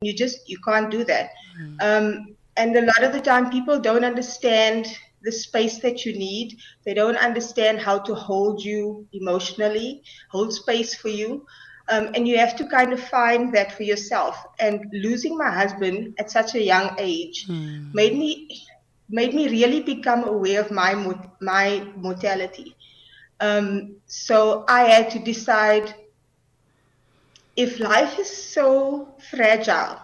You can't do that. And a lot of the time people don't understand the space that you need. They don't understand how to hold you emotionally, hold space for you. And you have to kind of find that for yourself. And losing my husband at such a young age made me really become aware of my mortality. So I had to decide, if life is so fragile,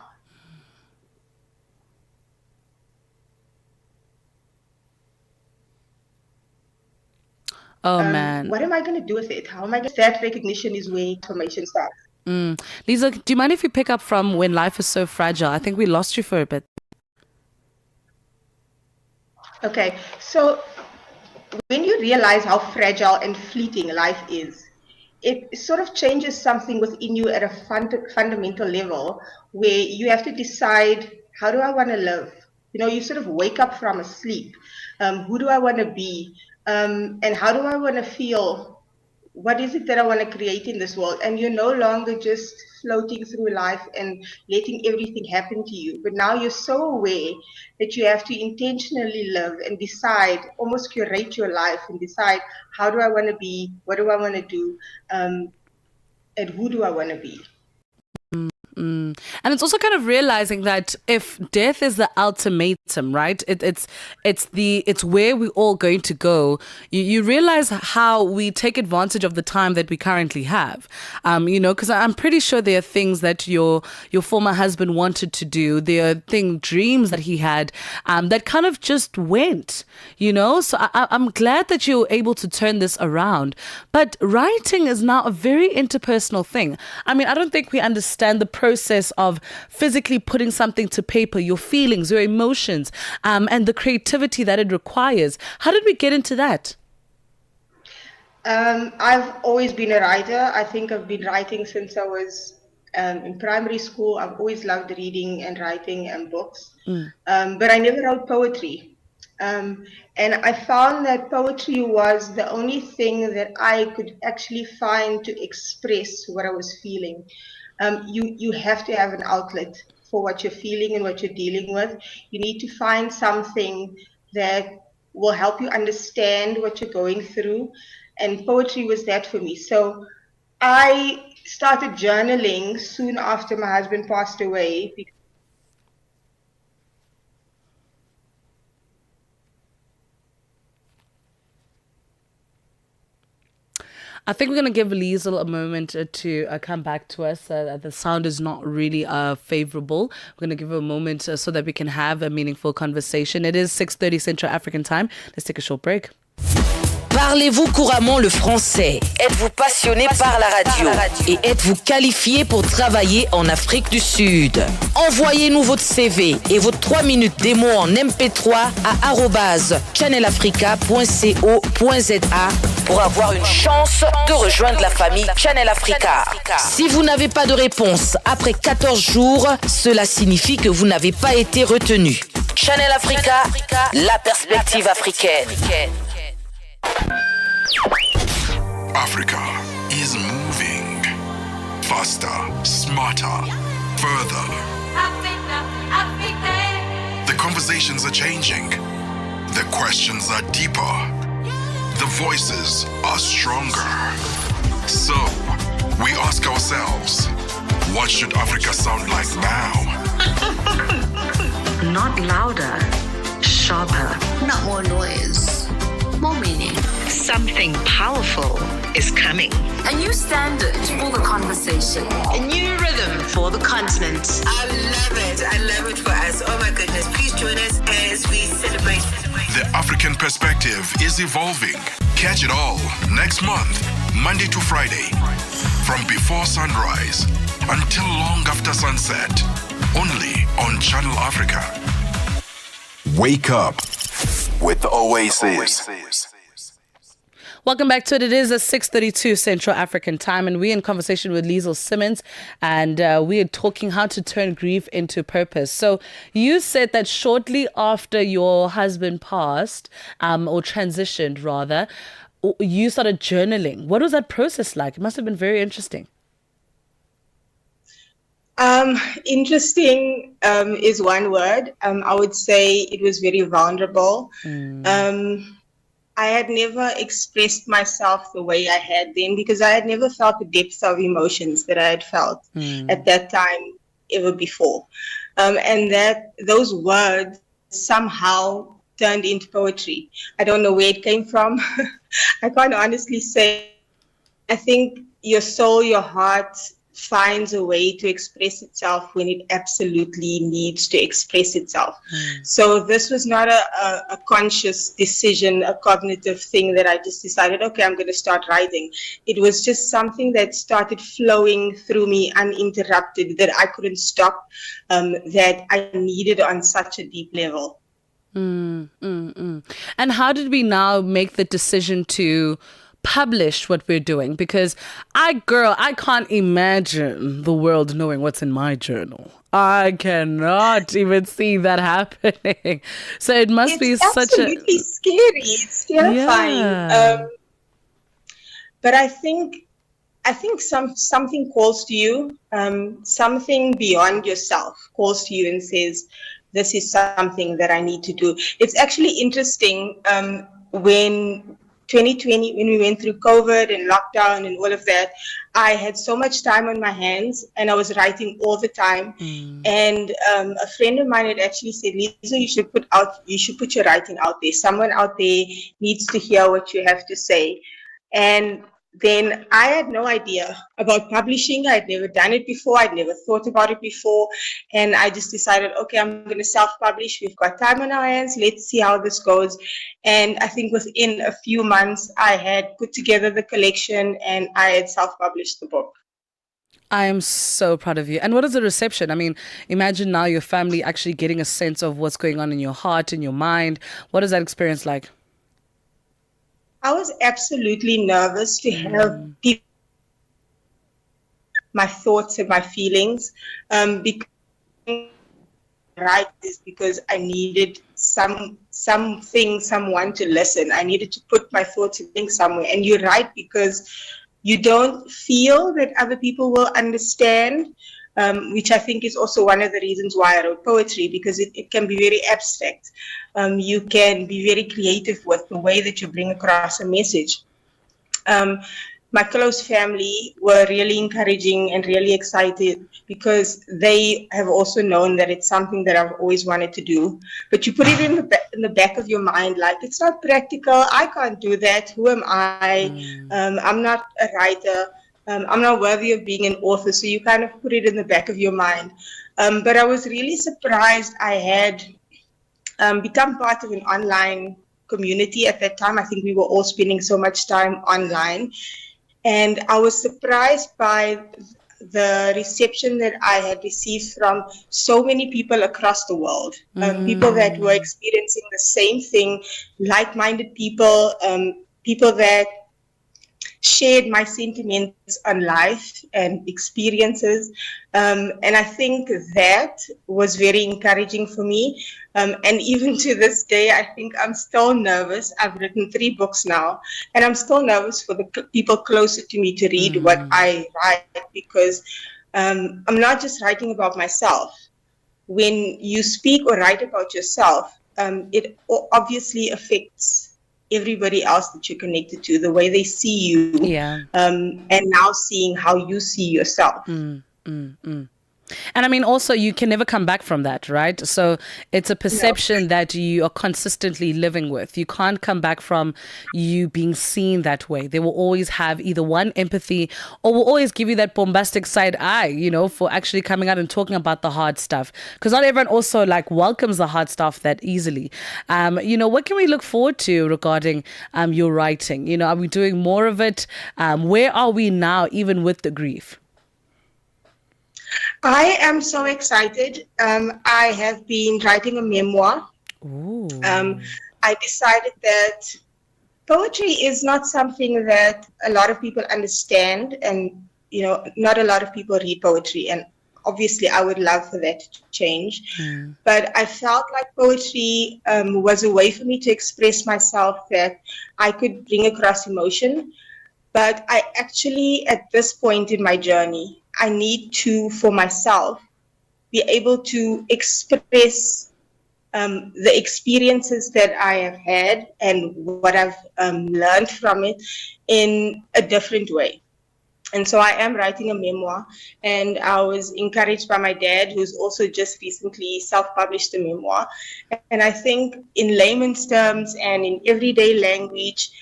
man, what am I going to do with it? How am I going to... That recognition is where transformation starts. Lisa, do you mind if you pick up from when life is so fragile? I think we lost you for a bit. Okay, so when you realize how fragile and fleeting life is, it sort of changes something within you at a fundamental level, where you have to decide, how do I want to live? You sort of wake up from a sleep. Who do I want to be? And how do I want to feel? What is it that I want to create in this world? And you're no longer just floating through life and letting everything happen to you. But now you're so aware that you have to intentionally live and decide, almost curate your life and decide, how do I want to be? What do I want to do? And who do I want to be? And it's also kind of realizing that if death is the ultimatum, right? It's where we're all going to go. You realize how we take advantage of the time that we currently have. Because I'm pretty sure there are things that your former husband wanted to do. There are dreams that he had that kind of just went. So I'm glad that you're able to turn this around. But writing is now a very interpersonal thing. I mean, I don't think we understand the process of physically putting something to paper, your feelings, your emotions, and the creativity that it requires. How did we get into that? I've always been a writer. I think I've been writing since I was in primary school. I've always loved reading and writing and books, but I never wrote poetry. And I found that poetry was the only thing that I could actually find to express what I was feeling. You have to have an outlet for what you're feeling and what you're dealing with. You need to find something that will help you understand what you're going through. And poetry was that for me. So I started journaling soon after my husband passed away. I think we're going to give Liesl a moment to come back to us. The sound is not really favorable. We're going to give her a moment so that we can have a meaningful conversation. It is 6:30 Central African time. Let's take a short break. Parlez-vous couramment le français? Êtes-vous passionné par la radio? Et êtes-vous qualifié pour travailler en Afrique du Sud? Envoyez-nous votre CV et votre 3 minutes démo en MP3 à @channelafrica.co.za pour avoir une chance de rejoindre la famille Channel Africa. Si vous n'avez pas de réponse après 14 jours, cela signifie que vous n'avez pas été retenu. Channel Africa, la perspective africaine. Africa is moving faster, smarter, further. The conversations are changing. The questions are deeper. The voices are stronger. So, we ask ourselves, what should Africa sound like now? Not louder, sharper. Not more noise, more meaning. Something powerful is coming. A new standard for the conversation. A new rhythm for the continent. I love it. I love it for us. Oh my goodness. Please join us as we celebrate. The African perspective is evolving. Catch it all next month, Monday to Friday, from before sunrise until long after sunset, only on Channel Africa. Wake up with Oasis. Welcome back to it. It is at 6:32 Central African time, and we're in conversation with Liesl Simmons, and we are talking how to turn grief into purpose. So you said that shortly after your husband passed, or transitioned rather, you started journaling. What was that process like? It must have been very interesting. Interesting is one word. I would say it was very vulnerable. I had never expressed myself the way I had then because I had never felt the depth of emotions that I had felt at that time ever before. And that those words somehow turned into poetry. I don't know where it came from. I can't honestly say. I think your soul, your heart finds a way to express itself when it absolutely needs to express itself. So this was not a conscious decision, a cognitive thing that I just decided, okay, I'm going to start writing. It was just something that started flowing through me uninterrupted, that I couldn't stop, that I needed on such a deep level. And how did we now make the decision to publish what we're doing? Because I can't imagine the world knowing what's in my journal. I cannot even see that happening. So it must be such a... It's absolutely scary. It's terrifying. Yeah. But I think something calls to you, something beyond yourself calls to you and says, this is something that I need to do. It's actually interesting when 2020, when we went through COVID and lockdown and all of that, I had so much time on my hands and I was writing all the time. And a friend of mine had actually said, Lisa, you should put your writing out there. Someone out there needs to hear what you have to say. And then I had no idea about publishing. I'd never done it before. I'd never thought about it before. And I just decided, okay, I'm going to self-publish. We've got time on our hands. Let's see how this goes. And I think within a few months, I had put together the collection and I had self-published the book. I am so proud of you. And what is the reception? I mean, imagine now your family actually getting a sense of what's going on in your heart, in your mind. What is that experience like? I was absolutely nervous to have people, my thoughts and my feelings, because because I needed someone to listen. I needed to put my thoughts and things somewhere. And you write because you don't feel that other people will understand, which I think is also one of the reasons why I wrote poetry, because it can be very abstract. You can be very creative with the way that you bring across a message. My close family were really encouraging and really excited because they have also known that it's something that I've always wanted to do. But you put it in the back of your mind, like, it's not practical. I can't do that. Who am I? I'm not a writer. I'm not worthy of being an author. So you kind of put it in the back of your mind. But I was really surprised I had become part of an online community at that time. I think we were all spending so much time online. And I was surprised by the reception that I had received from so many people across the world. People that were experiencing the same thing, like-minded people, people that shared my sentiments on life and experiences. And I think that was very encouraging for me. And even to this day, I think I'm still nervous. I've written 3 books now, and I'm still nervous for the people closer to me to read what I write, because I'm not just writing about myself. When you speak or write about yourself, it obviously affects everybody else that you're connected to, the way they see you, and now seeing how you see yourself. And I mean, also, you can never come back from that, right? So it's a perception that you are consistently living with. You can't come back from you being seen that way. They will always have either one, empathy, or will always give you that bombastic side eye, you know, for actually coming out and talking about the hard stuff. Because not everyone also welcomes the hard stuff that easily. You know, what can we look forward to regarding your writing? You know, are we doing more of it? Where are we now, even with the grief? I am so excited. I have been writing a memoir. I decided that poetry is not something that a lot of people understand, and you know, not a lot of people read poetry, and obviously I would love for that to change. But I felt like poetry was a way for me to express myself, that I could bring across emotion. But I actually, at this point in my journey, I need to, for myself, be able to express the experiences that I have had and what I've learned from it in a different way. And so I am writing a memoir, and I was encouraged by my dad, who's also just recently self-published a memoir. And I think in layman's terms and in everyday language,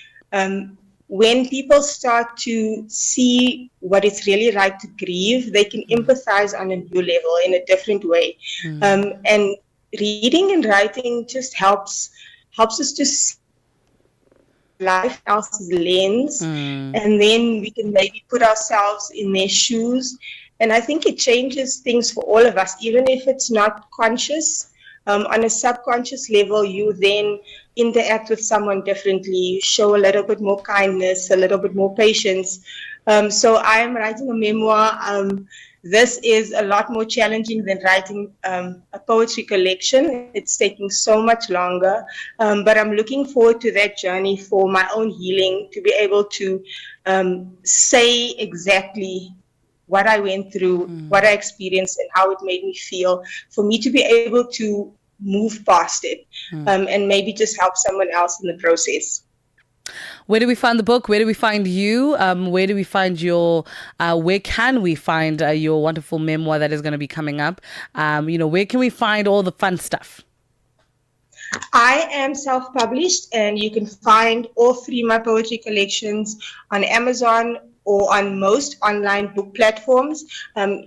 when people start to see what it's really like to grieve, they can empathize on a new level in a different way. And reading and writing just helps us to see life else's lens, and then we can maybe put ourselves in their shoes. And I think it changes things for all of us, even if it's not conscious. On a subconscious level, you then interact with someone differently. You show a little bit more kindness, a little bit more patience. So I am writing a memoir. This is a lot more challenging than writing a poetry collection. It's taking so much longer, but I'm looking forward to that journey for my own healing, to be able to say exactly what I went through, what I experienced, and how it made me feel, for me to be able to move past it and maybe just help someone else in the process. Where do we find the book? Where do we find you? Where do we find where can we find your wonderful memoir that is going to be coming up? Where can we find all the fun stuff? I am self-published, and you can find all three of my poetry collections on Amazon or on most online book platforms.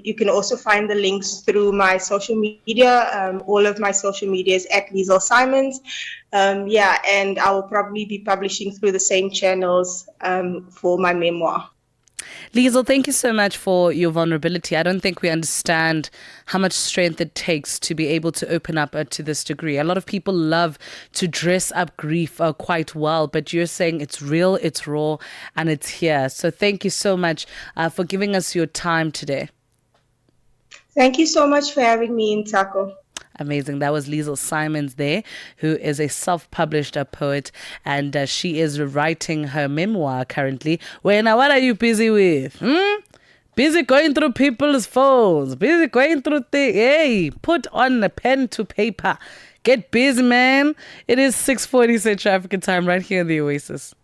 You can also find the links through my social media. All of my social media is at Liesl Simons. And I will probably be publishing through the same channels for my memoir. Liesl, thank you so much for your vulnerability. I don't think we understand how much strength it takes to be able to open up to this degree. A lot of people love to dress up grief quite well, but you're saying it's real, it's raw, and it's here. So thank you so much for giving us your time today. Thank you so much for having me in Taco. Amazing. That was Liesl Simons there, who is a self-published poet, and she is writing her memoir currently. Well, now, what are you busy with? Busy going through people's phones, busy going through things. Hey, put on a pen to paper. Get busy, man. It is 6:40 Central African time right here in the Oasis.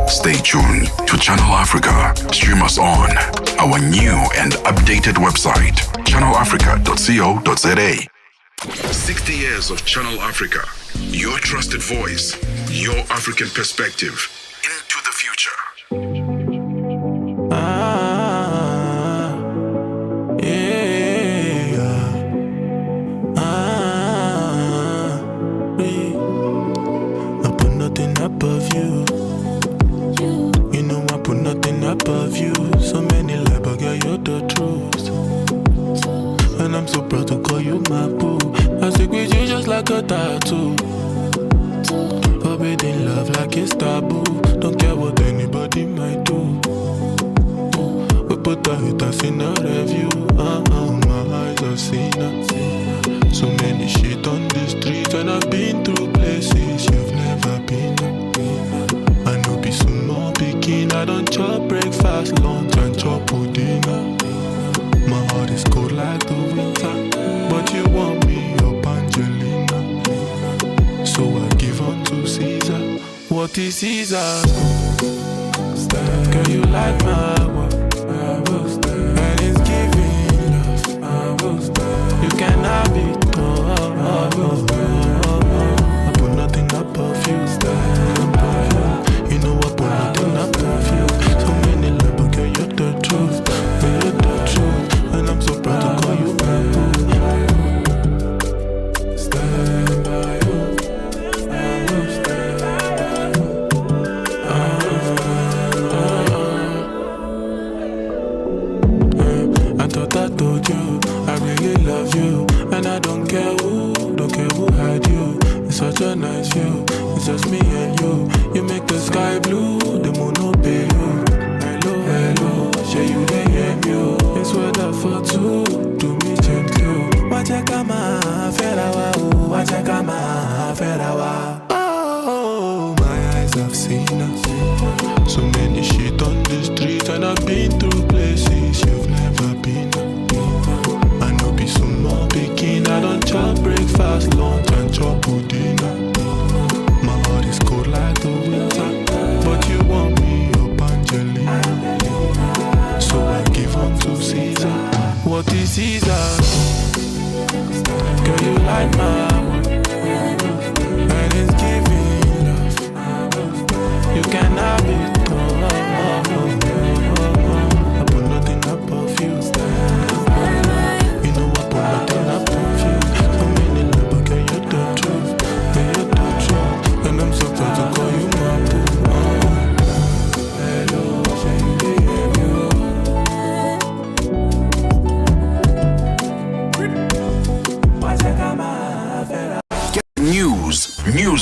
Stay tuned to Channel Africa. Stream us on our new and updated website, channelafrica.co.za. 60 years of Channel Africa, your trusted voice, your African perspective into the future. I put nothing above you. You know I put nothing above you. So many lies, but girl, you're the truth. And I'm so proud to call you my boo. I stick with you just like a tattoo. Forbidden love like it's taboo. Don't care what anybody might do. We put our haters in a review. My eyes have seen her. So many shit on the streets, and I've been through places you've never been. I know be small picking. I don't chop breakfast, lunch, and chop dinner. My heart is cold like the winter, but you want me up, Angelina. So I give on to Caesar. What is Caesar? Girl, you like my work, and it's giving love. You can have it all. I put nothing above you. You know I put nothing above you. So many love, but girl, you're the truth. You're the truth, and I'm so proud to call you my boo. Stand by you. I will stand by you. I thought I told you I really love you, and I don't care who had you. It's such a nice view. It's just me and you. You make the sky blue, the moon no pay you. Hello, share you the hear you. It's weather for two, do me gently. Wacha kama ferawa, wacha kama ferawa. Oh, my eyes have seen her. So many shit on the streets, and I've been through places you've never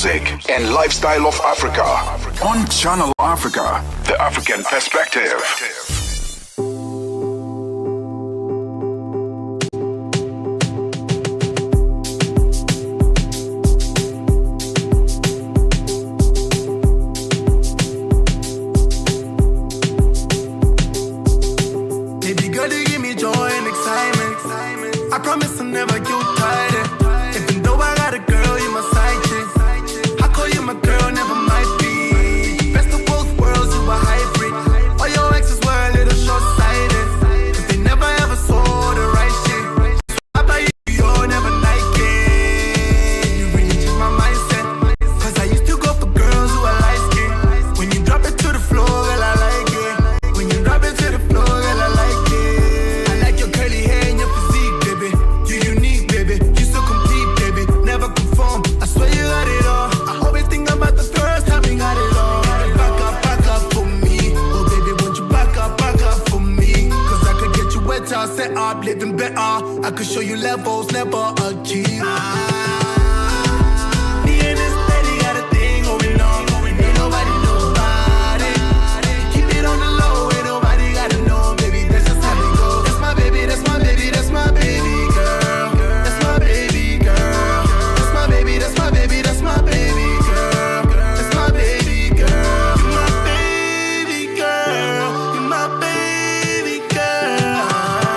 music, and lifestyle of Africa. On Channel Africa, the African perspective. Baby girl, you give me joy and excitement. I promise I'll never get tired. Even though I got a girl, you my side chick. I call you my girl, never might be. Best of both worlds, you a hybrid. All your exes were a little short-sighted, but they never ever saw the right shit. So I buy you, you're never Nike. You really changed my mindset. Cause I used to go for girls who are light-skinned. When you drop it to the floor, girl, I like it. When you drop it to the floor, girl, I like it. I like your curly hair and your physique, baby. You unique, baby. You so complete, baby. Never conform. I swear you got it all. I always think about the first time we got it all. Back up for me. Oh, baby, won't you back up for me? Cause I could get you wetter, set up, living better. I could show you levels, never achieve. Me and this lady got a thing going on. Ain't nobody know about it. Keep it on the low, ain't nobody gotta know, baby. That's just how it goes. That's my baby, that's my baby, that's my baby girl. That's my baby girl. That's my baby, that's my baby, that's my baby girl. That's my baby girl. You my baby girl. You my baby girl.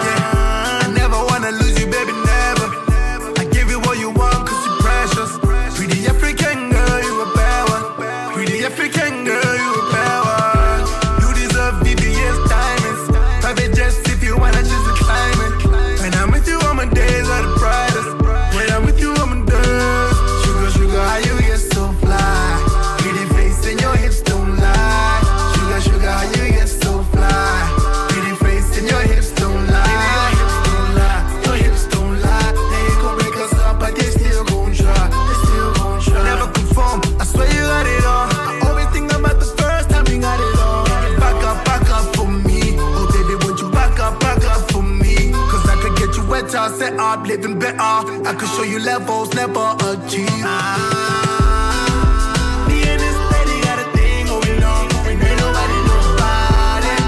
Yeah, I never wanna lose you, baby, never. I give you what you want, cause you're precious. Pretty African girl, you a bad one. Pretty African girl, you a bad one. You deserve VVS diamonds. Private jets if you wanna choose a climate. When I'm with you, all my days are the brightest. When I'm with you, all my days. Sugar, sugar, how you get so fly? Pretty face and your hips don't lie. Sugar, sugar, how you get so fly? Pretty face and your hips don't lie. Your hips don't lie. They ain't gon' break us up, but they still gon' try. They still gon' try. Never conform. I swear you got it all. I always think about the first time we got it all. Back up for me. Oh baby, won't you back up for me? Cause I could get you wetter, set up, living better. I could show you levels, never achieve. Me and this lady got a thing going on. And ain't nobody know about it.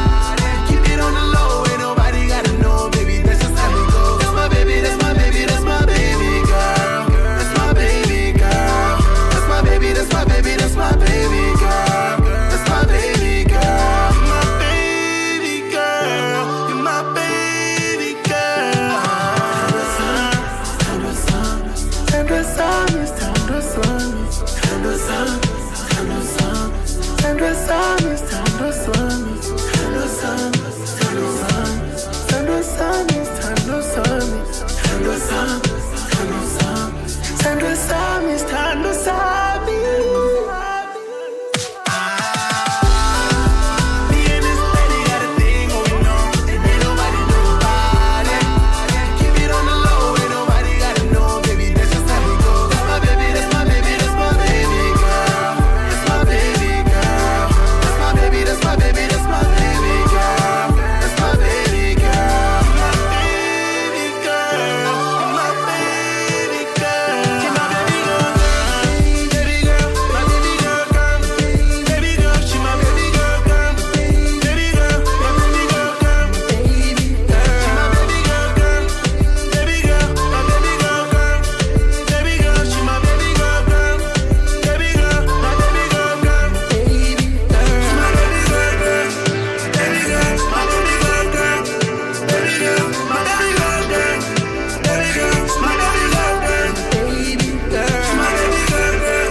Keep it on the low, ain't nobody gotta know, baby. That's just how it goes. That's my baby, that's my baby, that's my baby girl. That's my baby girl. That's my baby, that's my baby, that's my baby girl. That's my baby girl. You my baby girl. You my baby girl. Tender sun, it's tender sun. Tender sun, tender sun. Tender sun, it's tender sun. Tender sun, tender sun. Tender sun, it's tender sun. Tender sun, tender sun. Tender sun, it's tender sun. Me and this lady got a thing going on. And ain't nobody know about it. Keep it on the low, ain't nobody gotta know, baby. That's just how it goes. That's my baby, that's my baby, that's my baby girl. That's my baby girl. That's my baby, that's my baby, that's my baby girl. That's my baby girl. You my baby girl. You my baby girl. You my baby girl. Baby girl, my baby girl, girl. Baby girl, she my baby girl, girl. Baby girl, my baby girl, girl. Baby girl, she my baby girl, girl. Baby girl, my baby girl, girl. Baby girl, she my baby girl, girl. Baby girl, my baby girl, girl. Baby girl, she my baby girl, girl. Baby girl, my baby girl, girl. Baby girl, my baby girl, girl. Baby girl, my baby girl, girl. Baby girl, she my baby girl, girl.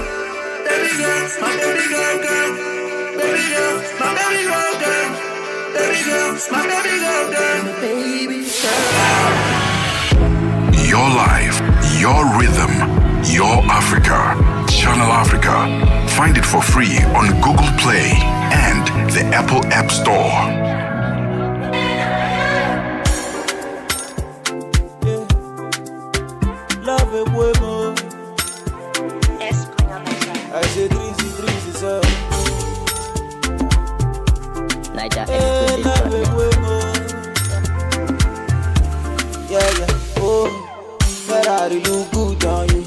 Baby girl, my baby girl, girl. Baby girl, my baby girl, girl. Baby girl, my baby girl, girl. Baby girl. Your life, your rhythm, your Africa. Channel Africa. Find it for free on Google Play and the Apple App Store. Love it way more. I say Drizzy, sir. Love it way more. Yeah. Oh, Ferrari look good on you.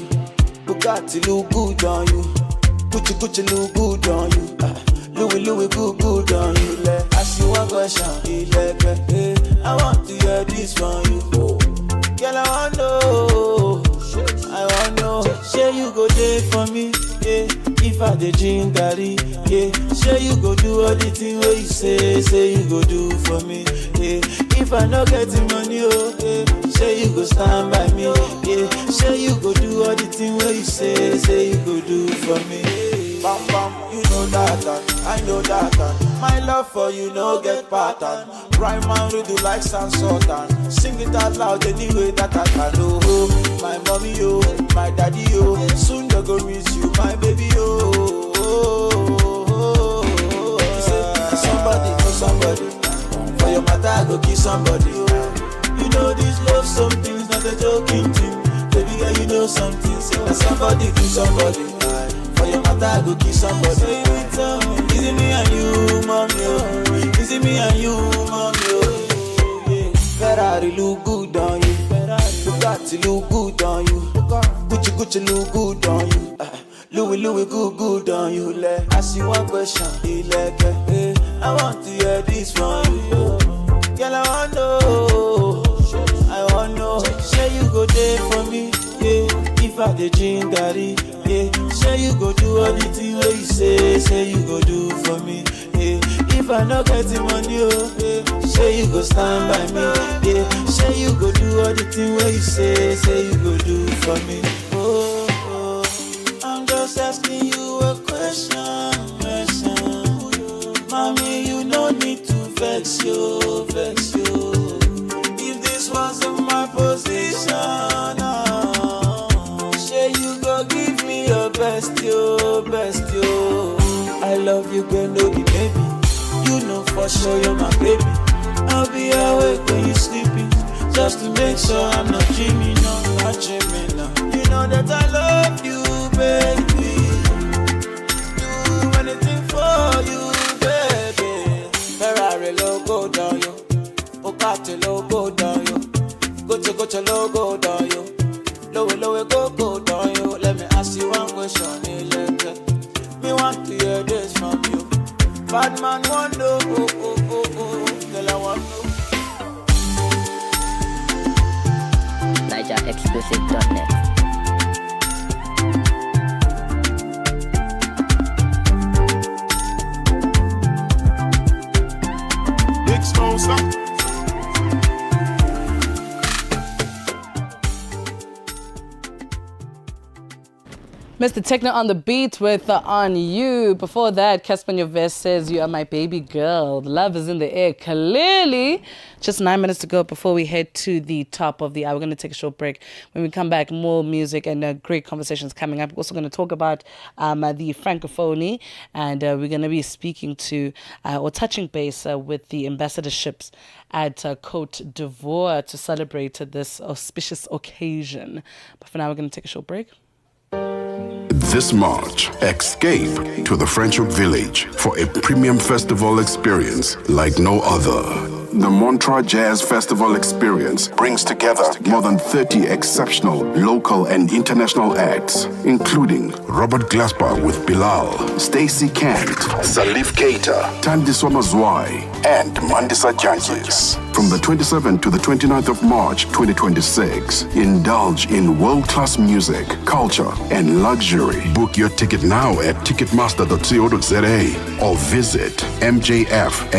Bugatti look good on you. Gucci look good on you. Louis good on you. Like, ask you one question, I want to hear this from you. Girl, I want know. Say you go there for me, yeah. If I dey drink garri, yeah. Say you go do all the thing where you say you go do for me, yeah. If I no get the money, oh, yeah. Say you go stand by me, yeah. Say you go do all the thing where you say you go do for me, yeah. Bam bam, you know that, I know that. My love for you no get pattern. Rhyme and read you like San Sultan. Sing it out loud anyway that I can. Oh, my mommy, oh, my daddy, oh. Soon they go miss you, my baby, oh. Somebody, somebody. For your matter, I go kiss somebody, oh. You know this love, something's not a joking thing. Baby girl, you know something. So somebody do somebody. For your matter, I go kiss somebody. Say it, is it me and you, mommy, oh? Is it me and you, mommy, oh? Yeah. Ferrari look good on you. Bugatti look good on you. Gucci look good on you. Louis good on you. Like, ask you one question, I want to hear this from you. Girl, I want know. Say you go there for me, yeah. If I dey drink garri, yeah. Say you go do all the thing where you say you go do for me, yeah. If I no get the money, oh, yeah. Say you go stand by me, yeah. Say you go do all the thing where you say you go do for me, oh. I'm just asking you a question. Mommy, you no need to vex you. If this wasn't my position, say you go give me your best, yo. I love you, girl, no be baby. You know for sure you're my baby. I'll be awake when you're sleeping, just to make sure I'm not dreaming, no, not dreaming, no. You know that I love you, baby. Do anything for you, baby. Ferrari logo down you, Bugatti logo down you, Gucci logo down you, Louis go down you. Let me ask you one question, me want to hear this from you. Bad man want no, girl I want no. NigerExclusive.net. Big sponsor. Mr. Techno on the beat with On You. Before that, Casper Nyovest says, you are my baby girl. The love is in the air. Clearly, just 9 minutes to go before we head to the top of the hour. We're going to take a short break. When we come back, more music and great conversations coming up. We're also going to talk about the Francophonie, and we're going to be speaking to or touching base with the ambassadorships at Côte d'Ivoire to celebrate this auspicious occasion. But for now, we're going to take a short break. This March, escape to the Friendship Village for a premium festival experience like no other. The Montreux Jazz Festival experience brings together more than 30 exceptional local and international acts, including Robert Glasper with Bilal, Stacey Kent, Salif Keita, Tandiswa Mazwai, and Mandisa Janjis. From the 27th to the 29th of March 2026, indulge in world-class music, culture, and luxury. Book your ticket now at ticketmaster.co.za or visit mjfsa.com.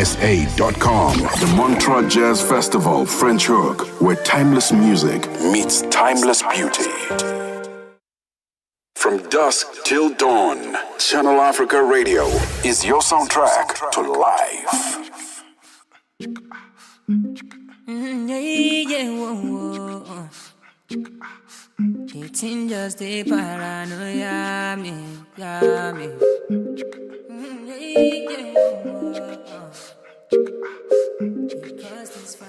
The Montreux Jazz Festival French Hook, where timeless music meets timeless beauty. From dusk till dawn, Channel Africa Radio is your soundtrack to life. It's just a paranoia, me.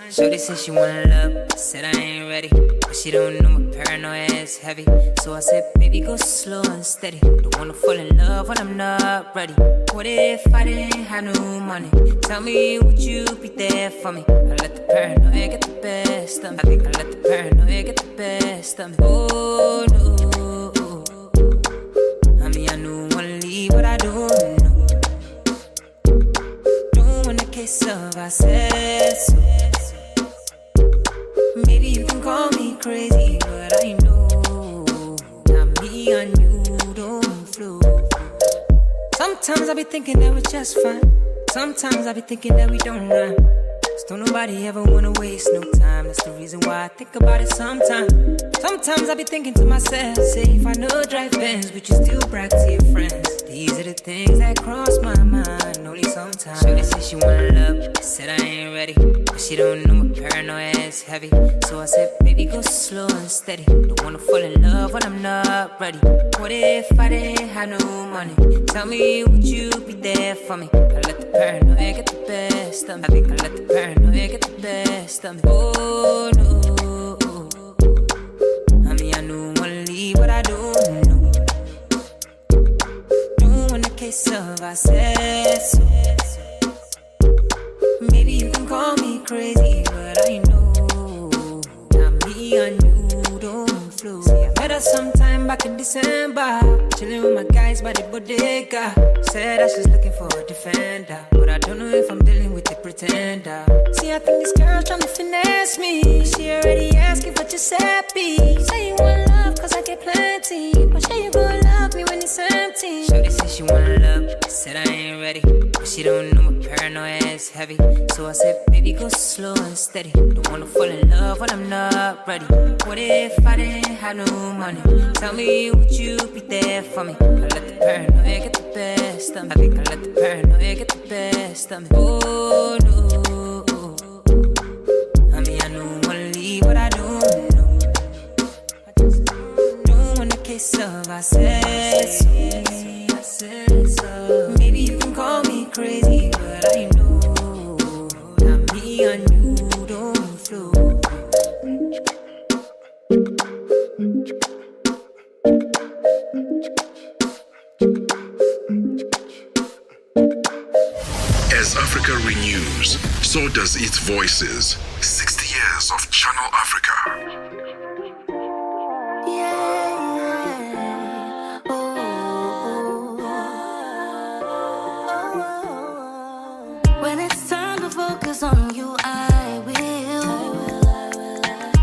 Shorty said she wanna love, said I ain't ready, but she don't know my paranoia is heavy. So I said, baby, go slow and steady. Don't wanna fall in love when I'm not ready. What if I didn't have no money? Tell me, would you be there for me? I let the paranoia get the best of me. I think I let the paranoia get the best of me. Oh no, I mean I know one leave I said so. Maybe you can call me crazy, but I know not me and you don't flow. Sometimes I be thinking that we're just fine. Sometimes I be thinking that we don't rhyme. Just don't nobody ever wanna waste no time. That's the reason why I think about it sometimes. Sometimes I be thinking to myself, say if I know drive Benz, would you still brag to your friends? These are the things that cross my mind, only sometimes. Shorty said she wanna love, said I ain't ready, but she don't know my paranoia is heavy. So I said, baby, go slow and steady. Don't wanna fall in love when I'm not ready. What if I didn't have no money? Tell me, would you be there for me? I let the paranoia get the best of me. I think I let the paranoia get the best of me. Oh no, I mean I know I wanna leave, but I don't know. Don't want a case of I said so. Maybe you can call me crazy, but I know not me and you don't flow. See, I met her sometime back in December, chilling with my guys by the bodega. Said that she's looking for a defender, but I don't know if I'm dealing with a pretender. See, I think this girl's trying to finesse me. She already asking for Giuseppe. Say you want love cause I get plenty, but sure you gonna love me when it's empty. Shorty said she wanna love, said I ain't ready, but she don't know my paranoia is heavy. So I said, baby, go slow and steady. Don't wanna fall in love when I'm not ready. What if I didn't have no money? Tell me, would you be there for me? I let the paranoia get the best of me. I think I let the paranoia get the best of me. Oh no, I mean I know I wanna leave, but I don't know. I just don't want a case of I said so. I said so. Maybe you can call me crazy, but I know not me and you don't flow. As Africa renews, so does its voices. 60 years of Channel Africa. When it's time to focus on you, I will.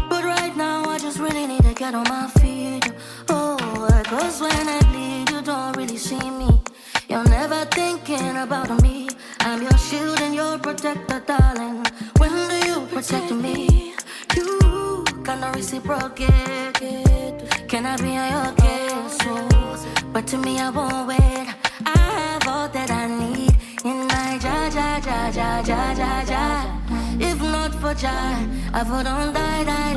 But right now, I just really need to get on my feet. Oh, cause when I bleed, you don't really see me. You're never thinking about me. I'm your shield and your protector, darling. When do you protect me? You cannot reciprocate. Can I be your case? But to me, I won't wait. I have all that I need in my ja. If not for Jah, I would on die.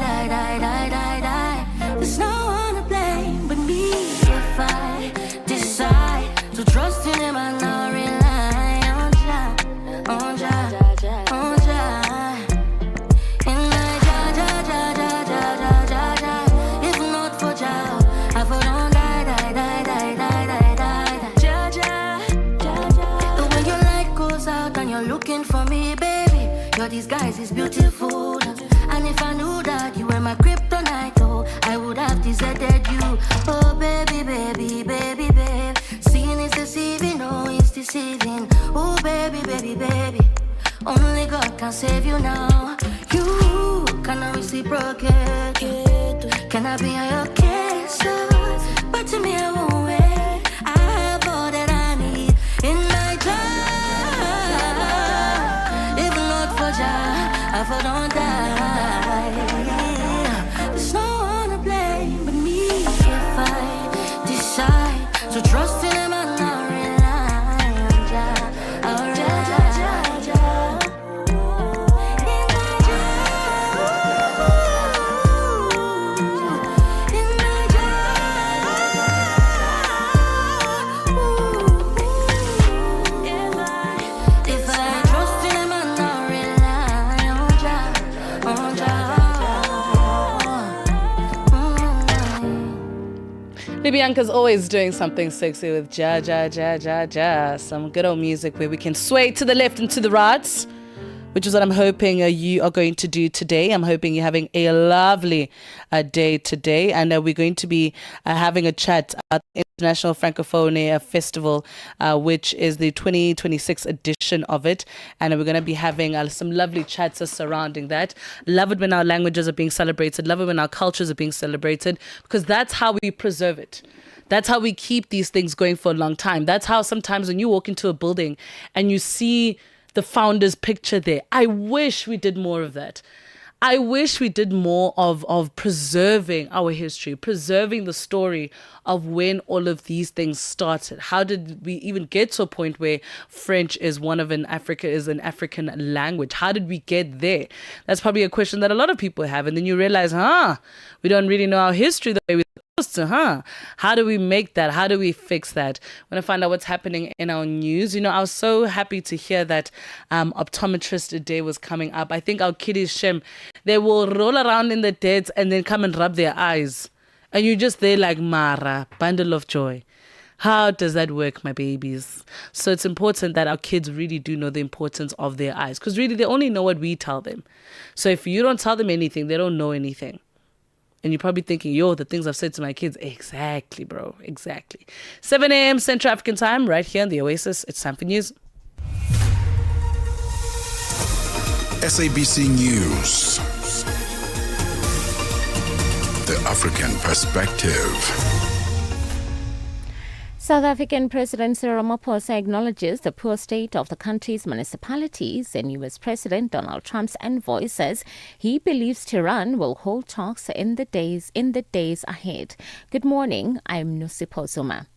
There's no one to blame but me if I decide to trust in Him and not rely on Jah. In my ja. If not for Jah, I would on die. The way your light goes out and you're looking for me, baby. Your disguise is beautiful. And if I knew that you were my kryptonite, oh, I would have deserted you. Oh, baby. Seeing is deceiving, oh, it's deceiving. Oh, baby. Only God can save you now. You cannot reciprocate. Can I be your case? But to me, I won't wait. I have all that I need in my time. If not for Jah, I would not die. There's no one to blame but me if I decide to trust in Him and not rely on Jah. Bianca's always doing something sexy with ja. Some good old music where we can sway to the left and to the right. which is what I'm hoping you are going to do today. I'm hoping you're having a lovely day today, and we're going to be having a chat at the International Francophone Festival, which is the 2026 edition of it, and we're going to be having some lovely chats surrounding that. Love it when our languages are being celebrated. Love it when our cultures are being celebrated, because that's how we preserve it. That's how we keep these things going for a long time. That's how sometimes when you walk into a building and you see the founder's picture there, I wish we did more of that. I wish we did more of preserving our history, preserving the story of when all of these things started. How did we even get to a point where French is an African language? How did we get there? That's probably a question that a lot of people have. And then you realize, we don't really know our history the way we're supposed to, How do we make that? How do we fix that? When I find out what's happening in our news, I was so happy to hear that optometrist day was coming up. I think our kiddies, Shem, they will roll around in the dirt and then come and rub their eyes. And you're just there like, Mara, bundle of joy. How does that work, my babies? So it's important that our kids really do know the importance of their eyes, because really they only know what we tell them. So if you don't tell them anything, they don't know anything. And you're probably thinking, the things I've said to my kids. Exactly, bro. Exactly. 7 a.m. Central African time, right here on the Oasis. It's time for news. SABC News. The African Perspective. South African President Cyril Ramaphosa acknowledges the poor state of the country's municipalities, and US President Donald Trump's envoy says he believes Tehran will hold talks in the days ahead. Good morning, I'm Nusipho Zuma.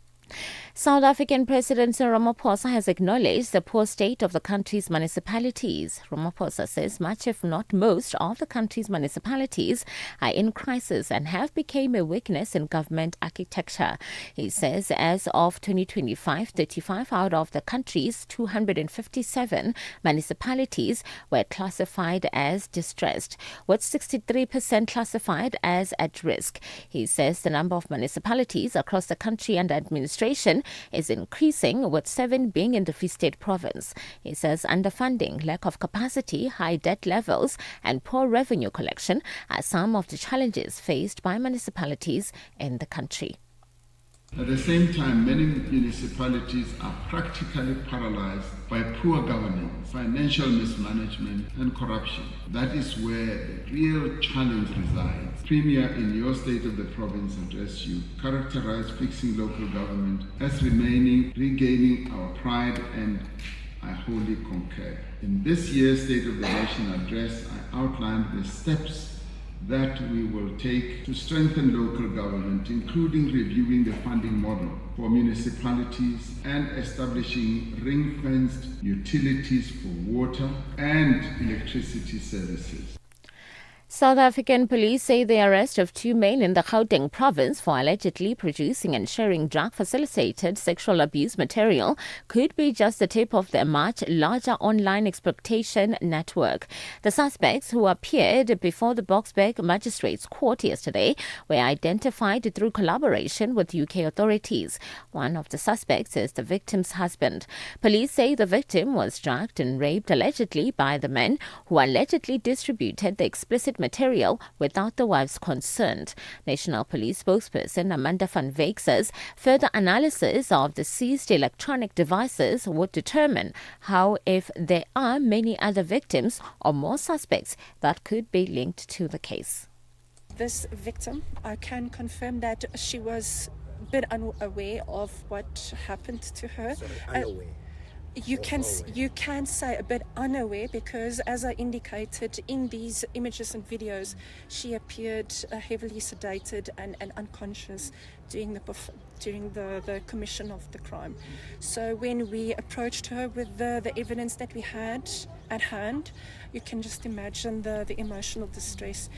South African President Cyril Ramaphosa has acknowledged the poor state of the country's municipalities. Ramaphosa says much, if not most, of the country's municipalities are in crisis and have become a weakness in government architecture. He says as of 2025, 35 out of the country's 257 municipalities were classified as distressed, with 63% classified as at risk. He says the number of municipalities across the country under administration is increasing, with 7 being in the Free State province. He says underfunding, lack of capacity, high debt levels and poor revenue collection are some of the challenges faced by municipalities in the country. At the same time, many municipalities are practically paralyzed by poor governance, financial mismanagement and corruption. That is where the real challenge resides. Premier, in your State of the Province address, you characterize fixing local government as regaining our pride, and I wholly concur. In this year's State of the Nation address, I outlined the steps that we will take to strengthen local government, including reviewing the funding model for municipalities and establishing ring-fenced utilities for water and electricity services. South African police say the arrest of 2 men in the Gauteng province for allegedly producing and sharing drug-facilitated sexual abuse material could be just the tip of the much larger online exploitation network. The suspects, who appeared before the Boksburg Magistrates Court yesterday, were identified through collaboration with UK authorities. One of the suspects is the victim's husband. Police say the victim was drugged and raped allegedly by the men who allegedly distributed the explicit material without the wife's consent. National Police spokesperson Amanda van Wyk says further analysis of the seized electronic devices would determine how, if there are many other victims or more suspects that could be linked to the case. This victim, I can confirm that she was a bit unaware of what happened to her. Sorry, unaware. You can say a bit unaware, because as I indicated in these images and videos, she appeared heavily sedated and unconscious during the commission of the crime. So when we approached her with the evidence that we had at hand, you can just imagine the emotional distress.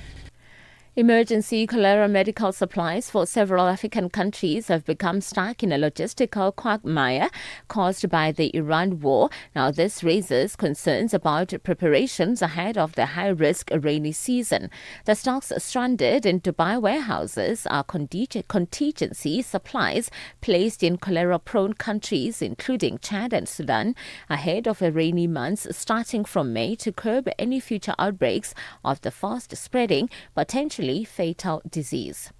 Emergency cholera medical supplies for several African countries have become stuck in a logistical quagmire caused by the Iran war. Now, this raises concerns about preparations ahead of the high-risk rainy season. The stocks stranded in Dubai warehouses are contingency supplies placed in cholera-prone countries, including Chad and Sudan, ahead of a rainy months starting from May to curb any future outbreaks of the fast-spreading, potentially fatal disease.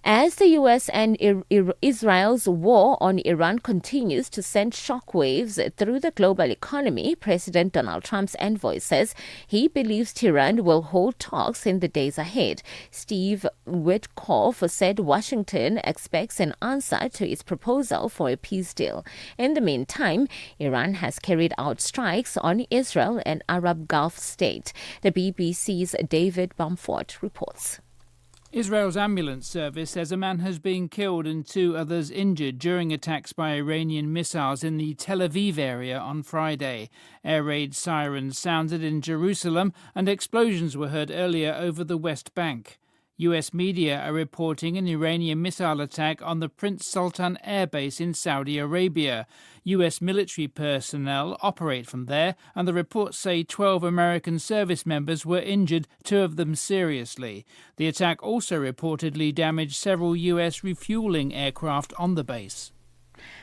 As the U.S. and Israel's war on Iran continues to send shockwaves through the global economy, President Donald Trump's envoy says he believes Tehran will hold talks in the days ahead. Steve Witkoff said Washington expects an answer to its proposal for a peace deal. In the meantime, Iran has carried out strikes on Israel and Arab Gulf state. The BBC's David Bamford reports. Israel's ambulance service says a man has been killed and 2 others injured during attacks by Iranian missiles in the Tel Aviv area on Friday. Air raid sirens sounded in Jerusalem and explosions were heard earlier over the West Bank. US media are reporting an Iranian missile attack on the Prince Sultan Air Base in Saudi Arabia. US military personnel operate from there, and the reports say 12 American service members were injured, 2 of them seriously. The attack also reportedly damaged several US refueling aircraft on the base.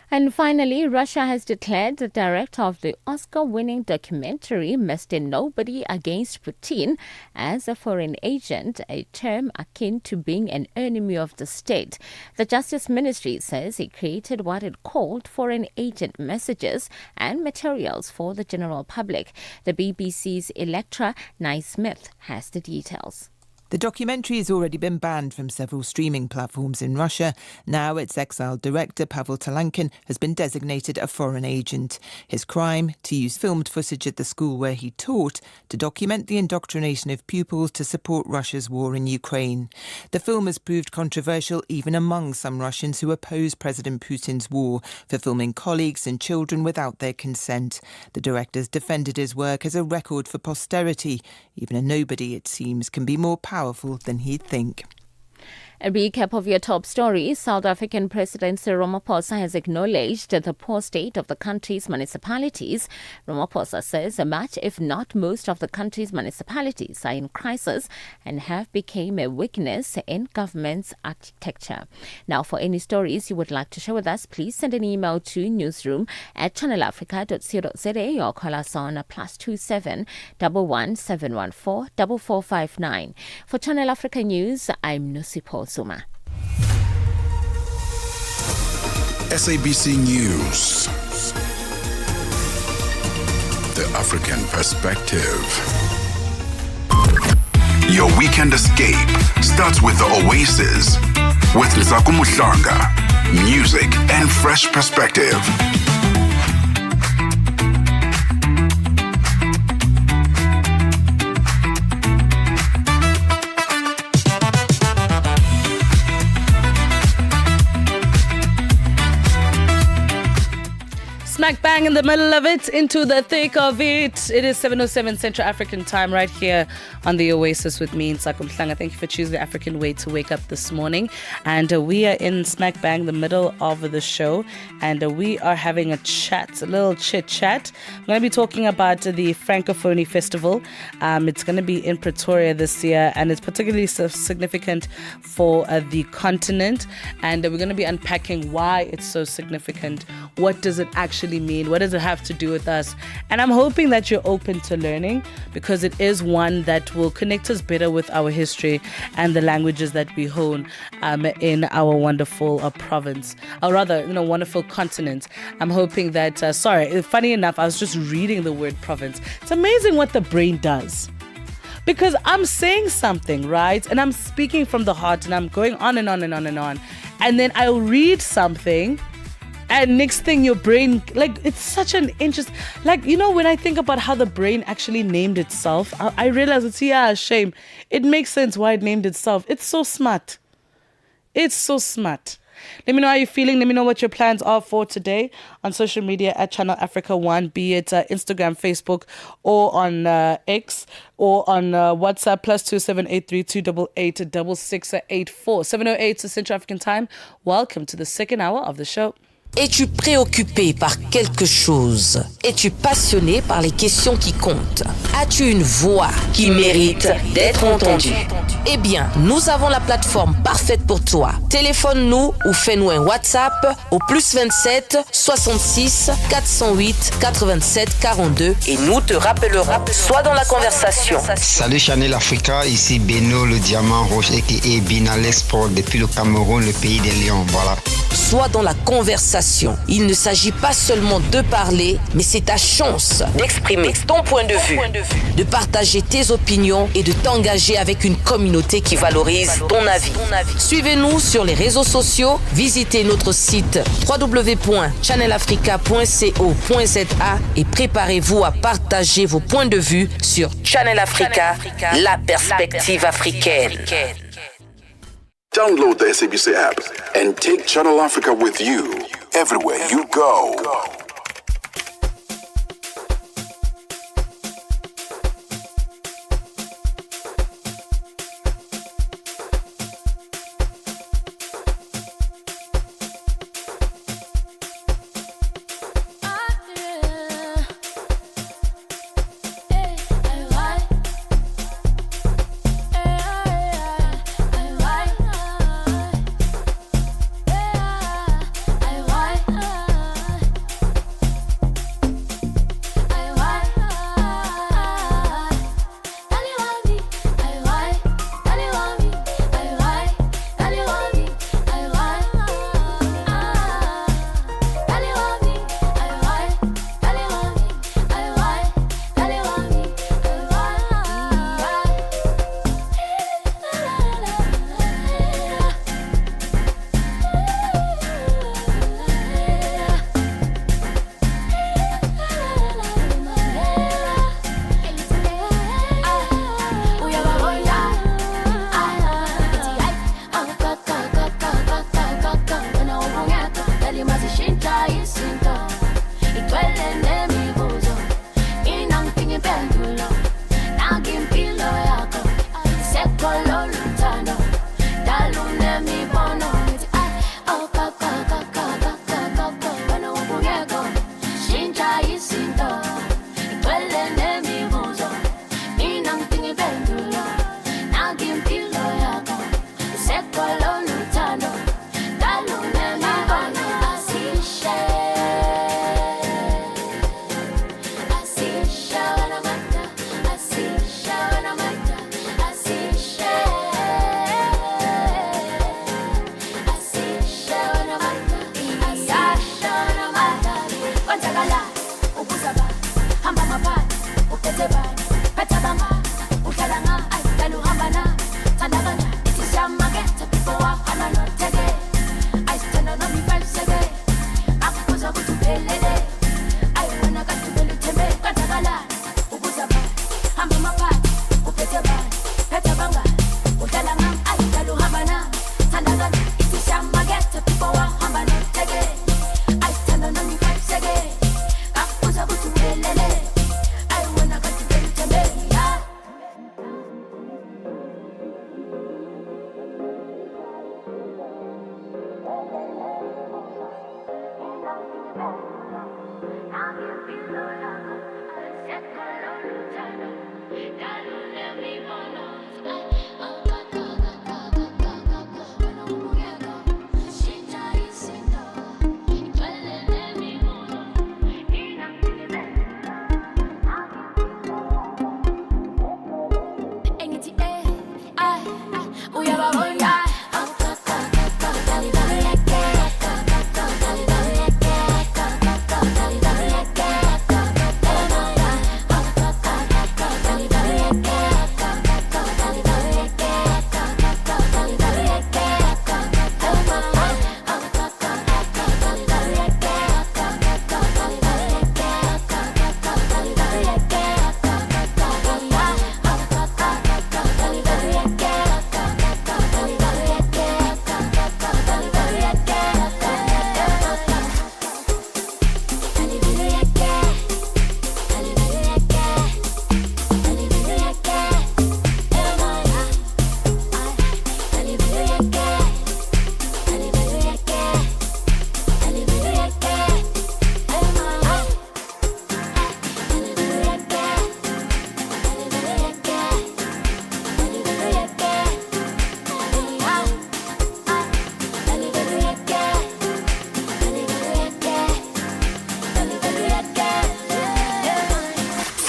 And finally, Russia has declared the director of the Oscar-winning documentary Mr. Nobody Against Putin as a foreign agent, a term akin to being an enemy of the state. The Justice Ministry says it created what it called foreign agent messages and materials for the general public. The BBC's Electra Naismith has the details. The documentary has already been banned from several streaming platforms in Russia. Now its exiled director, Pavel Talankin, has been designated a foreign agent. His crime, to use filmed footage at the school where he taught to document the indoctrination of pupils to support Russia's war in Ukraine. The film has proved controversial even among some Russians who oppose President Putin's war for filming colleagues and children without their consent. The director's defended his work as a record for posterity. Even a nobody, it seems, can be more powerful than he'd think. A recap of your top stories. South African President Cyril Ramaphosa has acknowledged the poor state of the country's municipalities. Ramaphosa says much, if not most, of the country's municipalities are in crisis and have become a weakness in government's architecture. Now, for any stories you would like to share with us, please send an email to newsroom@channelafrica.co.za or call us on +27 11 714 4459. For Channel Africa News, I'm Nosipo Zuma. SABC News. The African Perspective. Your weekend escape starts with the Oasis with Nzaku Muhlanga. Music and fresh perspective. Smack bang in the middle of it, into the thick of it. It is 7:07 Central African time right here on the Oasis with me, Nzaku Muhlanga. Thank you for choosing the African way to wake up this morning. And we are in smack bang, the middle of the show. And we are having a chat, a little chit chat. I'm going to be talking about the Francophone Festival. It's going to be in Pretoria this year, and it's particularly significant for the continent. And we're going to be unpacking why it's so significant. What does it actually mean? What does it have to do with us? And I'm hoping that you're open to learning, because it is one that will connect us better with our history and the languages that we hone in our wonderful province, or rather, wonderful continent. I'm hoping that, funny enough, I was just reading the word province. It's amazing what the brain does. Because I'm saying something, right? And I'm speaking from the heart, and I'm going on and on and on and on. And then I'll read something, and next thing your brain, it's such an interest. When I think about how the brain actually named itself, I realize it's a shame. It makes sense why it named itself. It's so smart. It's so smart. Let me know how you're feeling. Let me know what your plans are for today on social media at Channel Africa 1, be it Instagram, Facebook, or on X, or on WhatsApp, +27832 288 6684. 7:08 Central African Time. Welcome to the second hour of the show. Es-tu préoccupé par quelque chose? Es-tu passionné par les questions qui comptent? As-tu une voix qui mérite d'être entendue? Eh bien, nous avons la plateforme parfaite pour toi. Téléphone-nous ou fais-nous un WhatsApp au +27 66 408 87 42 et nous te rappellerons. Sois dans la conversation. Salut Channel Africa, ici Beno le diamant rouge et Binal Sport depuis le Cameroun, le pays des lions. Voilà. Sois dans la conversation. Il ne s'agit pas seulement de parler, mais c'est ta chance d'exprimer ton point de vue, de partager tes opinions et de t'engager avec une communauté qui valorise ton avis. Suivez-nous sur les réseaux sociaux, visitez notre site www.channelafrica.co.za et préparez-vous à partager vos points de vue sur Channel Africa, la perspective africaine. Download the SABC app and take Channel Africa with you everywhere you go.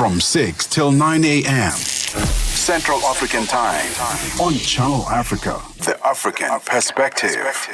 from 6 till 9 a.m. Central African Time on Channel Africa, the African perspective.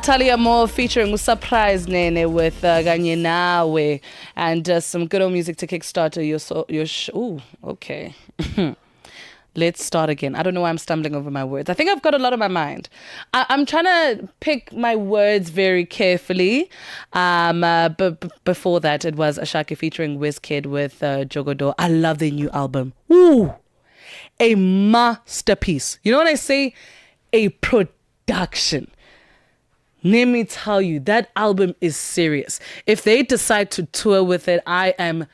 Natalia Moore featuring Surprise Nene with Ganye Nawe and some good old music to kickstart your ooh, okay. Let's start again. I don't know why I'm stumbling over my words. I think I've got a lot on my mind. I'm trying to pick my words very carefully. But before that, it was Ashake featuring Wizkid with Jogodo. I love the new album. Ooh, a masterpiece. You know when I say a production? Let me tell you, that album is serious. If they decide to tour with it, I am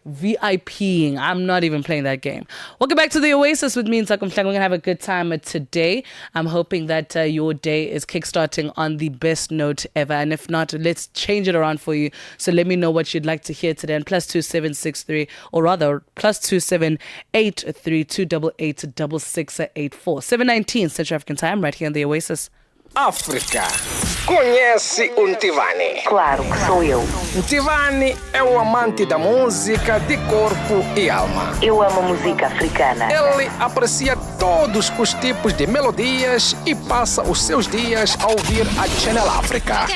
VIPing. I'm not even playing that game. Welcome back to the Oasis with me and Takum Flang. We're going to have a good time today. I'm hoping that your day is kickstarting on the best note ever. And if not, let's change it around for you. So let me know what you'd like to hear today. And +2763, or rather, +2783 288 6684. 7:19 Central African Time, right here on the Oasis. África. Conhece o Ntivani? Claro que sou eu. Ntivani é o amante da música de corpo e alma. Eu amo música africana. Ele aprecia todos os tipos de melodias e passa os seus dias a ouvir a Channel África.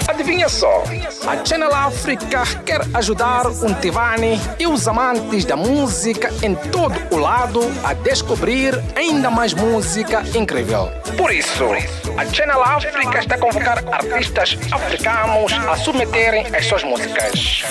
Adivinha só, a Channel África quer ajudar o Ntivani e os amantes da música em todo o lado a descobrir ainda mais música incrível. Por isso, a Channel África está a convocar artistas africanos a submeterem as suas músicas.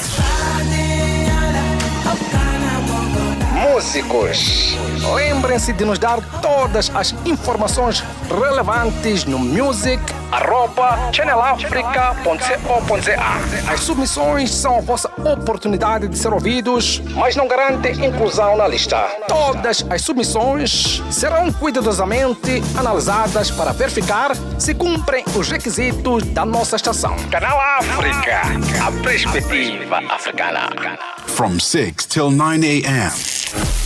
Músicos, lembrem-se de nos dar todas as informações relevantes no music@channelafrica.co.za. As submissões são a vossa oportunidade de ser ouvidos, mas não garantem inclusão na lista. Todas as submissões serão cuidadosamente analisadas para verificar se cumprem os requisitos da nossa estação. Canal África, a perspectiva africana. From 6 till 9 a.m.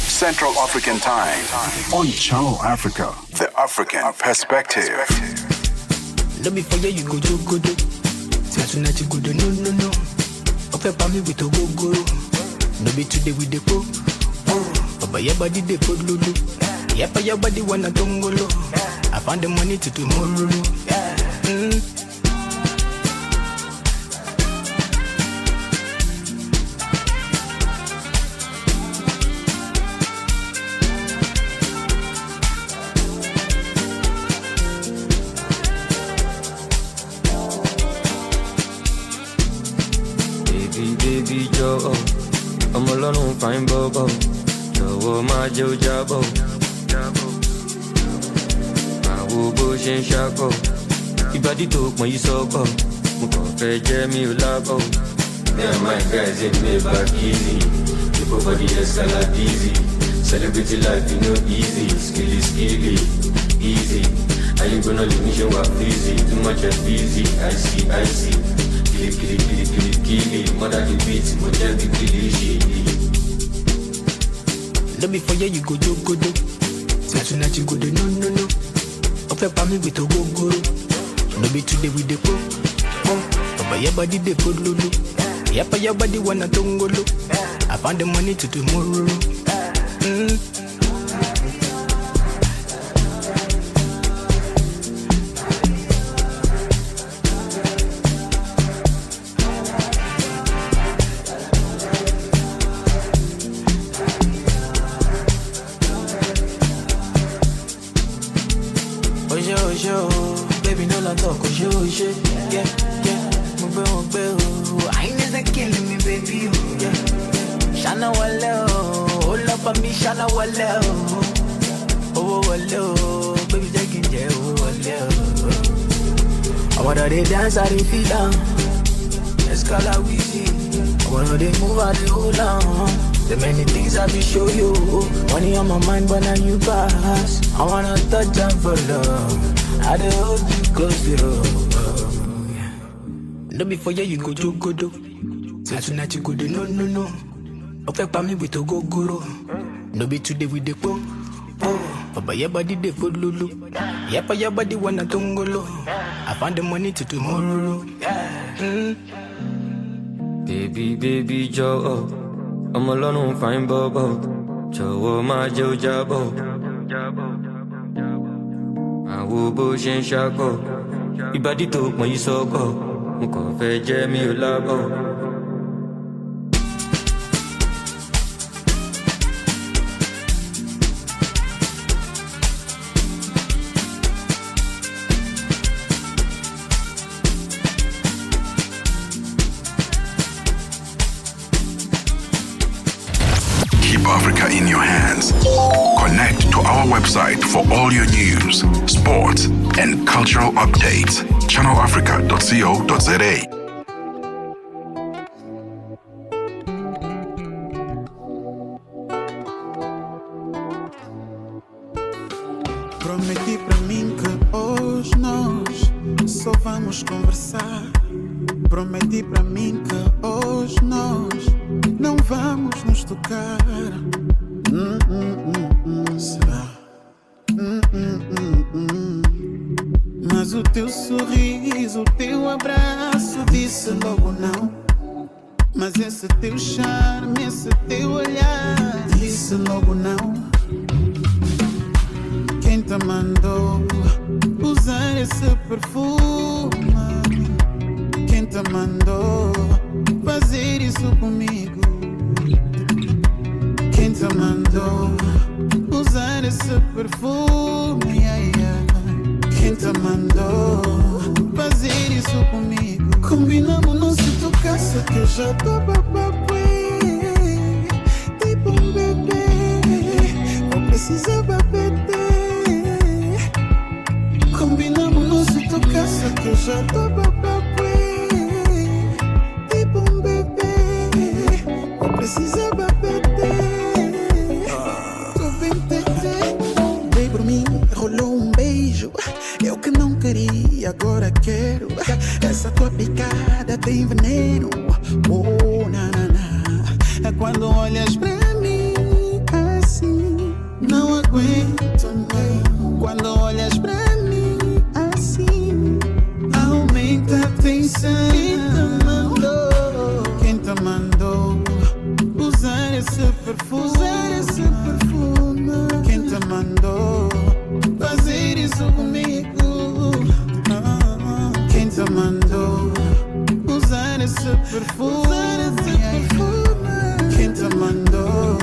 Central African Time on Channel Africa, the African perspective. Let me forget you go do good. Tonight you go do no. Okay, pa me with a go. No be today with the go. But your body they put lulu. Yeah, but your body wanna tongolo. I found the money to tomorrow. Baby Joe, I'm alone, fine bobo. Joe, my Joe Jabo. My wobo shin shako. Ibadi talk my soko. Muko feje mi ulabo. Yeah, my guys in me back easy. People body escalate easy. Celebrity life, you know easy. Skilly, easy. Are you gonna leave me show up easy? Too much of busy, I see. Kili, mother the beats, moja the kili. Let me for you go do. Tonight you go do no. Okay, pa me with a go. No be today with the go. But your body they put lulu. Yeah, but your body wanna tongolo. I found the money to tomorrow. Baby, no la talk, yeah. Move, I ain't never killing me, baby, yeah. Shana wale, hold up on me, Shana wale, oh wale, baby, taking jail, wale. I wanna they dance, I they feel down. Escala wheezy. I wanna they move, I they hold on. The many things I be show you. Money on my mind, but now you pass. I wanna touch and for love. I dey hold you close to you. No be for you go do. Tonight you go do no. Okay, pa me with a go. No be today with the go. But your body they put lulu. Yeah, but your body wanna tongolo. I found the money to tomorrow. Baby Joe, I'm alone, fine bobo. Joe, my Joe Jabo. My wobo shin shako. Ibadi talk my soko. Muko feje mi ulabo. Keep Africa in your hands. Connect to our website for all your news, sports, and cultural updates. channelafrica.co.za. Prometi pra mim que hoje nós só vamos conversar. Prometi pra mim que hoje nós não vamos nos tocar. Será? Mas o teu sorriso, o teu abraço disse logo não. Mas esse teu charme, esse teu olhar disse logo não. Quem te mandou usar esse perfume? Quem te mandou fazer isso comigo? Quem te mandou usar esse perfume? Quem te mandou fazer isso comigo? Combinamos não se tocasse que eu já tô bababué. Tipo bebê, eu precisava beber. Combinamos não se tocasse que eu já tô bababué. Tipo bebê, eu precisava beber. Tô bem tete, dei por mim, rolou beijo. Eu que não queria, agora quero. Essa tua picada tem veneno. Oh, na, na, na. É quando olhas pra mim assim, não aguento nem. Quando olhas pra mim assim, aumenta a tensão. Quem te mandou usar esse perfume? Quem te mandou fazer isso comigo? Quem te mandou usar esse perfume? Quem te mandou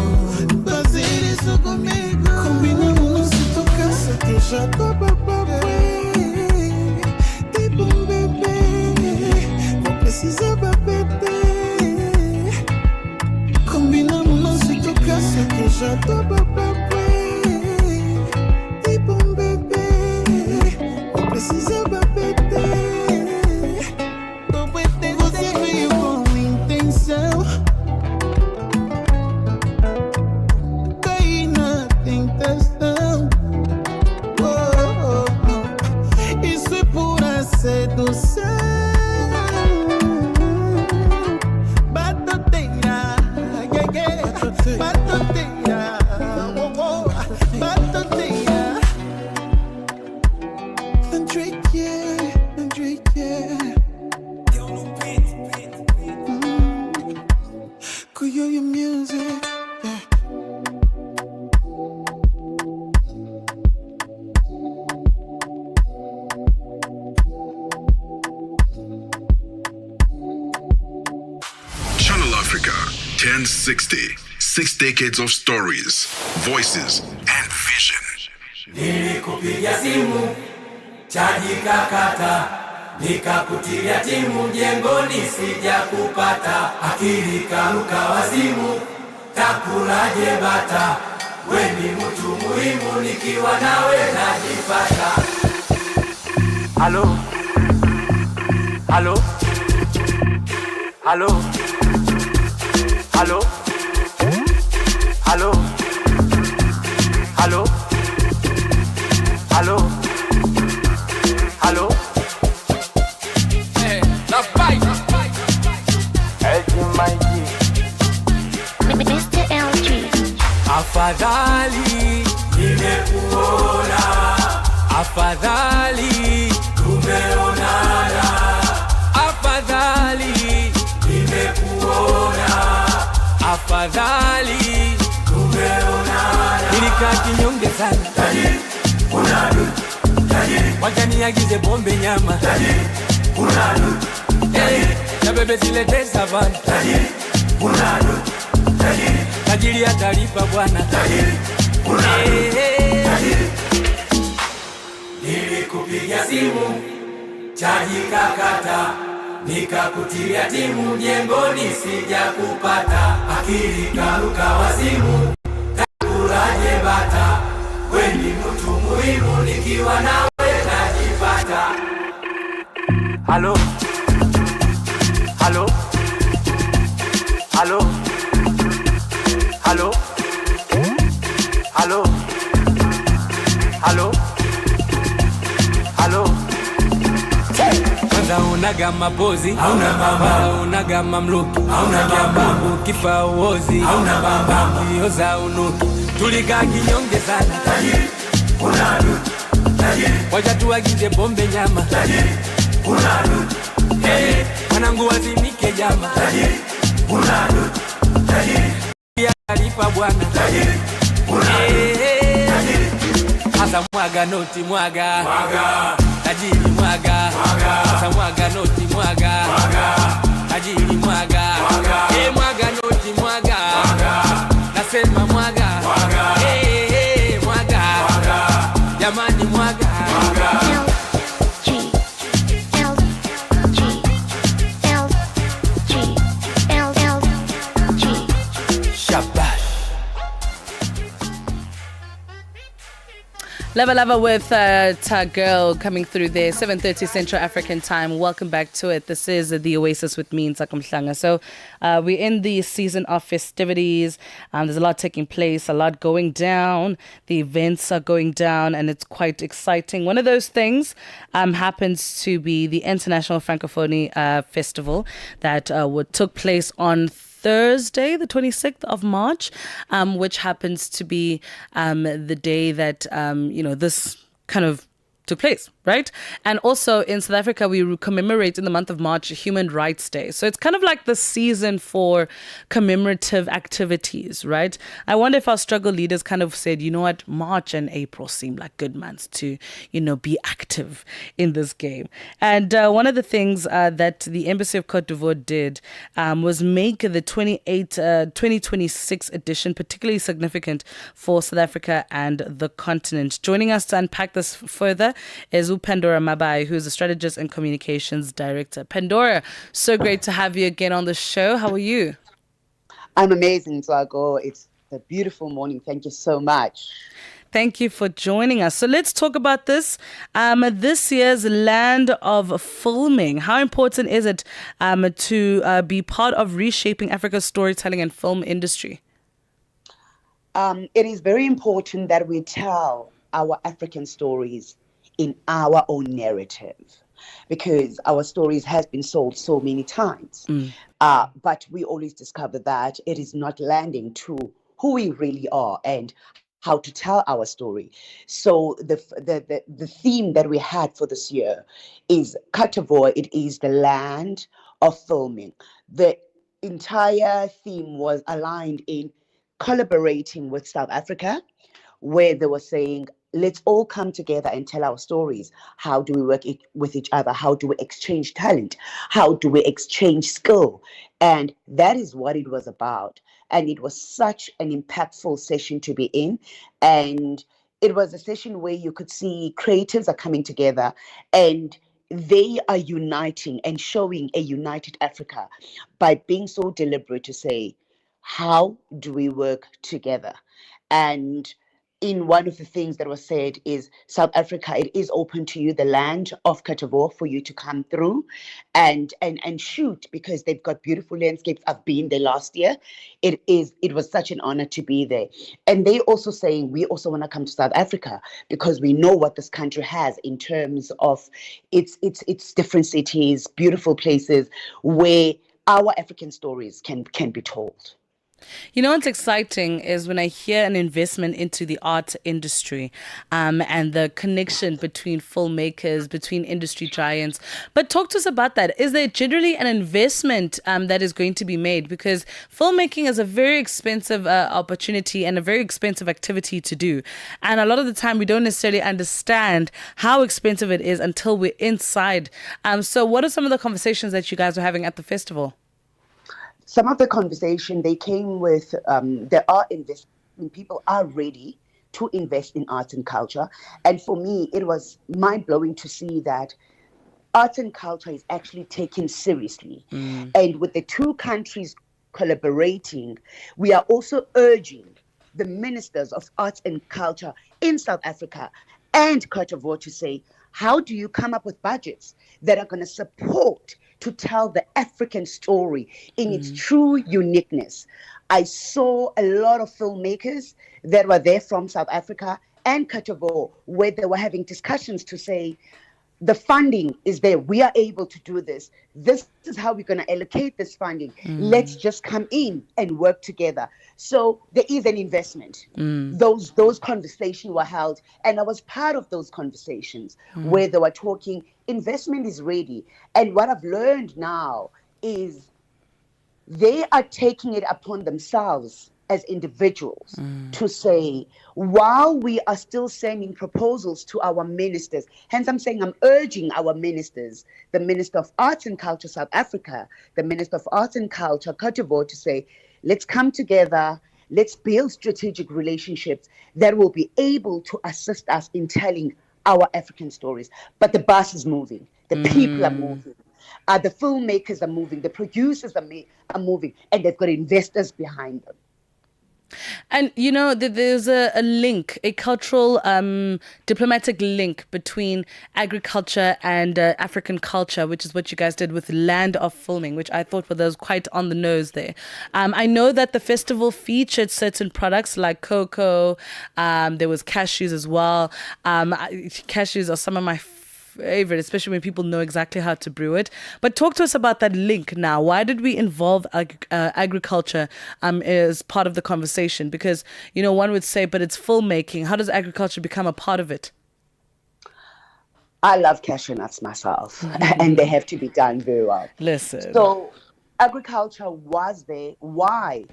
fazer isso comigo? Combinamos não se tocasse que eu já tô bababué. Tipo bebê, eu precisava beber. Combinamos não se tocasse que eu já tô bababué. Tipo bebê, eu precisava beber. Você veio com intenção, caí na tentação. Isso é pura sedução. Batoteira, yeah, yeah. Batoteira, oh, oh. Batoteira. André, yeah. Could you your music? Yeah. Channel Africa 1060. 6 decades of stories, voices, and vision. Nilikupigia simu chaji kakata, nikakutilia timu mjengoni sija kupata, akili karuka wazimu, takulaje bata, we ni mtu muhimu nikiwa nawe najipata. Halo, halo, halo, halo, halo, halo, halo, halo. Na fight. Mr. LG. Afadhali nimekuona, afadhali tumeonana, afadhali nimekuona, afadhali tumeonana. Nilikaa kinyonge sana, tajiri unadu, tajiri wakaniagize bombe nyama, tajiri unadu, tajiri na bebe zilete savana, tajiri unadu, tajiri tajiri atalipa bwana, tajiri unadu, tajiri. Nilikupigia simu chaji kakata, Nikakutia timu jengoni sija kupata. Akili karuka wazimu, takulaje bata. Weni mtu muhimu nikiwa nawe najipata. Halo, halo, halo, halo, halo, halo, halo. Kwanza unaga mapozi, hauna bamba. Unaga mamluki, hauna bamba. Ukifa uozi, hauna bamba. Ukioza unuki, tulika kinyonge sana. Tajiri, unadu, tajiri. Wacha tuagize bombe nyama. Tajiri, unadu, tajiri. Wanangu wazimike jama. Tajiri, unadu, tajiri. Ya kalipa bwana. Tajiri, unadu, tajiri. Asa mwaga noti mwaga. Mwaga. Tajiri mwaga. Asa mwaga noti mwaga. Tajiri mwaga. Mwaga noti mwaga. Nasema mwaga. Mwaga. Jamani mwaga. Lava with Ta Girl coming through there, 7:30 Central African time. Welcome back to it. This is the Oasis with me, Ntsako Mhlanga. So we're in the season of festivities. There's a lot taking place, a lot going down. The events are going down and it's quite exciting. One of those things happens to be the International Francophonie Festival that took place on Thursday, the 26th of March, which happens to be the day that, this kind of took place, right? And also in South Africa, we commemorate in the month of March Human Rights Day. So it's kind of like the season for commemorative activities, right? I wonder if our struggle leaders kind of said, you know what, March and April seem like good months to, be active in this game. And one of the things that the Embassy of Côte d'Ivoire did was make the 2026 edition particularly significant for South Africa and the continent. Joining us to unpack this further is Pandora Mabai, who is a strategist and communications director. Pandora, so great to have you again on the show. How are you? I'm amazing, Ntsako. It's a beautiful morning. Thank you so much. Thank you for joining us. So let's talk about this. This year's Land of Filming. How important is it to be part of reshaping Africa's storytelling and film industry? It is very important that we tell our African stories in our own narrative, because our stories has been sold so many times. But we always discover that it is not landing to who we really are and how to tell our story. So the theme that we had for this year is Côte d'Ivoire. It is the land of filming. The entire theme was aligned in collaborating with South Africa, where they were saying, let's all come together and tell our stories. How do we work with each other? How do we exchange talent? How do we exchange skill? And that is what it was about. And it was such an impactful session to be in. And it was a session where you could see creatives are coming together and they are uniting and showing a united Africa by being so deliberate to say, how do we work together? And in one of the things that was said is, South Africa, it is open to you, the land of Côte d'Ivoire, for you to come through and shoot, because they've got beautiful landscapes. I've been there last year. It was such an honor to be there. And they also saying, we also want to come to South Africa because we know what this country has in terms of its different cities, beautiful places where our African stories can be told. You know what's exciting is when I hear an investment into the art industry and the connection between filmmakers, between industry giants. But talk to us about that. Is there generally an investment that is going to be made? Because filmmaking is a very expensive opportunity and a very expensive activity to do. And a lot of the time we don't necessarily understand how expensive it is until we're inside. So what are some of the conversations that you guys were having at the festival? Some of the conversation they came with, there are investment. People are ready to invest in arts and culture. And for me, it was mind-blowing to see that arts and culture is actually taken seriously. And with the two countries collaborating, we are also urging the ministers of arts and culture in South Africa and Cote d'Ivoire to say, how do you come up with budgets that are going to support to tell the African story in its true uniqueness? I saw a lot of filmmakers that were there from South Africa and Cote d'Ivoire where they were having discussions to say, the funding is there. We are able to do this. This is how we're going to allocate this funding. Let's just come in and work together. So there is an investment. Those conversations were held, and I was part of those conversations where they were talking, investment is ready. And what I've learned now is they are taking it upon themselves as individuals to say, while we are still sending proposals to our ministers, hence I'm saying I'm urging our ministers, the Minister of Arts and Culture South Africa, the Minister of Arts and Culture Cote d'Ivoire, to say, let's come together, let's build strategic relationships that will be able to assist us in telling our African stories. But the bus is moving, the people are moving. The filmmakers are moving, the producers are moving, and they've got investors behind them. And, you know, there's a link, a cultural, diplomatic link between agriculture and African culture, which is what you guys did with Land of Filming, which I thought was quite on the nose there. I know that the festival featured certain products like cocoa. There was cashews as well. Cashews are some of my favorite, especially when people know exactly how to brew it. But talk to us about that link now. Why did we involve agriculture as part of the conversation? Because, you know, one would say, but it's filmmaking. How does agriculture become a part of it? I love cashew nuts myself, and they have to be done very well. Listen. So agriculture was there. Why?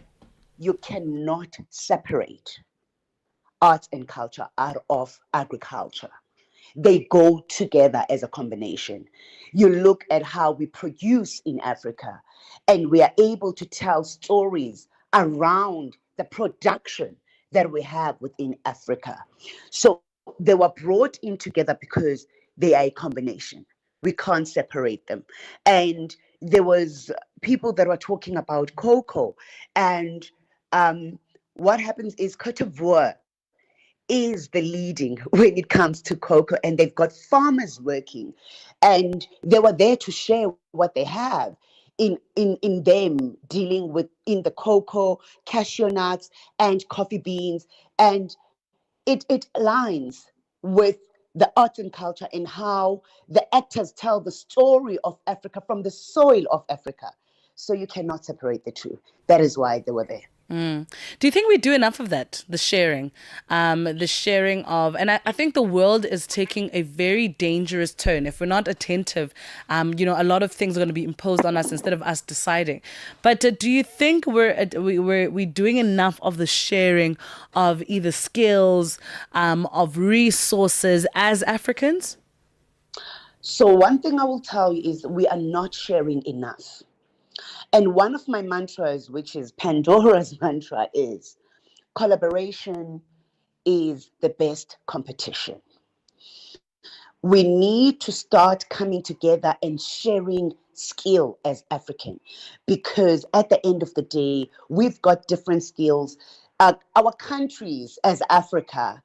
You cannot separate arts and culture out of agriculture. They go together as a combination. You look at how we produce in Africa, and we are able to tell stories around the production that we have within Africa. So they were brought in together because they are a combination. We can't separate them. And there was people that were talking about cocoa. And what happens is Cote d'Ivoire is the leading when it comes to cocoa, and they've got farmers working, and they were there to share what they have in them dealing with in the cocoa, cashew nuts, and coffee beans, and it aligns with the art and culture and how the actors tell the story of Africa from the soil of Africa. So you cannot separate the two. That is why they were there. Do you think we do enough of that? The sharing of, and I think the world is taking a very dangerous turn. If we're not attentive, you know, a lot of things are going to be imposed on us instead of us deciding. But do you think we're doing enough of the sharing of either skills, of resources as Africans? So one thing I will tell you is we are not sharing enough. And one of my mantras, which is Pandora's mantra, is collaboration is the best competition. We need to start coming together and sharing skill as African, because at the end of the day, we've got different skills. Our countries as Africa,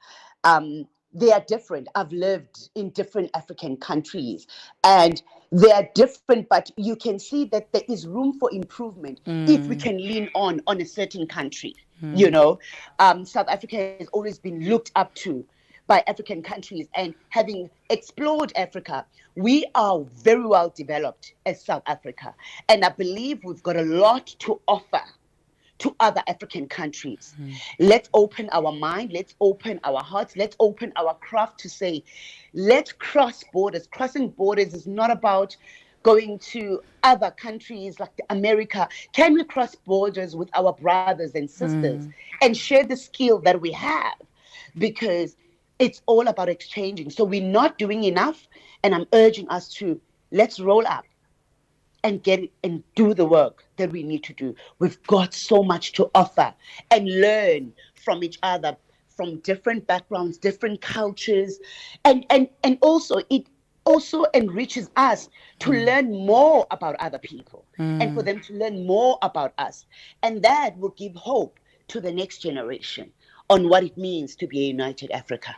they are different. I've lived in different African countries, and they are different, but you can see that there is room for improvement if we can lean on a certain country. You know, South Africa has always been looked up to by African countries, and having explored Africa, we are very well developed as South Africa. And I believe we've got a lot to offer to other African countries. Let's open our mind, let's open our hearts, let's open our craft to say, let's cross borders. Crossing borders is not about going to other countries like America. Can we cross borders with our brothers and sisters and share the skill that we have? Because it's all about exchanging. So we're not doing enough, and I'm urging us to let's roll up and get it and do the work that we need to do. We've got so much to offer and learn from each other, from different backgrounds, different cultures. And also also enriches us to learn more about other people and for them to learn more about us. And that will give hope to the next generation on what it means to be a united Africa.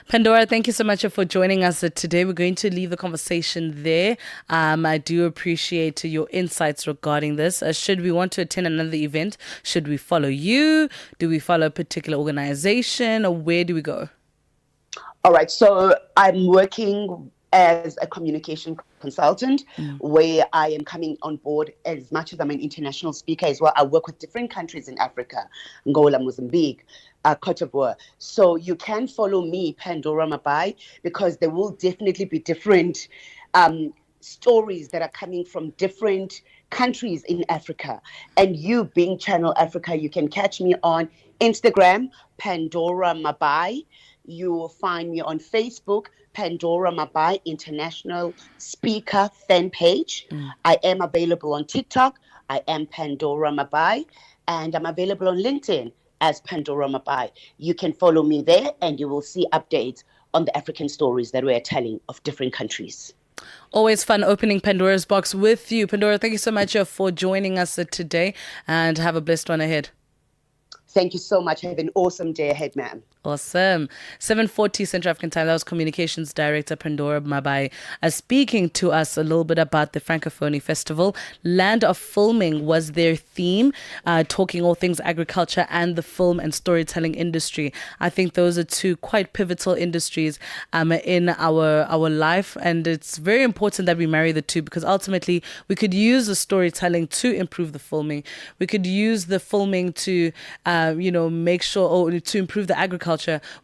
Pandora, thank you so much for joining us today. We're going to leave the conversation there. I do appreciate your insights regarding this. Should we want to attend another event, should we follow you? Do we follow a particular organization, or where do we go? All right, so I'm working as a communication consultant where I am coming on board as much as I'm an international speaker as well. I work with different countries in Africa, Angola, Mozambique, Cote d'Ivoire. So you can follow me, Pandora Mabai, because there will definitely be different stories that are coming from different countries in Africa. And you being Channel Africa, you can catch me on Instagram, Pandora Mabai. You will find me on Facebook, Pandora Mabai International Speaker Fan Page. I am available on TikTok. I am Pandora Mabai. And I'm available on LinkedIn as Pandora Mabai. You can follow me there and you will see updates on the African stories that we're telling of different countries. Always fun opening Pandora's box with you. Pandora, thank you so much for joining us today, and have a blessed one ahead. Thank you so much. Have an awesome day ahead, ma'am. Awesome. 7:40 Central African Time. That was Communications Director Pandora Mabai speaking to us a little bit about the Francophonie Festival. Land of Filming was their theme, talking all things agriculture and the film and storytelling industry. I think those are two quite pivotal industries in our life, and it's very important that we marry the two, because ultimately we could use the storytelling to improve the filming. We could use the filming to make sure, or to improve the agriculture.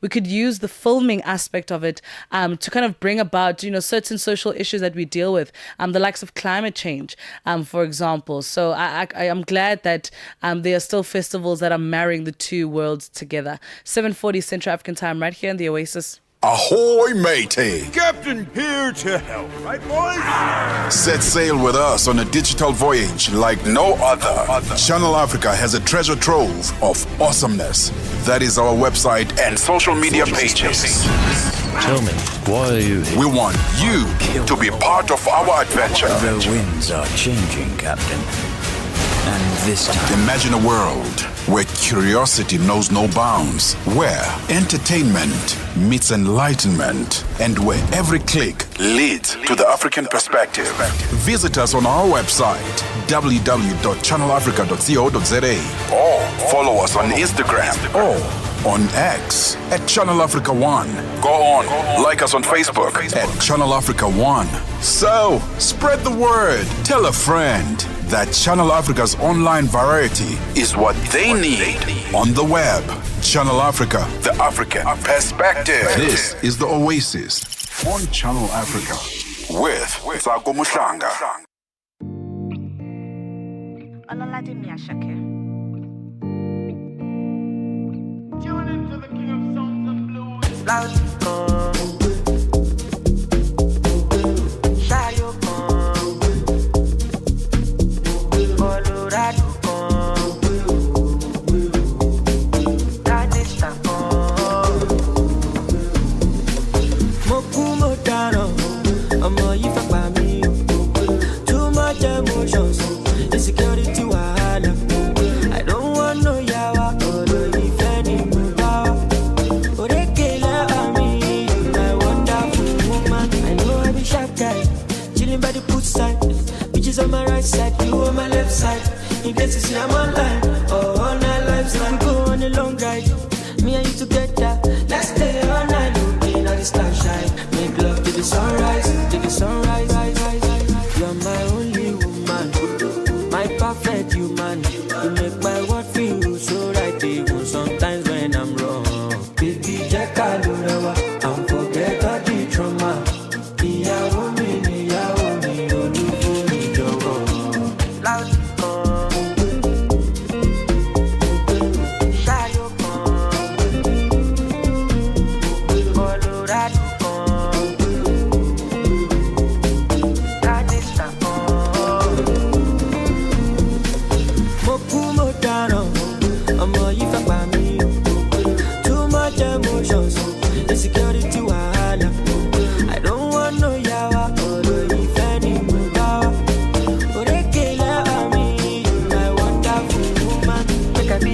We could use the filming aspect of it to kind of bring about, certain social issues that we deal with, the likes of climate change, for example. So I am glad that there are still festivals that are marrying the two worlds together. 7:40 Central African Time, right here in the Oasis. Ahoy, matey! Captain here to help, right, boys? Set sail with us on a digital voyage like no other. Channel Africa has a treasure trove of awesomeness. That is our website and social media pages. Tell me, why are you here? We want you to be part of our adventure. The winds are changing, Captain. And this time... Imagine a world where curiosity knows no bounds, where entertainment meets enlightenment, and where every click leads to the African perspective. Visit us on our website, www.channelafrica.co.za, or follow us on Instagram or on X at Channel Africa 1. Go on, like us on Facebook at Channel Africa 1. So, spread the word. Tell a friend that Channel Africa's online variety is what they need on the web. Channel Africa, the African perspective. This is the Oasis on Channel Africa with Sako Muhlanga. Tune into the King of Songs and Blues. Too much emotions, insecurity, wahala. I don't want no yawa, or if any power. Orekela ami,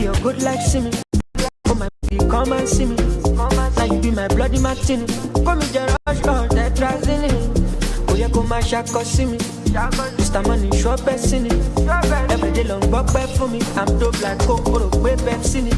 you're good like see me. Oh my baby, come and see me. Now you be my bloody martini. Come in the rush, all that rising in. Oh yeah, come and shako see me. Mr. Money, show best in it. Every day long walk back for me. I'm dope like coke, or a way back in it.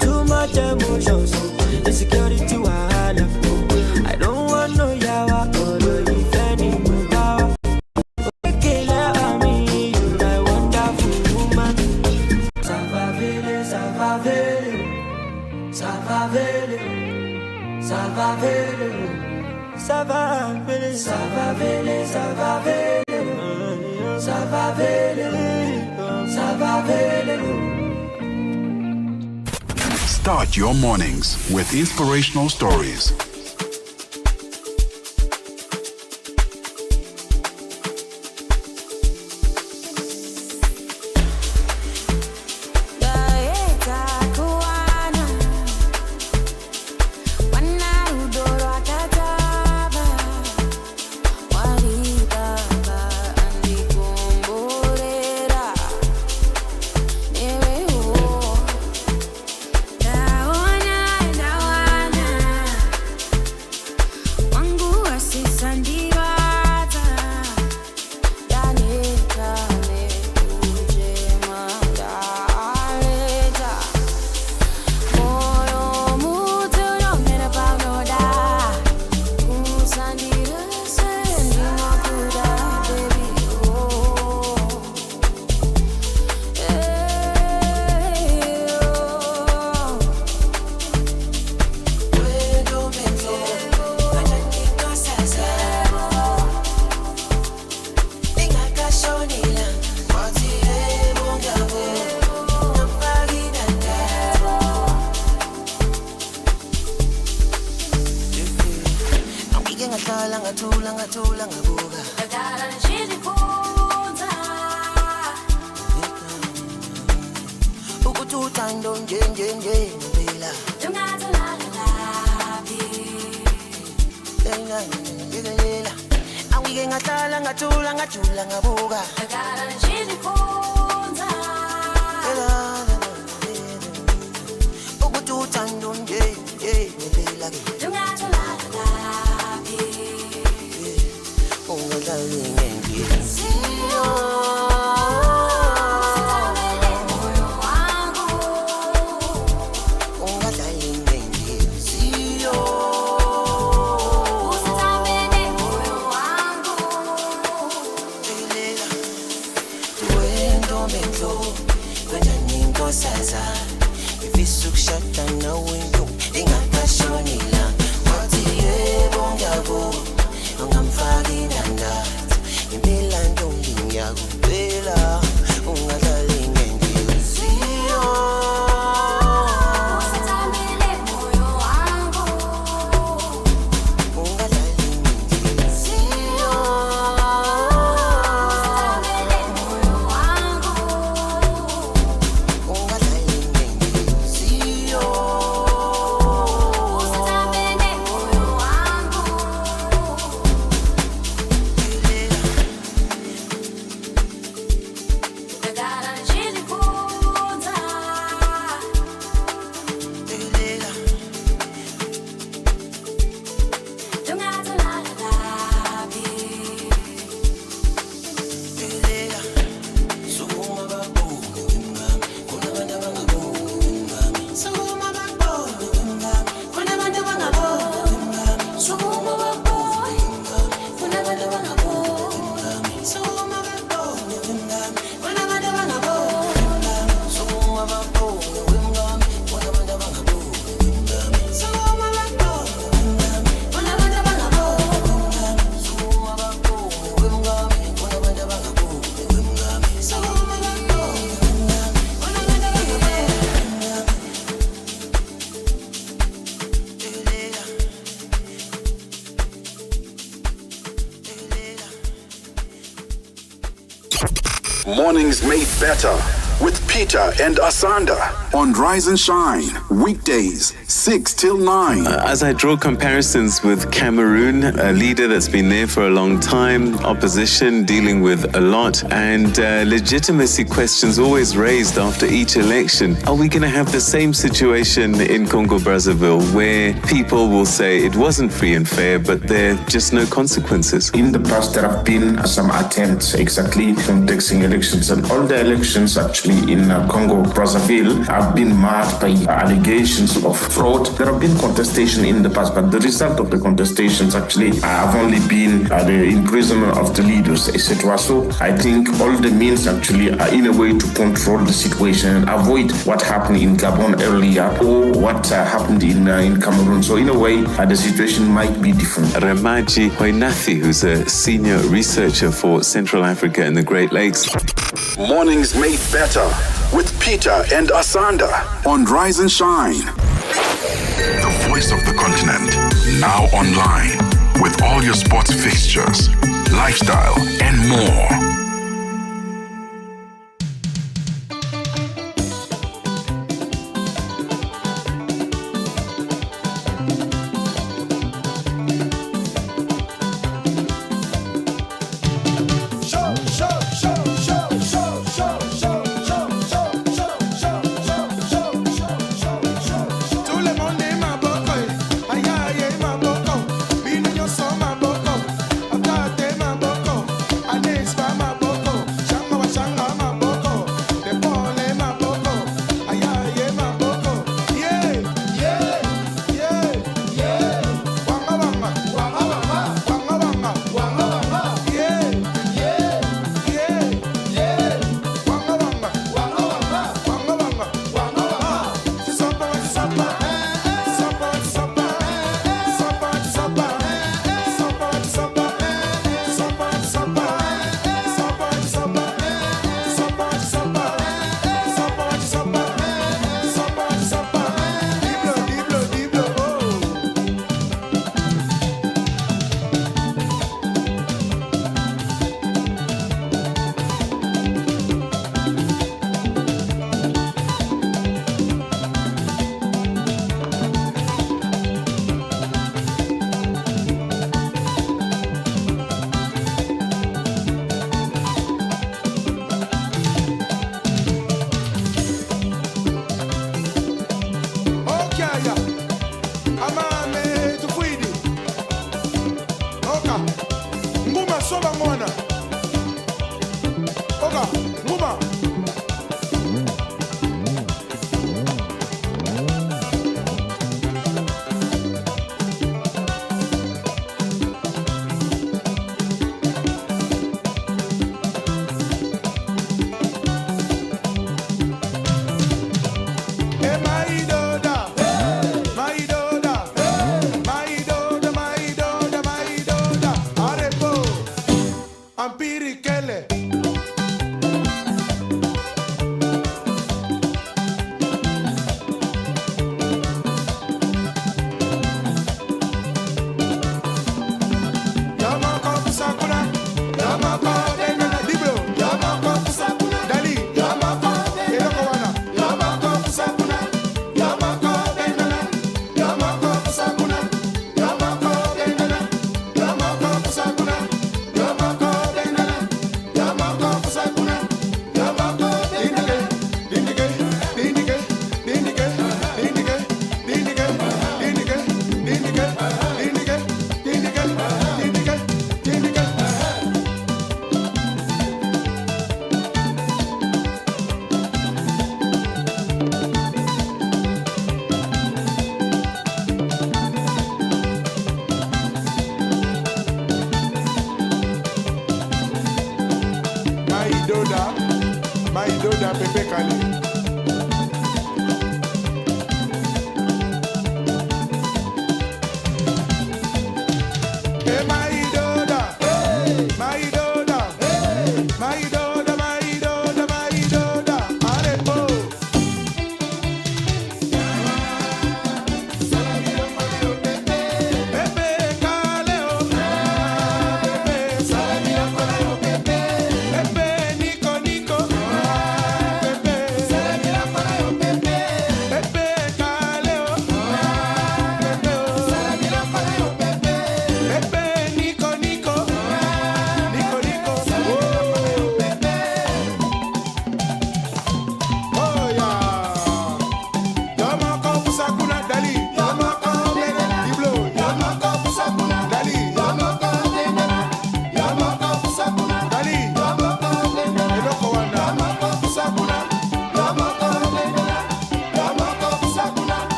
Too much emotions, insecurity, wahala. I don't want no yawa, or if any power. Okay, let me, you my wonderful woman. Savavele, savavele, savavele, savavele, savavele, savavele, savavele, savavele, savavele. Start your mornings with inspirational stories. Impela ntombi Mornings made better with Peter and Asanda on Rise and Shine, weekdays 6 till 9. As I draw comparisons with Cameroon, a leader that's been there for a long time, opposition dealing with a lot, and legitimacy questions always raised after each election. Are we going to have the same situation in Congo-Brazzaville where people will say it wasn't free and fair, but there are just no consequences? In the past, there have been some attempts exactly contesting elections, and all the elections actually in Congo-Brazzaville have been marked by allegations of fraud. There have been contestation in the past, but the result of the contestations actually have only been the imprisonment of the leaders, etc. So I think all the means actually are in a way to control the situation and avoid what happened in Gabon earlier or what happened in Cameroon. So in a way, the situation might be different. Ramaji Hoinathi, who's a senior researcher for Central Africa and the Great Lakes. Mornings made better with Peter and Asanda on Rise and Shine. The voice of the continent, now online with all your sports fixtures, lifestyle, and more.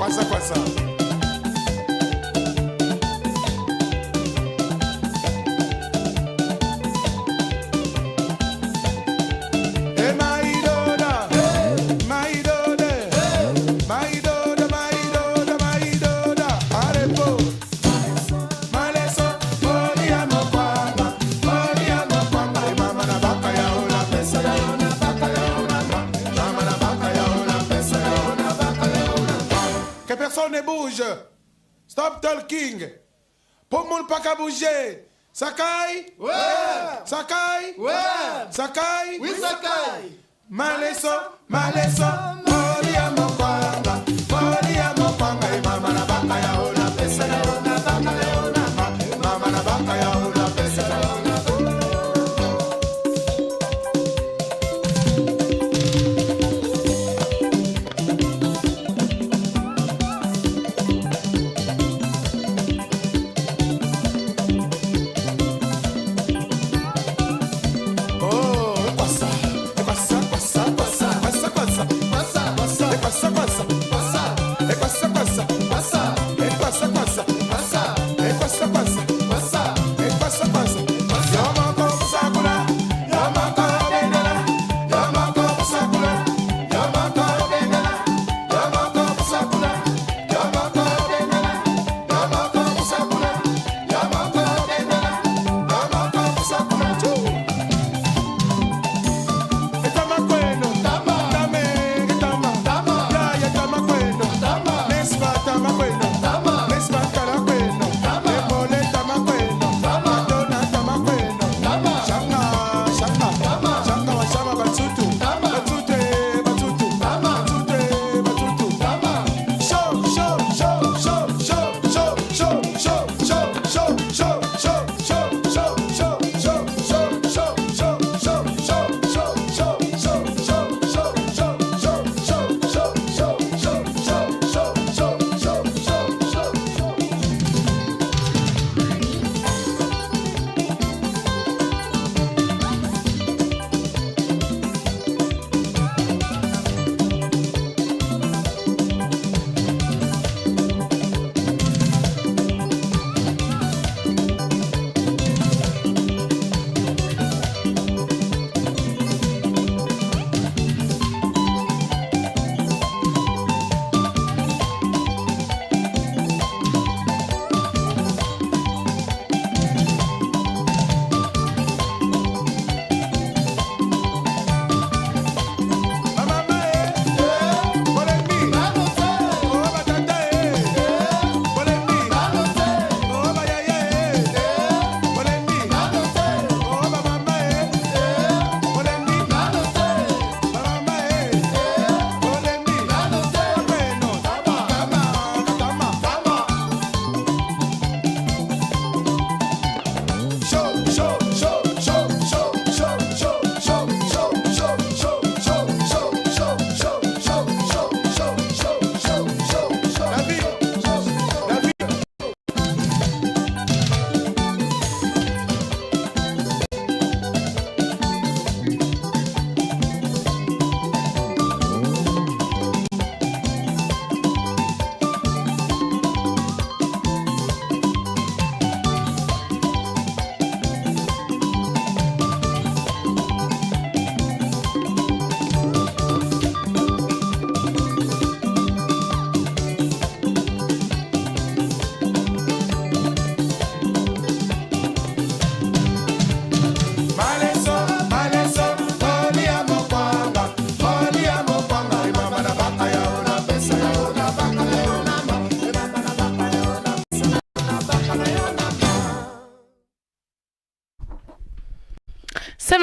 Kwasa. Personne ne bouge. Stop talking. Pour le monde pas qu'à bouger. Sakai? Ouais. Sakai? Ouais. Sakai? Oui, Sakai. Maleso. Moli a mokwanga. E mama na baka ya ona pesa ya ona baka ya ona. Mama na baka ya ona pesa ya ona.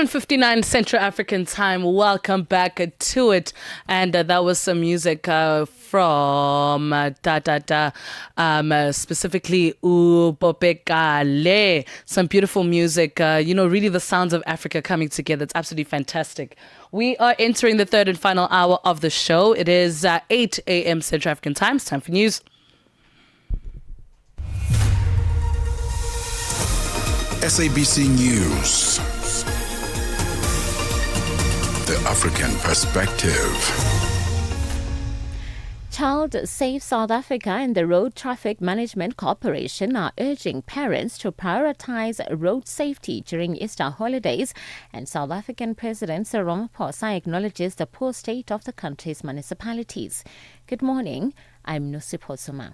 .59 Central African time. Welcome back to it. And that was some music from specifically Upopekale. Some beautiful music. Really the sounds of Africa coming together. It's absolutely fantastic. We are entering the third and final hour of the show. It is 8 a.m. Central African time. It's time for news. SABC News. The African Perspective. Child Safe South Africa and the Road Traffic Management Corporation are urging parents to prioritize road safety during Easter holidays, and South African President Cyril Ramaphosa acknowledges the poor state of the country's municipalities. Good morning, I'm Nusipho Suma.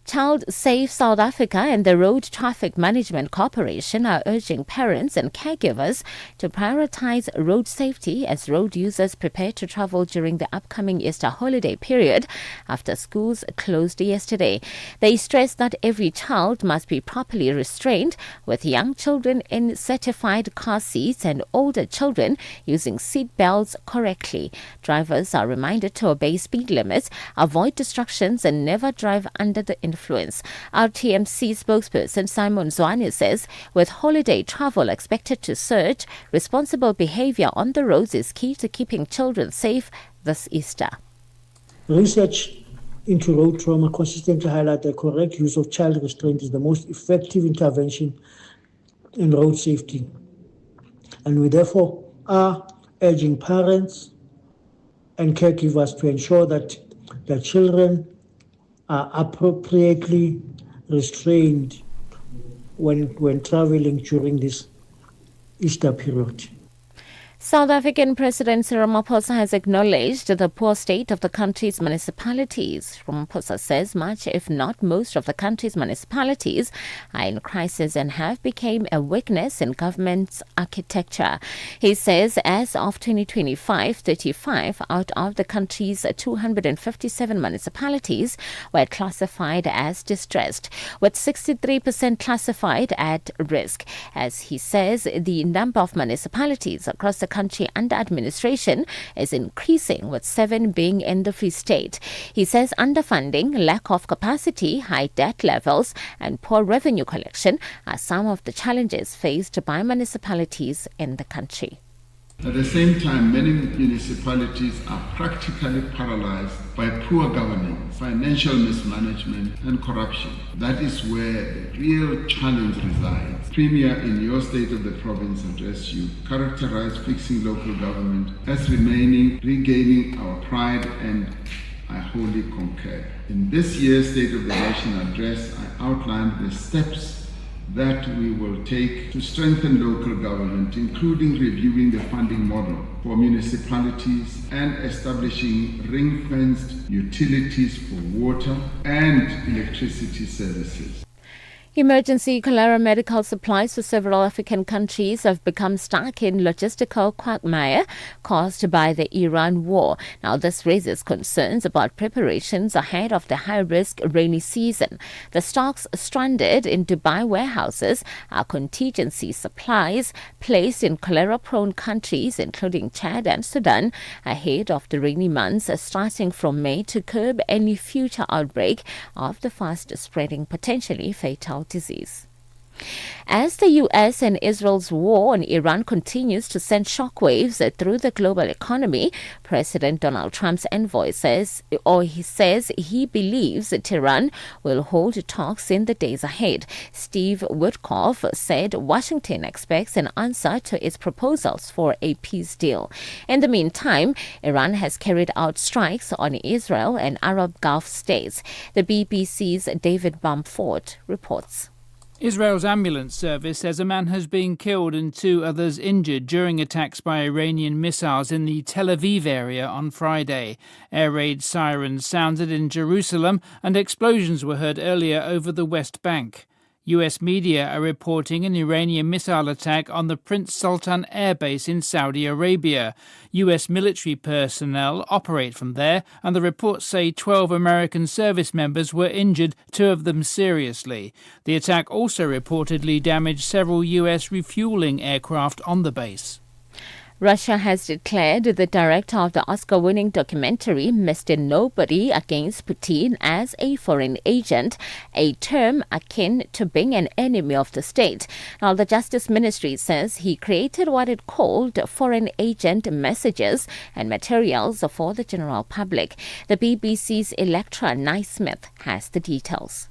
Child Safe South Africa and the Road Traffic Management Corporation are urging parents and caregivers to prioritize road safety as road users prepare to travel during the upcoming Easter holiday period after schools closed yesterday. They stress that every child must be properly restrained, with young children in certified car seats and older children using seat belts correctly. Drivers are reminded to obey speed limits, avoid distractions and never drive under the influence. RTMC spokesperson Simon Zwane says with holiday travel expected to surge, responsible behavior on the roads is key to keeping children safe this Easter. Research into road trauma consistently highlights that correct use of child restraint is the most effective intervention in road safety. And we therefore are urging parents and caregivers to ensure that their children are appropriately restrained when traveling during this Easter period. South African President Cyril Ramaphosa has acknowledged the poor state of the country's municipalities. Ramaphosa says much, if not most, of the country's municipalities are in crisis and have become a weakness in government's architecture. He says as of 2025, 35 out of the country's 257 municipalities were classified as distressed, with 63% classified at risk. As he says, the number of municipalities across the country under administration is increasing, with 7 being in the Free State. He says underfunding, lack of capacity, high debt levels and poor revenue collection are some of the challenges faced by municipalities in the country. At the same time, many municipalities are practically paralyzed by poor governance, financial mismanagement and corruption. That is where the real challenge resides. Premier, in your State of the Province address, you characterize fixing local government as regaining our pride, and I wholly concur. In this year's State of the Nation address, I outlined the steps that we will take to strengthen local government, including reviewing the funding model for municipalities and establishing ring-fenced utilities for water and electricity services. Emergency cholera medical supplies for several African countries have become stuck in logistical quagmire caused by the Iran war. Now, this raises concerns about preparations ahead of the high-risk rainy season. The stocks stranded in Dubai warehouses are contingency supplies placed in cholera-prone countries, including Chad and Sudan, ahead of the rainy months starting from May to curb any future outbreak of the fast-spreading, potentially fatal disease. As the U.S. and Israel's war on Iran continues to send shockwaves through the global economy, President Donald Trump's envoy says he believes Tehran will hold talks in the days ahead. Steve Witkoff said Washington expects an answer to its proposals for a peace deal. In the meantime, Iran has carried out strikes on Israel and Arab Gulf states. The BBC's David Bamford reports. Israel's ambulance service says a man has been killed and 2 others injured during attacks by Iranian missiles in the Tel Aviv area on Friday. Air raid sirens sounded in Jerusalem and explosions were heard earlier over the West Bank. US media are reporting an Iranian missile attack on the Prince Sultan Air Base in Saudi Arabia. US military personnel operate from there, and the reports say 12 American service members were injured, 2 of them seriously. The attack also reportedly damaged several US refueling aircraft on the base. Russia has declared the director of the Oscar-winning documentary Mr. Nobody against Putin as a foreign agent, a term akin to being an enemy of the state. Now, the Justice Ministry says he created what it called foreign agent messages and materials for the general public. The BBC's Electra Naismith has the details.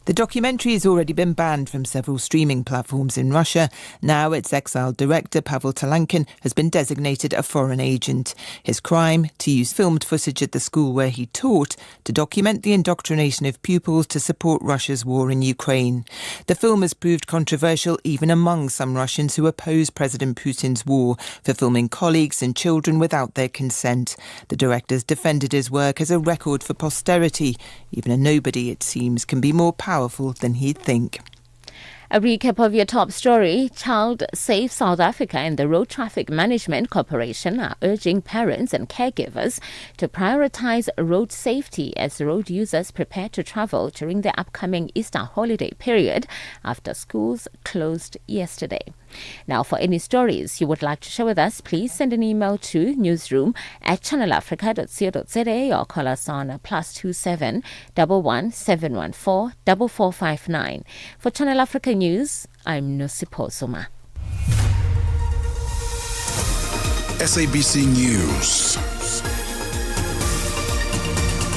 The documentary has already been banned from several streaming platforms in Russia. Now its exiled director, Pavel Talankin, has been designated a foreign agent. His crime, to use filmed footage at the school where he taught to document the indoctrination of pupils to support Russia's war in Ukraine. The film has proved controversial even among some Russians who oppose President Putin's war for filming colleagues and children without their consent. The director's defended his work as a record for posterity. Even a nobody, it seems, can be more powerful than he'd think. A recap of your top story. Child Safe South Africa and the Road Traffic Management Corporation are urging parents and caregivers to prioritize road safety as road users prepare to travel during the upcoming Easter holiday period after schools closed yesterday. Now, for any stories you would like to share with us, please send an email to newsroom@channelafrica.co.za or call us on +27 11 714 4459. For Channel Africa News, I'm Nosipho Soma. SABC News.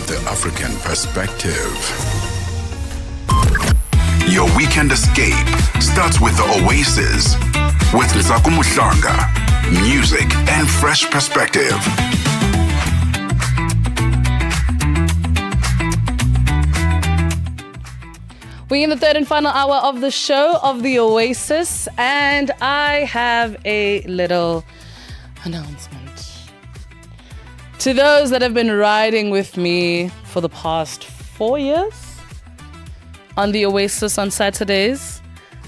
The African Perspective. Your weekend escape starts with the Oasis, with Nzaku Muhlanga, music and fresh perspective. We're in the third and final hour of the show of the Oasis, and I have a little announcement. To those that have been riding with me for the past 4 years on the Oasis on Saturdays,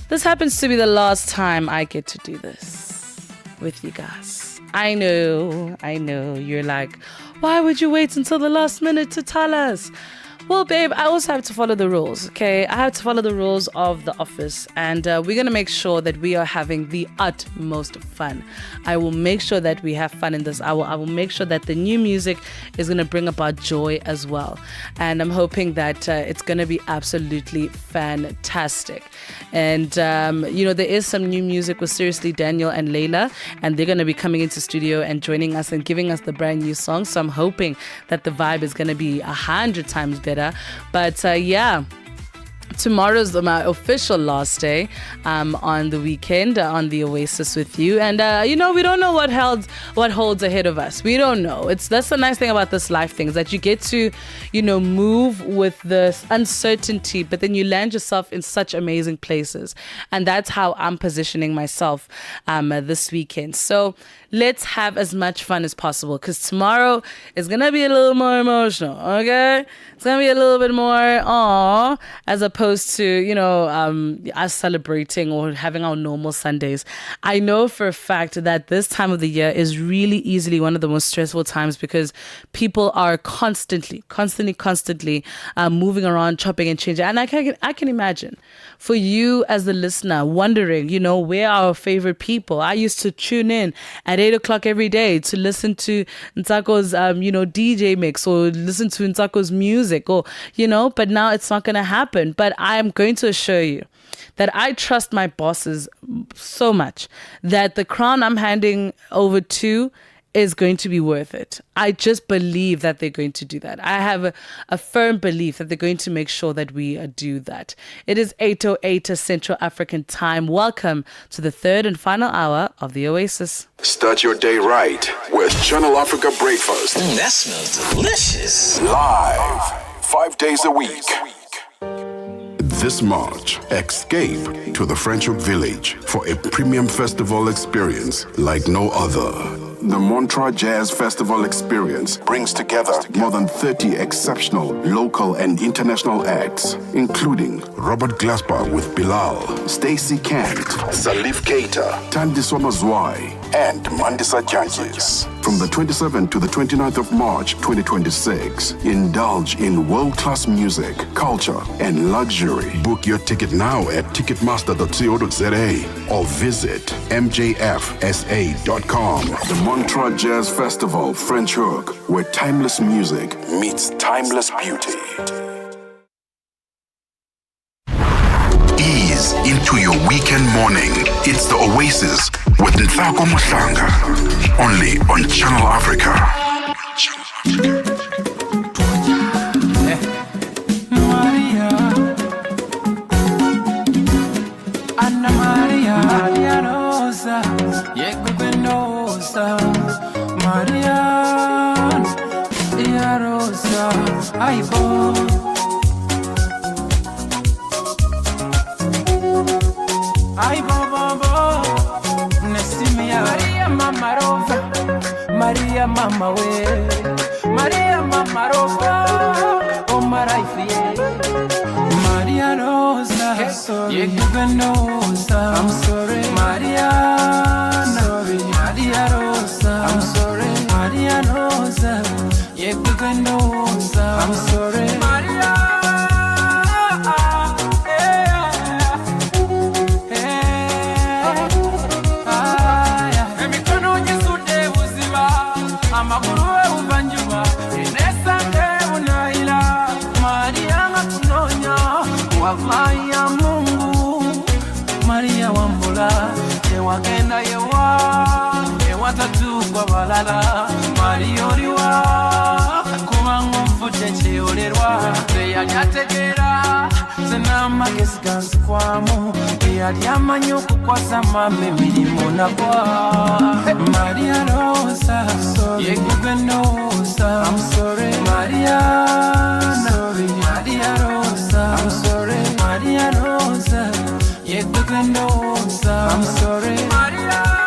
this happens to be the last time I get to do this with you guys. I know, you're like, why would you wait until the last minute to tell us? Well, babe, I also have to follow the rules, okay? I have to follow the rules of the office, and we're going to make sure that we are having the utmost fun. I will make sure that we have fun in this hour. I will make sure that the new music is going to bring about joy as well. And I'm hoping that it's going to be absolutely fantastic. And, there is some new music with Seriously Daniel and Layla, and they're going to be coming into studio and joining us and giving us the brand new song. So I'm hoping that the vibe is going to be 100 times better. But tomorrow's my official last day on the weekend on the Oasis with you, and we don't know what holds ahead of us. We don't know. That's the nice thing about this life thing, is that you get to move with the uncertainty, but then you land yourself in such amazing places, and that's how I'm positioning myself this weekend. So let's have as much fun as possible, because tomorrow is gonna be a little more emotional. Okay, it's gonna be a little bit more as opposed to us celebrating or having our normal Sundays. I know for a fact that this time of the year is really easily one of the most stressful times, because people are constantly moving around, chopping and changing. And I can imagine for you as the listener wondering, where are our favorite people? I used to tune in at 8 o'clock every day to listen to Ntako's DJ mix, or listen to Ntako's music, or but now it's not going to happen. But I'm going to assure you that I trust my bosses so much that the crown I'm handing over to is going to be worth it. I just believe that they're going to do that. I have a firm belief that they're going to make sure that we do that. It is 8:08 Central African time. Welcome to the third and final hour of the Oasis. Start your day right with Channel Africa Breakfast. That smells delicious. Live 5 days a week. This March, escape to the French Oak Village for a premium festival experience like no other. The Montreux Jazz Festival experience brings together more than 30 exceptional local and international acts, including Robert Glasper with Bilal, Stacey Kent, Salif Keita, Thandiswa Mazwai, and Mandisa Judges. From the 27th to the 29th of March 2026, indulge in world-class music, culture, and luxury. Book your ticket now at ticketmaster.co.za or visit mjfsa.com. The Montreux Jazz Festival, French Hook, where timeless music meets timeless beauty. Ease into your weekend morning. It's the Oasis with Nzaku Muhlanga. Only on Channel Africa. mama we Maria mama rosa oh maraifi Maria Rosa you even know I'm sorry Maria sorry Maria Rosa I'm sorry Maria Rosa you even know I'm sorry Maria Maria Mungu Maria Wambula Wagenda yewa tatu kwa balala Maria oriwa Kumangu mfute cheolerwa Teyanyategera Senama kesigansi kwamu Yaliamanyo kukwasa mame milimu na kwa Maria Rosa Yekugenosa I'm sorry Maria sorry Maria Rosa I'm sorry Maria Rosa Yekugenosa I'm sorry Maria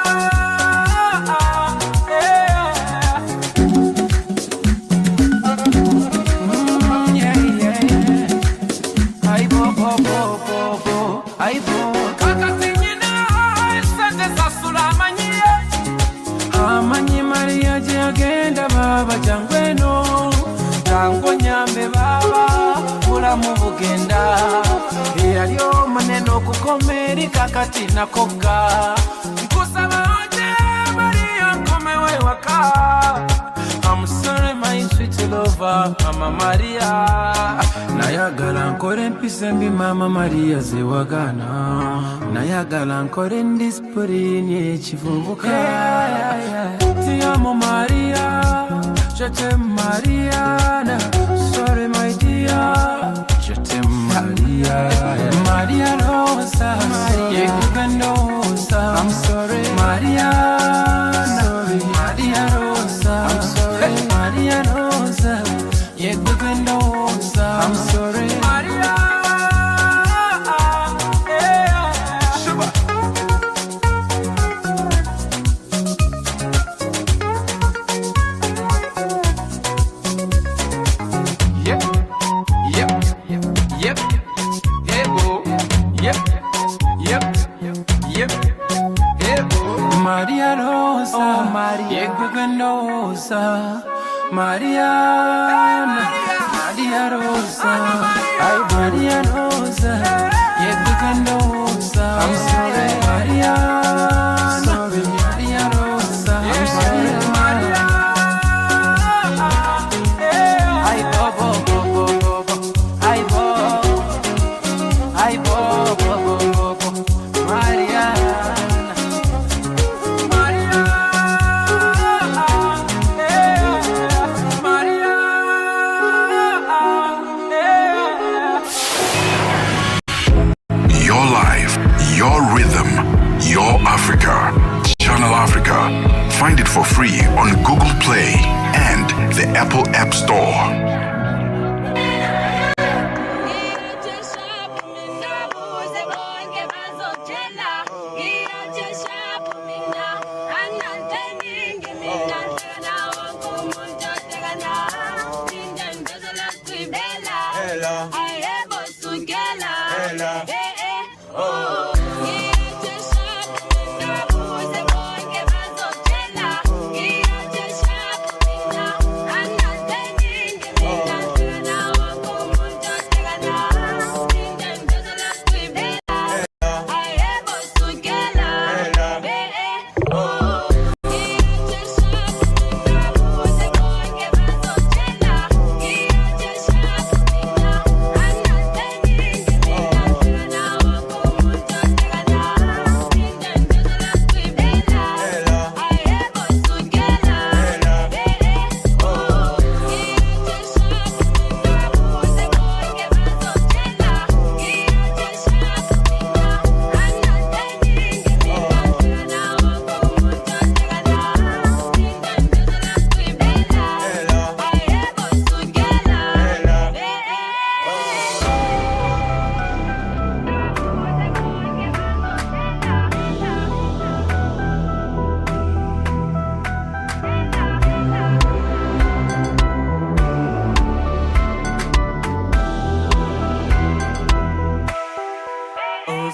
Agenda baba jangweno tango nyambe baba kula mu bugenda yaliyo maneno kukomeri kakati nakoga kusaba oje Maria komewe waka I'm sorry my sweet lover mama Maria nayagala nkore mpisembi mama Maria zewagana nayagala nkore ndispuri ekivumbuka Ti amo Maria, je t'aime Mariana. Sorry my dear, je t'aime Maria. Maria Rosa, Yekugenosa. I'm sorry, Maria. Sorry, Maria Rosa. I'm sorry, Maria Rosa. Yekugenosa. I'm sorry, Maria. Maria Rosa, oh Maria Guganosa, Mariana, Maria Rosa, ay Maria Rosa, Guganosa, I'm sorry, Maria, sorry, Maria Rosa, I'm sorry, Maria, ay Bobo, Bobo, Bobo, ay Bobo, ay Bobo, Bobo, Maria. Your rhythm, your Africa. Channel Africa. Find it for free on Google Play and the Apple App Store.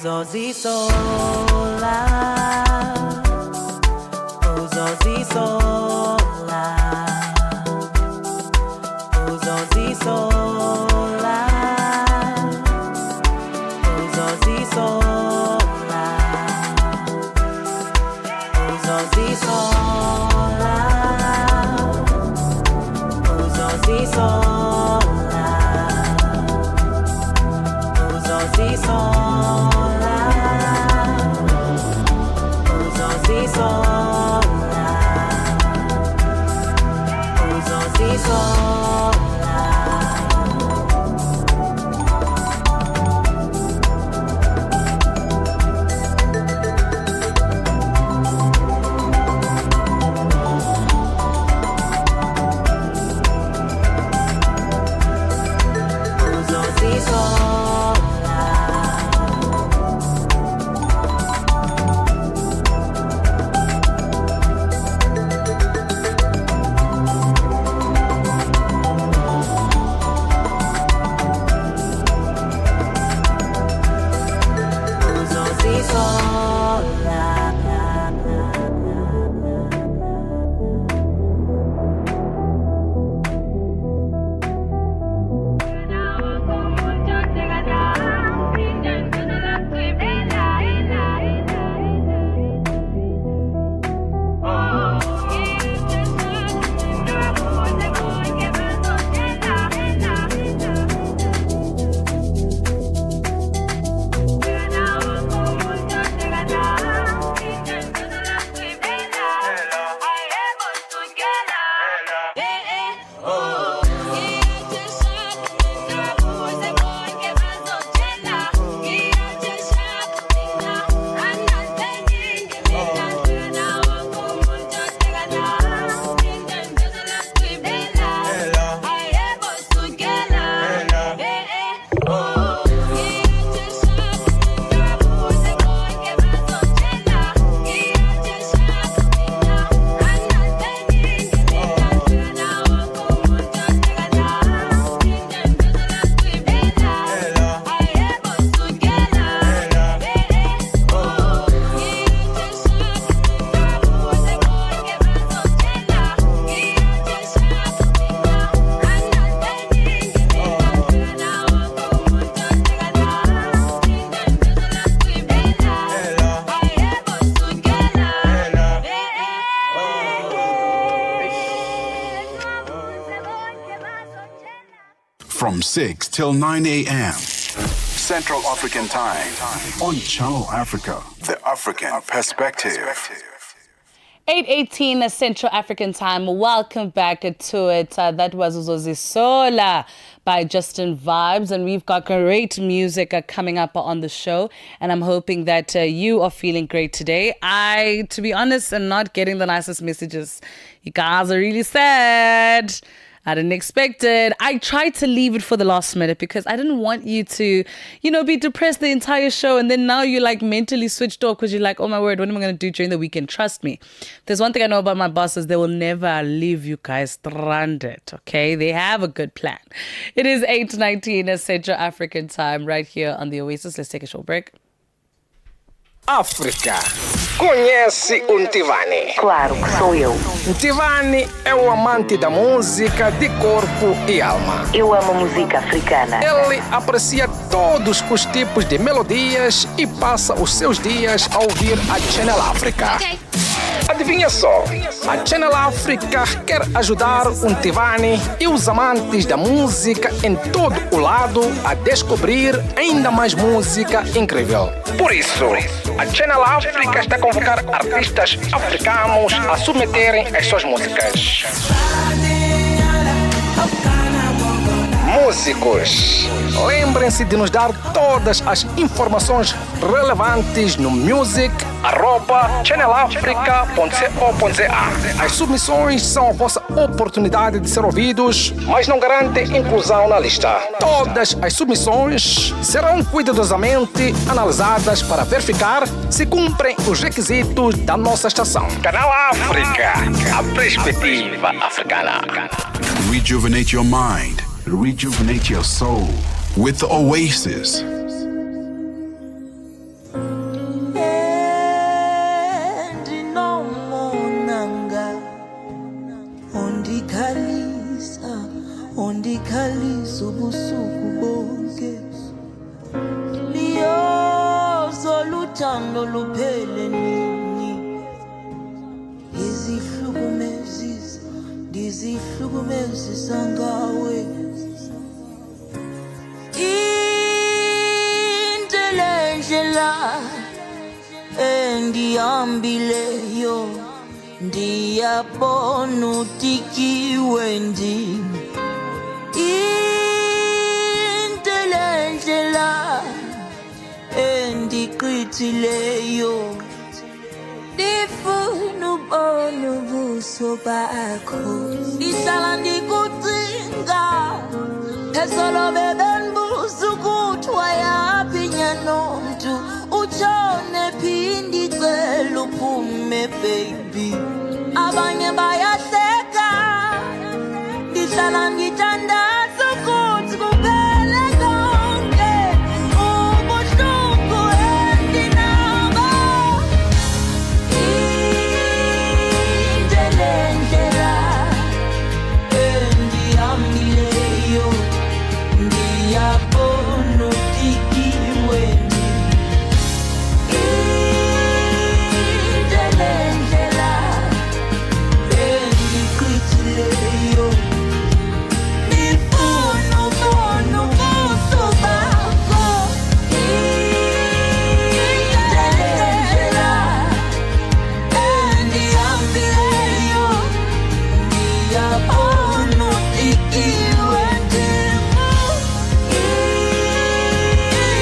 Uzozisola, uzozisola, uzozisola, uzozisola, uzozisola, uzozisola, uzozisola, From 6 till 9 a.m. Central African Time on Channel Africa, the African Perspective. 8:18 Central African Time. Welcome back to it. That was Uzozisola by Justin Vibes, and we've got great music coming up on the show, and I'm hoping that you are feeling great today. To be honest, am not getting the nicest messages. You guys are really sad. I didn't expect it. I tried to leave it for the last minute because I didn't want you to, be depressed the entire show. And then now you're like mentally switched off because you're like, oh my word, what am I going to do during the weekend? Trust me. There's one thing I know about my bosses. They will never leave you guys stranded. Okay. They have a good plan. It is 8:19 Central African Time right here on the Oasis. Let's take a short break. África. Conhece o Ntivani? Claro que sou eu. Ntivani é o amante da música de corpo e alma. Eu amo música africana. Ele aprecia todos os tipos de melodias e passa os seus dias a ouvir a Channel Africa. Okay. Adivinha só, a Channel Africa quer ajudar o Ntivani e os amantes da música em todo o lado a descobrir ainda mais música incrível. Por isso, a Channel Africa está a convocar artistas africanos a submeterem as suas músicas. Músicos, lembrem-se de nos dar todas as informações relevantes no music@channelafrica.co.za. As submissões são a vossa oportunidade de ser ouvidos, mas não garantem inclusão na lista. Todas as submissões serão cuidadosamente analisadas para verificar se cumprem os requisitos da nossa estação. Canal África, a perspectiva africana. Rejuvenate your mind. Rejuvenate your soul with Oasis. uthando luphele nini ndizihlukumezisa ngawe indlela endihambileyo ndiyabona utikiwe ndini indlela endigqithileyo ndifuna ubona ubuso bakho ndihlala ndikucinga phezolo bebendibuza ukuthi wayaphi nyanomntu utshone phindi cela uphume baby abanye bayahleka ndihlala ngithandaza ukuthi kuphele konke ubuhlungu endinabo indlela endihambileyo ndiyabona utikiwe indlela endigqithileyo ndifuna ubona ubuso bakho indlela endihambileyo ndiyabona utikiwe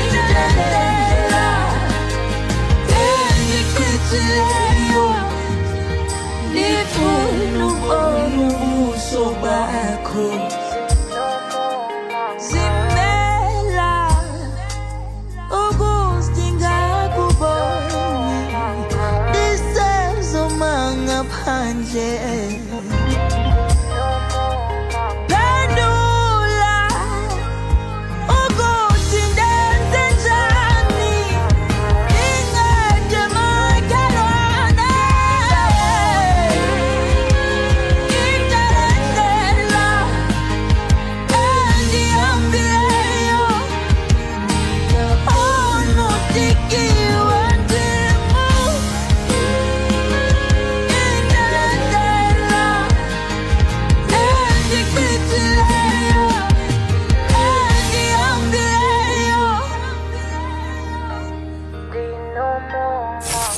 indlela endigqithileyo ndifuna ubona ubuso bakho zimela ukuzidinga kubona ndisezoma ngaphandle phendula ukuthi ndenze njani incede makhelwane indlela endihambileyo ndiyabona utikiwe ndimo indlela endigqithileyo endihambileyo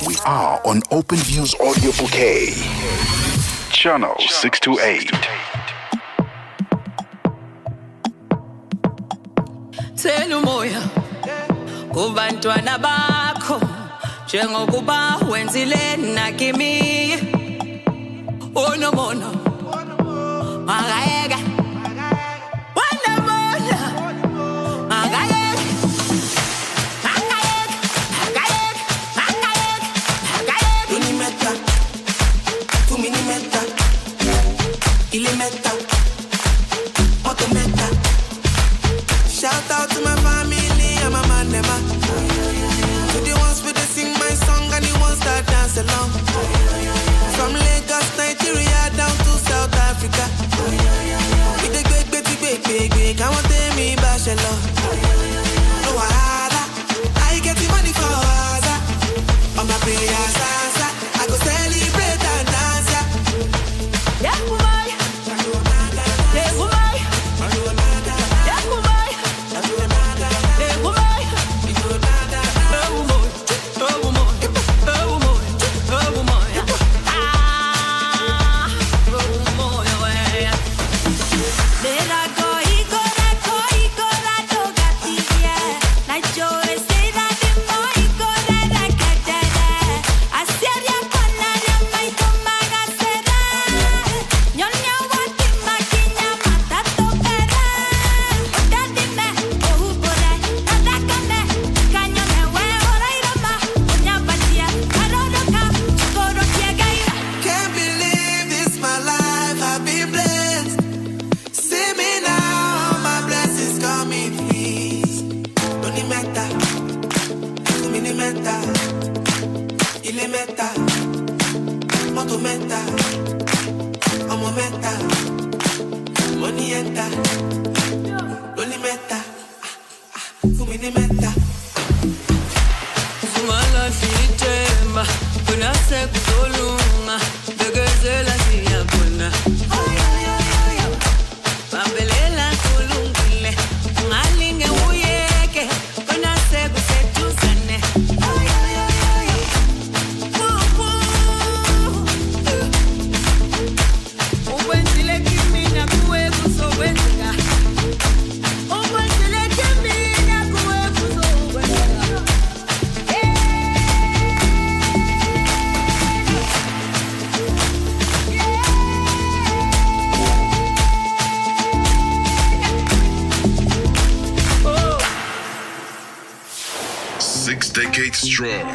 We are on Open Views Audio Bouquet, Channel 628. Thela umoya kubantwana bakho njengokuba wenzile nakimi unomono makayeka wanamoya makayeka unimeta tuminimeta ilimeta motometa. Shout out to my family and my man them. To the ones who they sing my song and the ones that dance along. From Lagos, Nigeria down to South Africa. We the big, I want them me bachelor. No wahala, I get the money for Waza. On my prayers answer, I go celebrate and dance. Yeah, boy. Yeah, boy. Sumala siyitemba kunasekuzolunga bekezela siyabona bambelela kulungile ungalinge uyeke kunasekusetuzane ukwenzile kimina kuwe kuzokwenzeka ukwenzile kimina kuwe kuzokwenzeka 6 decades strong,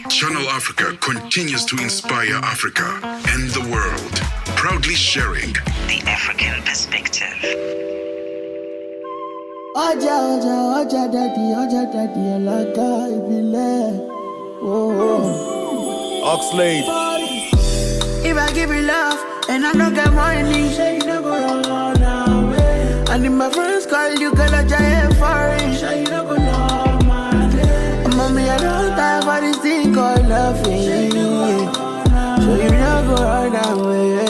Channel Africa continues to inspire Africa and the world, proudly sharing the African perspective. Oja daddy, alaga ibile. Oxlade. If I give you love and I don't get money, say you no go run away. And if my friends call you, girl, I giant foreign, say you no go know my name. Mommy, I don't have for this thing called loving, so you no go run away.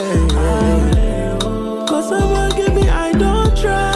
Cause someone give me, I don't try.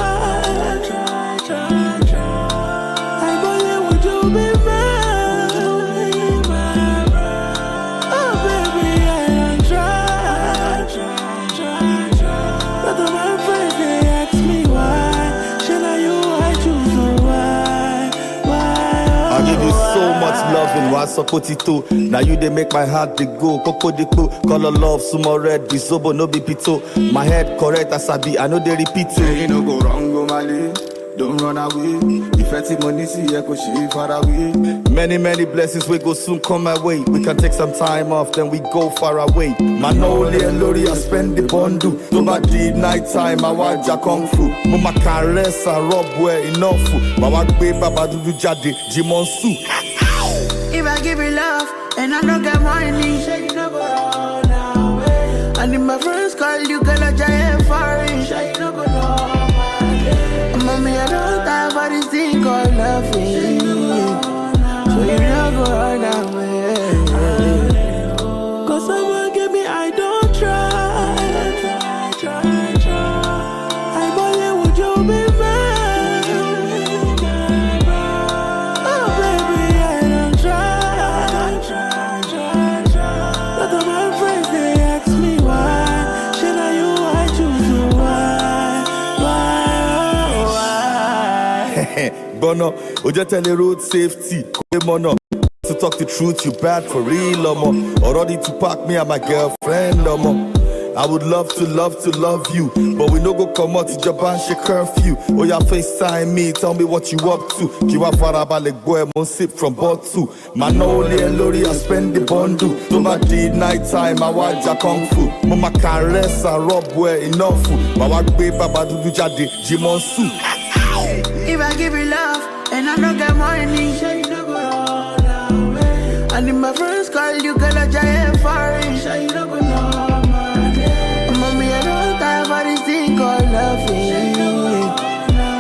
Loving, why support it too? Now you they make my heart they go. Coco de co, color love, sumo red, be sobo, no be pito. My head correct as I be, I know they repeat it. You no go wrong, go Mali. Don't run away. If I see money, see I go she far away. Many blessings we go soon come my way. We can take some time off, then we go far away. Manoli and Lori, I spend the bondu. Nobody night time, I watch ya kung fu. Mama can rest and rob where enough. Mama gbe baba do jade, Jimonsu. If I give you love and I don't get money, say you no go run away. And if my friends call you, girl, I giant foreign, say you no go know my name. Mommy, I don't have for this thing called loving, so you no go run away. Cause someone give me, I don't try. I believe would you be mine? Oh baby, I don't try. But all my friends they ask me why. Should I you I choose you why? Bono, Oja tell the road safety. Mono. To talk the truth, you bad for real, omo. Already to pack me and my girlfriend, omo. I would love to love you, but we no go come out to Japan, she curfew. Oh, yeah, FaceTime me, tell me what you up to. Kiwa farabale boy, mon sip from bottle. Manoli and Lori, I spend the bondu. Nobody night time, I watch ya kung fu. Mama can rest and rob where enough. Mama gbe baba do jade, Jimonsu. If I give you love and I don't get money, say you no go run away. And if my friends call you, girl, I giant foreign, say you no go know my name. Mommy, I don't have for this thing called loving,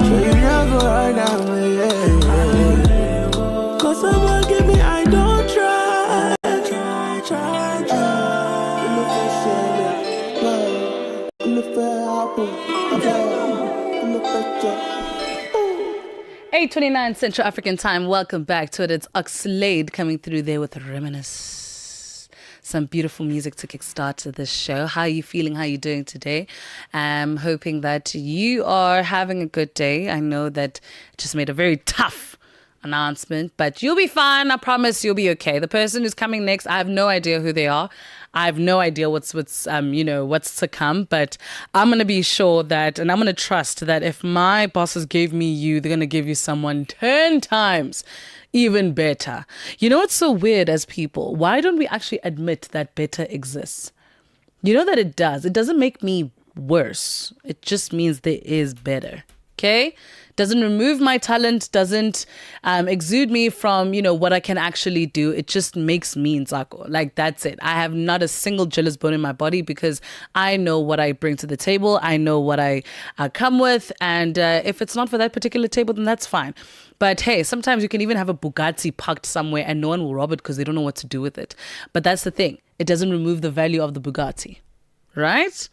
so you no go run away. Cause someone give me, I don't try. 8:29 Central African time. Welcome back to it. It's Oxlade coming through there with Reminisce. Some beautiful music to kickstart this show. How are you feeling? How are you doing today? I'm hoping that you are having a good day. I know that I just made a very tough announcement, but you'll be fine. I promise you'll be okay. The person who's coming next, I have no idea who they are. I have no idea what's to come, but I'm going to be sure that, and I'm going to trust that if my bosses gave me you, they're going to give you someone 10 times even better. You know what's so weird as people? Why don't we actually admit that better exists? You know that it does. It doesn't make me worse. It just means there is better. Okay? Doesn't remove my talent, doesn't exude me from, what I can actually do. It just makes me Nzako. Like, that's it. I have not a single jealous bone in my body because I know what I bring to the table. I know what I come with. And if it's not for that particular table, then that's fine. But hey, sometimes you can even have a Bugatti parked somewhere and no one will rob it because they don't know what to do with it. But that's the thing. It doesn't remove the value of the Bugatti. Right?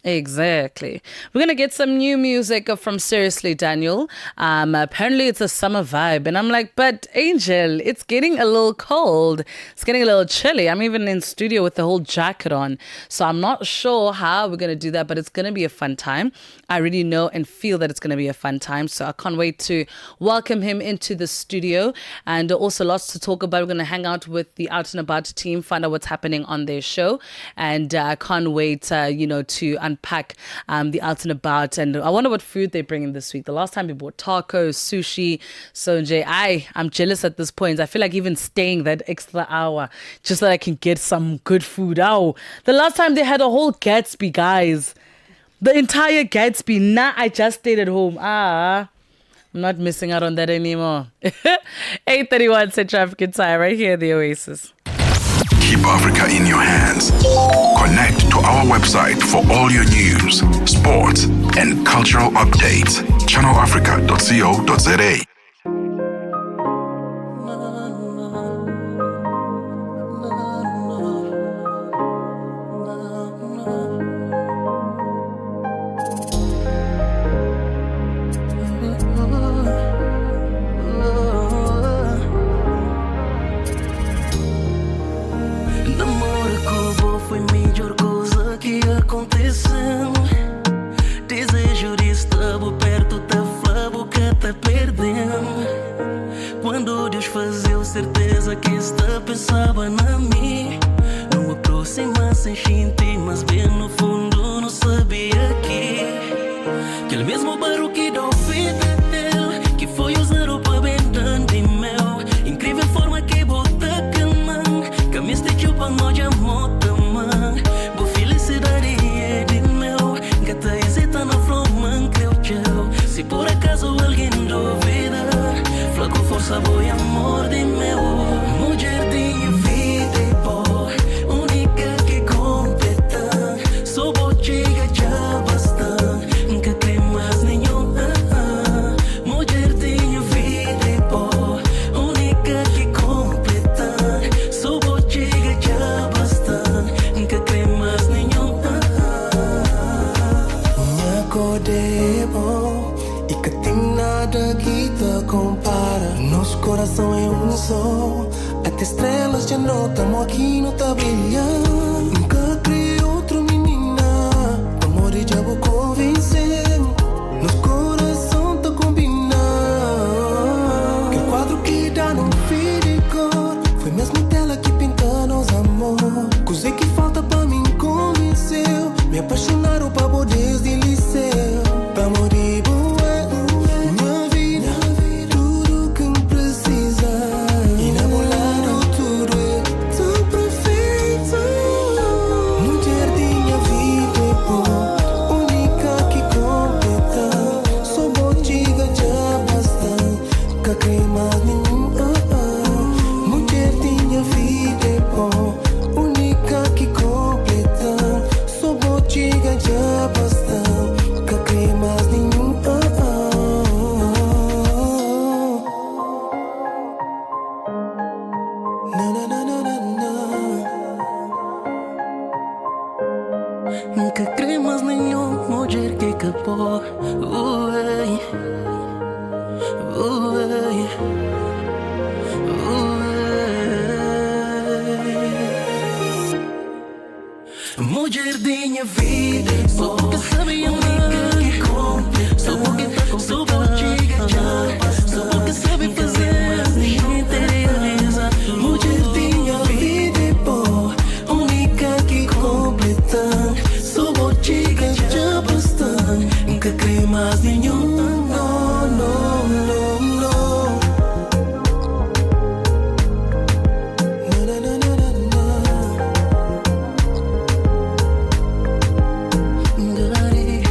Exactly. We're going to get some new music from Seriously Daniel. Apparently it's a summer vibe. And I'm like, but Angel, it's getting a little cold. It's getting a little chilly. I'm even in studio with the whole jacket on. So I'm not sure how we're going to do that, but it's going to be a fun time. I really know and feel that it's going to be a fun time. So I can't wait to welcome him into the studio. And also lots to talk about. We're going to hang out with the Out and About team, find out what's happening on their show. And I can't wait, to unpack the Out and About. And I wonder what food they're bringing this week. The last time we bought tacos, sushi. So Jay, I'm jealous at this point. I feel like even staying that extra hour just so that I can get some good food. Oh, the last time they had a whole Gatsby, guys. The entire Gatsby. Nah, I just stayed at home. I'm not missing out on that anymore. 8:31 Central African time, right here at the Oasis. Keep Africa in your hands. Connect to our website for all your news, sports, and cultural updates. channelafrica.co.za. Desejo de estar perto da flor que tá perdendo. Quando Deus fazia certeza que está pensava na mim. Não me aproxima sem sentir, mas bem no fundo não sabia que aquele mesmo barulho que dá vida dele, que foi usado para bem tanto de meu. Incrível forma que bota calmão, que me estejou para nós de amor também. Boa felicidade é de meu, gata hesita na flor, man, creu tchau. Se por acaso alguém duvida, flor com força, boa amor de meu. Mulher de vida e boa, única que completa. Sou boa, chega já bastante, nunca crê mais nenhum. Mulher de vida e boa, única que completa. Sou boa, chega já bastante, nunca crê mais nenhum. Minha cor é bom e que tem nada que te compara. Nosso coração é um só, até estrelas já notamos aqui não tá brilhando. Nunca criei outro menina, o amor e diabo convencer. Nosso coração tá combinando. Que quadro que dá num fio de cor, foi mesmo tela que pintou nos amor. Coisa que falta pra mim convenceu, me apaixonaram pra poder de liceu. Pra morir boa, minha vida, tudo que precisa. E na bolada tudo é tão perfeito. Mulher de minha vida é boa, única que completa. Sou botiga já bastante, nunca crê mais nenhum. Mulher de minha vida é boa, única que completa. Sou botiga já bastante, nunca crê mais nenhum. Na na na na na na. Nunca crê mais nenhum, mulher que acabou. Ué, ué, ué. Mulher de minha vida, só porque sabe amar, que compra, só porque tá com só botiga já, só porque sabe fazer, ninguém materializa. Mulher de minha vida é boa, única que completa. Sou botiga já bastante, nunca crê mais nenhum. Não, não, não, não. Na na na na na. Gari.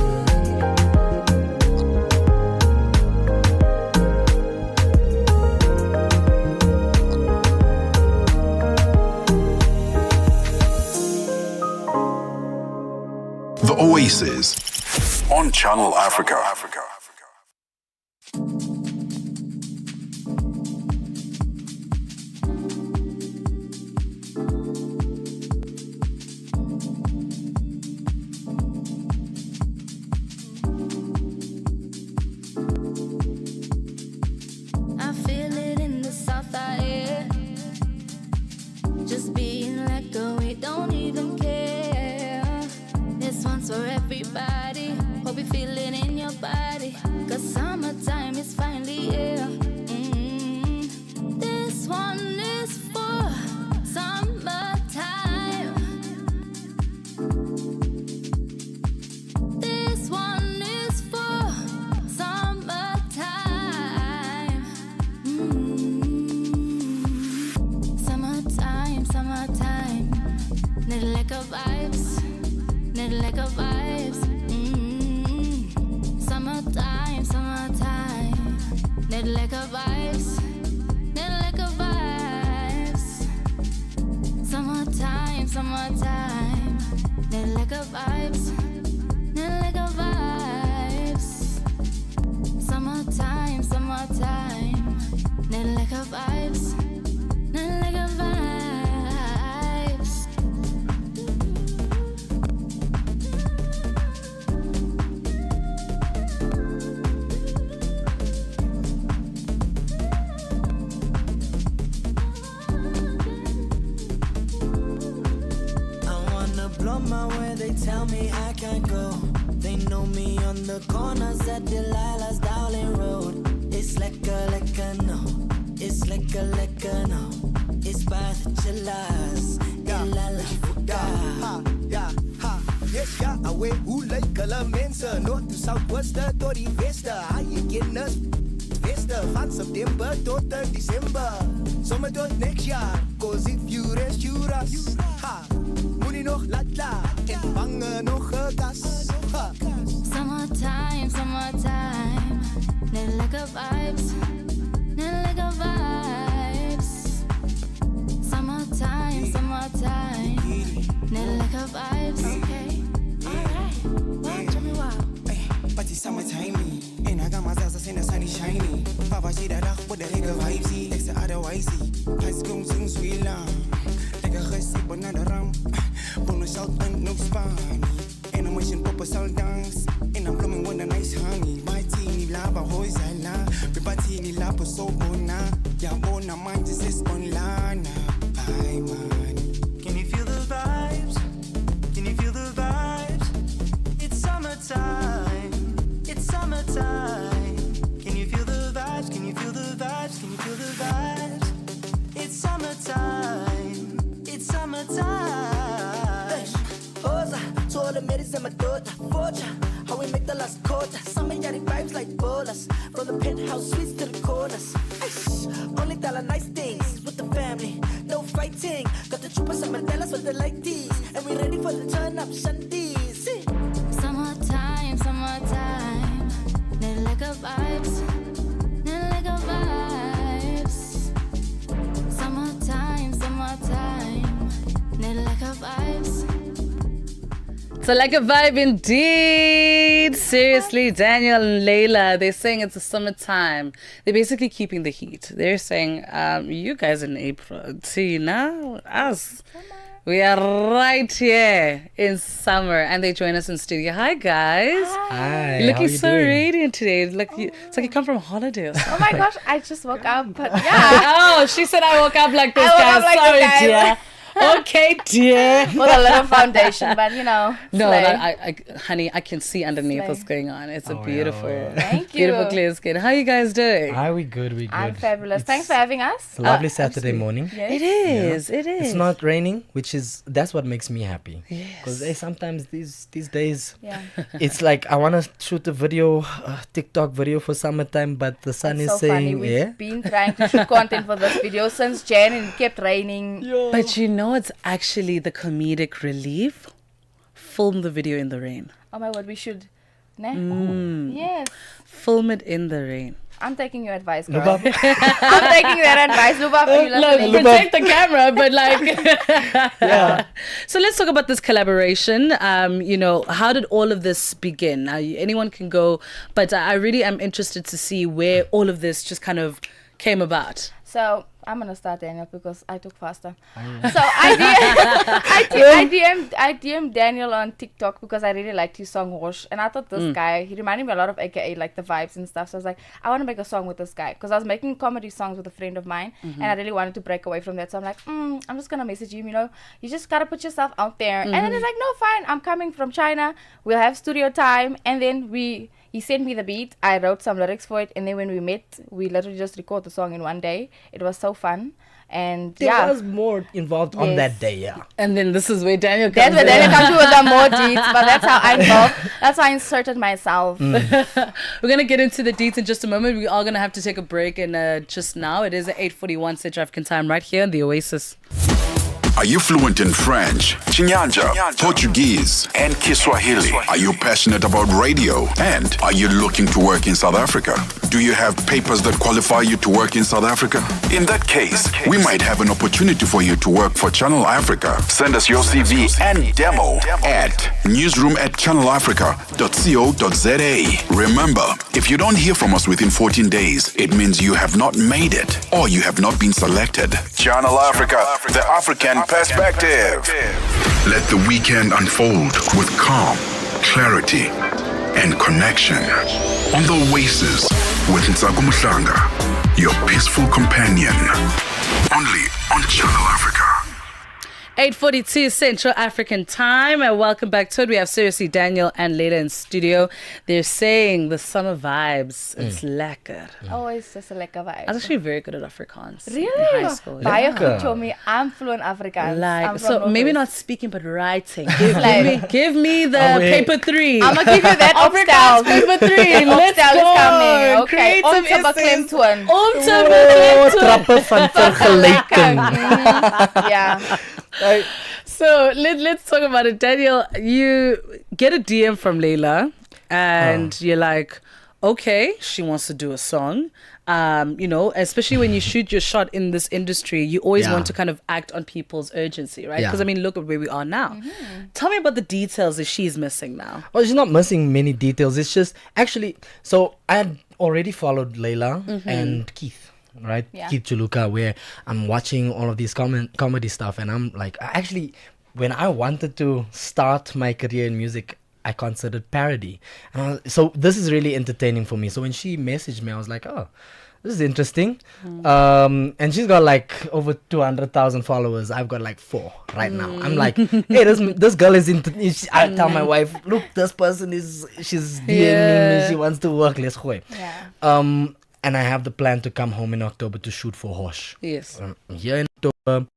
The Oasis on Channel Africa. don't even care. This one's for everybody. Hope you feel it in your body. Cause summertime is finally here. This one is for summertime. This one is for summertime. Summertime, summertime. Need like a vibes. Need like a vibes. Summertime, summertime. Need like a vibes. Need like a vibes. Summertime, summertime. Need like a vibes. Need like a vibes. Summertime, summertime. Need like a vibes. Need like a vibes. Blow my way, they tell me I can't go. They know me on the corners at Delilah's Dowling Road. It's like a no. It's like a no. It's by the chillers. Yes, ja, away, hoe lyk hulle mense? North to southwester tot die weste. How you getting us? Weste, van September tot December. Sommer tot next jaar, cause if you rescue us, ha, moenie nog laat en vangen nog 'n gas. Summertime, summertime. Need like a vibes. Need like a vibes. Summertime, summertime. Need like a vibes. Okay. Alright. Well, tell me why. But it's summertime, and I got my ass in the sunny shiny. Papa, she that with the nigga vibes, extra otherwise. High school since we long. Like a recipe, but not a rum. Bonus out and no spine. And I'm wishing Papa Sal dance. And I'm blooming with a nice honey. My team, lava, hoys, I la. Pipati, lapa, so bona. Ya bona, mind is online. Bye, man. Can you feel the vibes? Can you feel the vibes? It's summertime. It's summertime. Can you feel the vibes? Can you feel the vibes? Can you feel the vibes? It's summertime. It's summertime. Oza, to all the ladies in my daughter, Forja, how we make the last quarter. Some of y'all vibes like bowlers, from the penthouse suites to the corners. Ice, only dollar nice things with the family, no fighting. Got the troopers and Mandelas with the like these, and we ready for the turn up Shanties. Summertime, summertime. Need like a vibes. Need like a vibes. Summertime, summertime. Need like a vibes. So like a vibe indeed. Seriously, Daniel and Layla, they're saying it's the summertime. They're basically keeping the heat. They're saying, you guys in April. See, now, us. We are right here in summer. And they join us in studio. Hi, guys. Hi. You're looking how you so doing? radiant today. It's like you come from a holiday or something. Oh my gosh, I just woke up. But yeah. Oh, she said I woke up like this, I woke guys. up like Sorry, this, guys. dear. Okay, dear. With a little foundation, but you know. No, slay. honey, I can see underneath what's going on. It's a beautiful, Thank you. beautiful clear skin. How are you guys doing? Hi, we good, we good. I'm fabulous. Thanks for having us. It's a lovely Saturday morning. Yes. It is, Yeah. it is. It's not raining, that's what makes me happy. Yes. Because sometimes these days, Yeah. it's like I want to shoot a video, TikTok video for summertime, but the sun It's is so funny. saying, We've been trying to shoot content for this video since Jan and it kept raining. But you know, it's actually the comedic relief. Film the video in the rain. Oh my word, we should. Né? Yes. Film it in the rain. I'm taking your advice, girl. I'm taking that advice. Lubab, are you listening? You can take the camera, but yeah. So let's talk about this collaboration. How did all of this begin? Anyone can go, but I really am interested to see where all of this just kind of came about. So I'm gonna start Daniel because I took faster. Oh. So I DM'd Daniel on TikTok because I really liked his song Wash, and I thought this guy, he reminded me a lot of AKA, like the vibes and stuff. So I was like, I want to make a song with this guy because I was making comedy songs with a friend of mine, and I really wanted to break away from that. So I'm like, I'm just gonna message him. You just gotta put yourself out there. And then he's like, no, fine, I'm coming from China. We'll have studio time, and then he sent me the beat. I wrote some lyrics for it, and then when we met, we literally just recorded the song in one day. It was so fun, and There was more involved on that day, yeah. And then this is where Daniel comes That's where in. Daniel comes with the more deets, but that's how I involved. That's how I inserted myself. We're going to get into the deets in just a moment. We are going to have to take a break, and just now it is at 8:41 Central African time right here in the Oasis. Are you fluent in French, Chinyanja, Portuguese, and Kiswahili? Are you passionate about radio? And are you looking to work in South Africa? Do you have papers that qualify you to work in South Africa? In that case, we might have an opportunity for you to work for Channel Africa. Send us your CV and demo at newsroom@channelafrica.co.za. Remember, if you don't hear from us within 14 days, it means you have not made it or you have not been selected. Channel Africa, the African perspective. Let the weekend unfold with calm, clarity, and connection. On the Oasis with Nsaku Muhlanga, your peaceful companion. Only on Channel Africa. 8:42 Central African time, and welcome back to it. We have seriously Daniel and Leila in studio. They're saying the summer vibes. It's lekker. Always just a lekker vibe. I was actually very good at Afrikaans. Really? In high school. Baie goed, Chomi. I'm fluent Afrikaans. I'm from So maybe Northwest. not speaking, but writing. Give me the paper 3. I'm gonna give you that Afrikaans opstel. paper 3. Let's Opstel is go. coming. Okay. Creative Om te beklemtoon. Om te beklemtoon. Trappen van vergelijking. Yeah. So let's talk about it. Daniel, you get a DM from Leila and you're like, okay, she wants to do a song. Especially when you shoot your shot in this industry, you always want to kind of act on people's urgency, right? Because look at where we are now. Tell me about the details that she's missing now. Well, she's not missing many details. It's just actually, so I had already followed Leila and Keith. Right, Keith Chuluka, where I'm watching all of these comedy stuff, and I'm like, actually, when I wanted to start my career in music, I considered parody, and so this is really entertaining for me. So when she messaged me, I was like, oh, this is interesting. And she's got like over 200,000 followers. I've got like 4 right now. I'm like, hey, this girl is into. I tell my wife, look, this person she's DMing me. She wants to work. Let's go. And I have the plan to come home in October to shoot for Hosh. Yes. Here in October,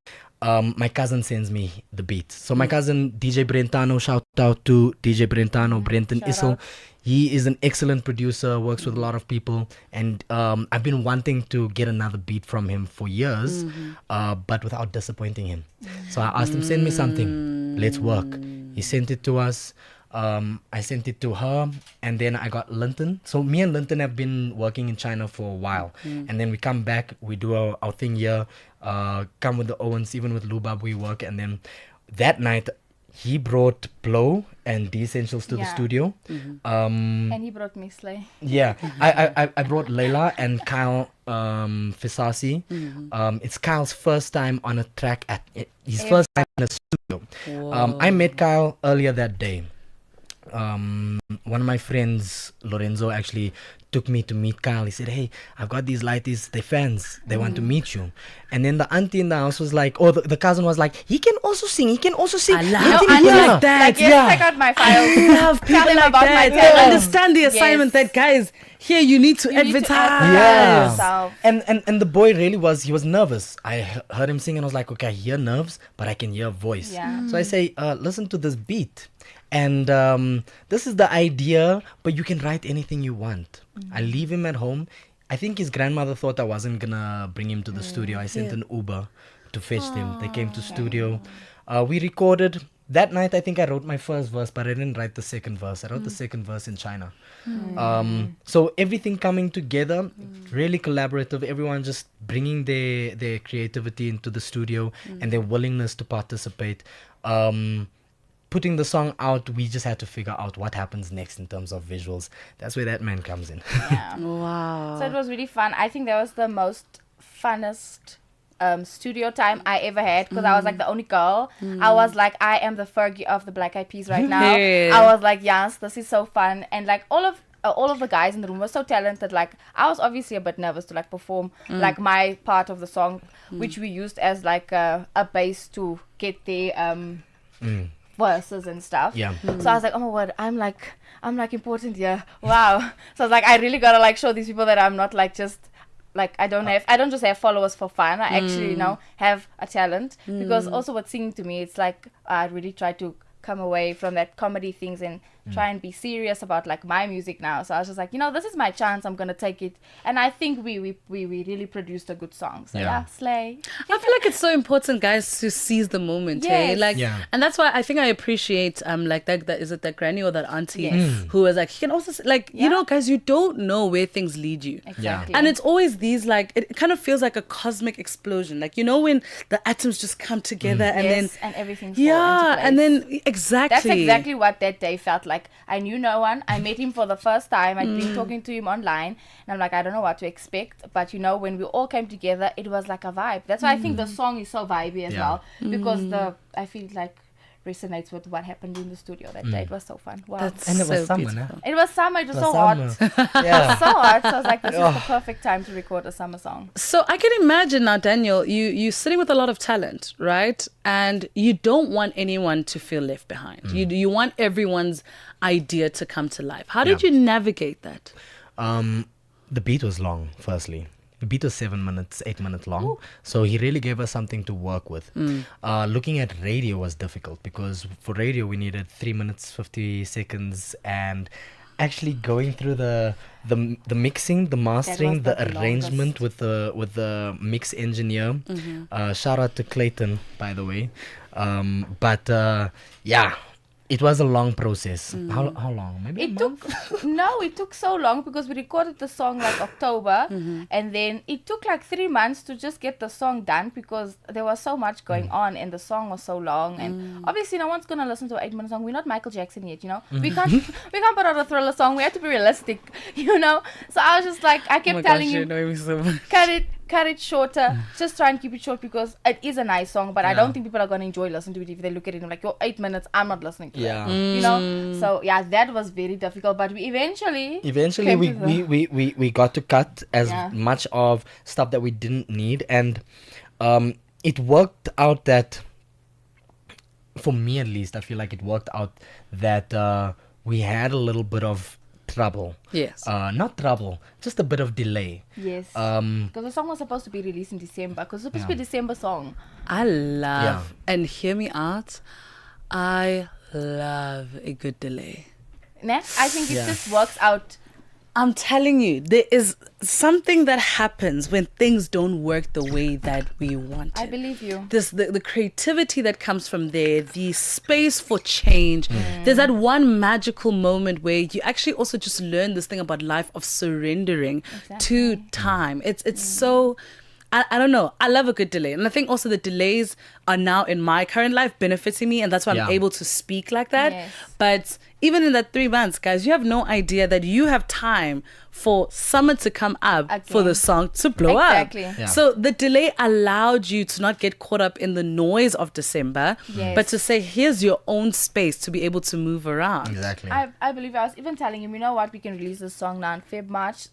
my cousin sends me the beat. So my cousin, DJ Brentano, shout out to DJ Brentano, Brenton Issel. He is an excellent producer, works with a lot of people. And I've been wanting to get another beat from him for years, but without disappointing him. So I asked him, send me something. Let's work. He sent it to us. I sent it to her, and then I got Linton. So me and Linton have been working in China for a while, and then we come back, we do our thing here, come with the Owens, even with Lubab we work, and then that night he brought Blow and The Essentials to the studio. And he brought me Slay. Yeah, I brought Leila and Kyle Fisasi. It's Kyle's first time on a track at his first time in a studio. I met Kyle earlier that day. One of my friends, Lorenzo, actually took me to meet Kyle. He said, hey, I've got these lighties, they're fans, they want to meet you. And then the auntie in the house was like, the cousin was like, he can also sing. I like that. Like, check out my files. I love people like that. They understand the assignment that, guys, here you need to advertise. Yourself. And the boy really he was nervous. I heard him sing and I was like, okay, I hear nerves, but I can hear voice. Yeah. So I say, listen to this beat. And this is the idea, but you can write anything you want. I leave him at home. I think his grandmother thought I wasn't going to bring him to the studio. I sent an Uber to fetch him. They came to studio. We recorded. That night, I think I wrote my first verse, but I didn't write the second verse. I wrote the second verse in China. So everything coming together, really collaborative. Everyone just bringing their creativity into the studio and their willingness to participate. Putting the song out, we just had to figure out what happens next in terms of visuals. That's where that man comes in. Yeah. Wow. So it was really fun. I think that was the most funnest studio time I ever had, because I was like the only girl. I was like, I am the Fergie of the Black Eyed Peas right now. Yeah. I was like, yes, this is so fun. And like all of the guys in the room were so talented. Like I was obviously a bit nervous to like perform like my part of the song, which we used as like a base to get the verses and stuff. Yeah. So I was like, oh my word, I'm like important here. Wow. So I was like, I really gotta like show these people that I'm not like just like I don't just have followers for fun. I actually have a talent, because also with singing to me, it's like I really try to come away from that comedy things and try and be serious about like my music now. So I was just like, this is my chance, I'm gonna take it. And I think we really produced a good song. So yeah, slay. I feel like it's so important, guys, to seize the moment. Hey? Like, and that's why I think I appreciate like that is it that granny or that auntie who was like, you can also like guys, you don't know where things lead you. Exactly. And it's always these like, it kind of feels like a cosmic explosion, like when the atoms just come together and then and everything and then exactly that's exactly what that day felt like. I knew no one. I met him for the first time. I'd been talking to him online, and I'm like, I don't know what to expect. But when we all came together, it was like a vibe. That's why I think the song is so vibey as well, because I feel like resonates with what happened in the studio that day. It was so fun. Wow. And it was summer, no? It was summer. It was so hot. It was so hot. So I was like, this is the perfect time to record a summer song. So I can imagine now, Daniel, you're sitting with a lot of talent, right? And you don't want anyone to feel left behind. You want everyone's idea to come to life. How did you navigate that? The beat was long, firstly. The beat was 8 minutes long. Ooh. So he really gave us something to work with. Looking at radio was difficult, because for radio we needed 3 minutes 50 seconds, and actually going through the mixing, the mastering, the arrangement with the mix engineer. Shout out to Clayton, by the way. It was a long process. How long? Maybe it took so long, because we recorded the song like October, and then it took like 3 months to just get the song done, because there was so much going on and the song was so long, and obviously no one's gonna listen to an 8-minute song. We're not Michael Jackson yet, we can't put out a Thriller song. We have to be realistic, So I was just like, I kept telling him, cut it shorter, just try and keep it short, because it is a nice song, but I don't think people are going to enjoy listening to it if they look at it and like, 8 minutes, I'm not listening to it. So that was very difficult, but we eventually we got to cut as much of stuff that we didn't need, and it worked out that, for me at least, I feel like it worked out that we had a little bit of trouble. Yes. Not trouble, just a bit of delay. Yes. Because the song was supposed to be released in December, because it's supposed to be a December song. I love, and hear me out, I love a good delay. I think it just works out. I'm telling you, there is something that happens when things don't work the way that we want it. I believe you. The creativity that comes from there, the space for change. There's that one magical moment where you actually also just learn this thing about life of surrendering to time. It's so... I don't know. I love a good delay. And I think also the delays are now in my current life benefiting me. And that's why I'm able to speak like that. Yes. But even in that 3 months, guys, you have no idea that you have time for summer to come up for the song to blow up. Yeah. So the delay allowed you to not get caught up in the noise of December, but to say, here's your own space to be able to move around. Exactly. I believe I was even telling him, you know what, we can release this song now in Feb, March.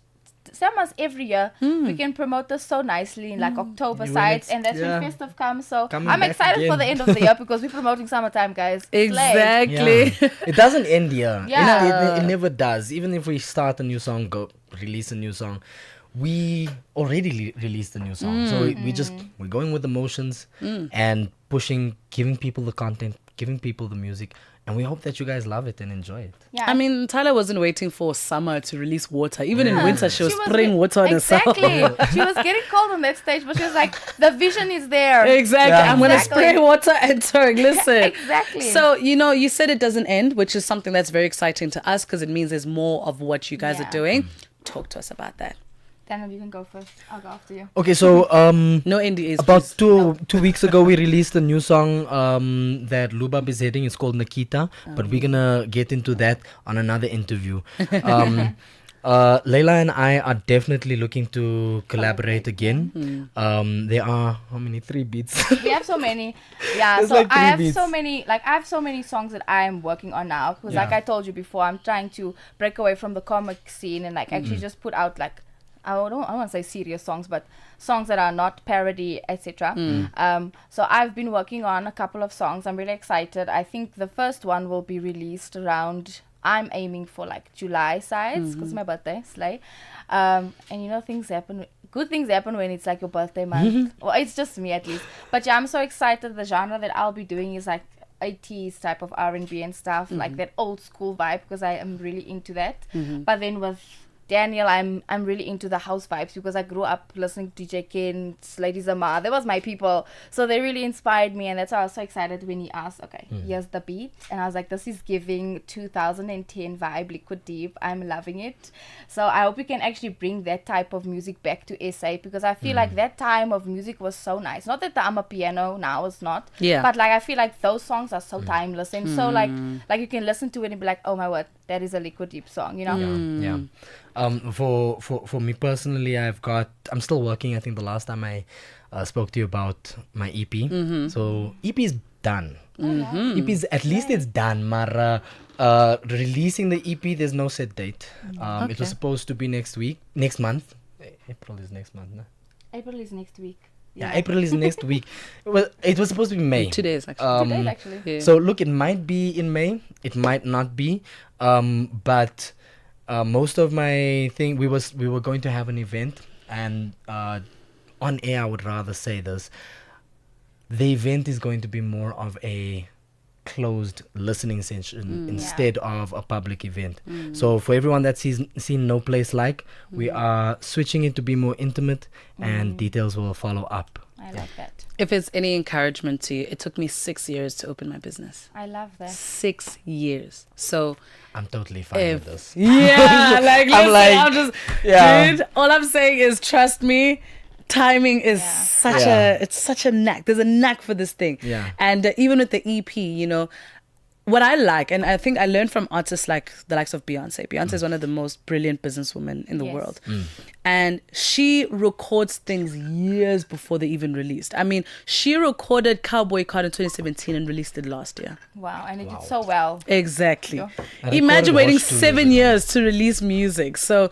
Summers every year, we can promote this so nicely in like October sides, and that's when festive comes. So I'm excited for the end of the year, because we're promoting summertime, guys. Exactly. It doesn't end here. Yeah. It never does. Even if we start a new song, release a new song, we already released a new song. So we're going with emotions and pushing, giving people the content, giving people the music. And we hope that you guys love it and enjoy it. Yeah. I mean, Tyler wasn't waiting for summer to release water. Even in winter, she was spraying water on herself. Exactly. She was getting cold on that stage, but she was like, the vision is there. Exactly. I'm going to spray water and turn. Listen. Exactly. So, you said it doesn't end, which is something that's very exciting to us, because it means there's more of what you guys are doing. Talk to us about that. Daniel, you can go first. I'll go after you. Okay, so no NDAs. About two weeks ago, we released a new song that Lubab is heading. It's called Nikita, but we're gonna get into that on another interview. Layla and I are definitely looking to collaborate again. There are how many? 3 beats. We have so many. Yeah, There's so like 3 I have beats. I have so many songs that I am working on now. Because like Yeah. I told you before, I'm trying to break away from the comic scene and like actually just put out like I don't want to say serious songs, but songs that are not parody, etc. So I've been working on a couple of songs. I'm really excited. I think the first one will be released around. I'm aiming for like July sides because my birthday, slay. And you know things happen. Good things happen when it's like your birthday month. Well, it's just me at least. But yeah, I'm so excited. The genre that I'll be doing is like 80s type of R&B and stuff, like that old school vibe because I am really into that. But then with Daniel, I'm really into the house vibes because I grew up listening to DJ Kent, Lady Zamar. That was my people. So they really inspired me, and that's why I was so excited when he asked, okay, here's the beat. And I was like, this is giving 2010 vibe, Liquid Deep. I'm loving it. So I hope we can actually bring that type of music back to SA because I feel like that time of music was so nice. Not that I'm a piano now, it's not. Yeah. But like I feel like those songs are so timeless and so like you can listen to it and be like, oh my word, that is a Liquid Deep song, you know? Yeah. For me personally, I'm still working. I think the last time I spoke to you about my EP. So EP is done. EP is at least it's done. Mara releasing the EP, there's no set date. It was supposed to be next month. April is next month. No? April is next week. Yeah, April is next week. Well, it was supposed to be May. 2 days actually. 2 days actually. Yeah. So look, it might be in May. It might not be. But most of my thing, we were going to have an event, and on air I would rather say this. The event is going to be more of a closed listening session instead of a public event. So for everyone that's seen No Place Like, we are switching it to be more intimate, and details will follow up. I love that. If it's any encouragement to you, it took me 6 years to open my business. I love that. 6 years. So I'm totally fine with this. Yeah, like listen, I'm just yeah. dude, all I'm saying is trust me. Timing is it's such a knack. There's a knack for this thing. Yeah. And even with the EP, you know, what I like, and I think I learned from artists like the likes of Beyonce. Beyonce is one of the most brilliant businesswomen in the world. And she records things years before they even released. I mean, she recorded Cowboy Card in 2017 and released it last year. Wow, and it did so well. Exactly. Sure. Imagine waiting 7 years to release music. So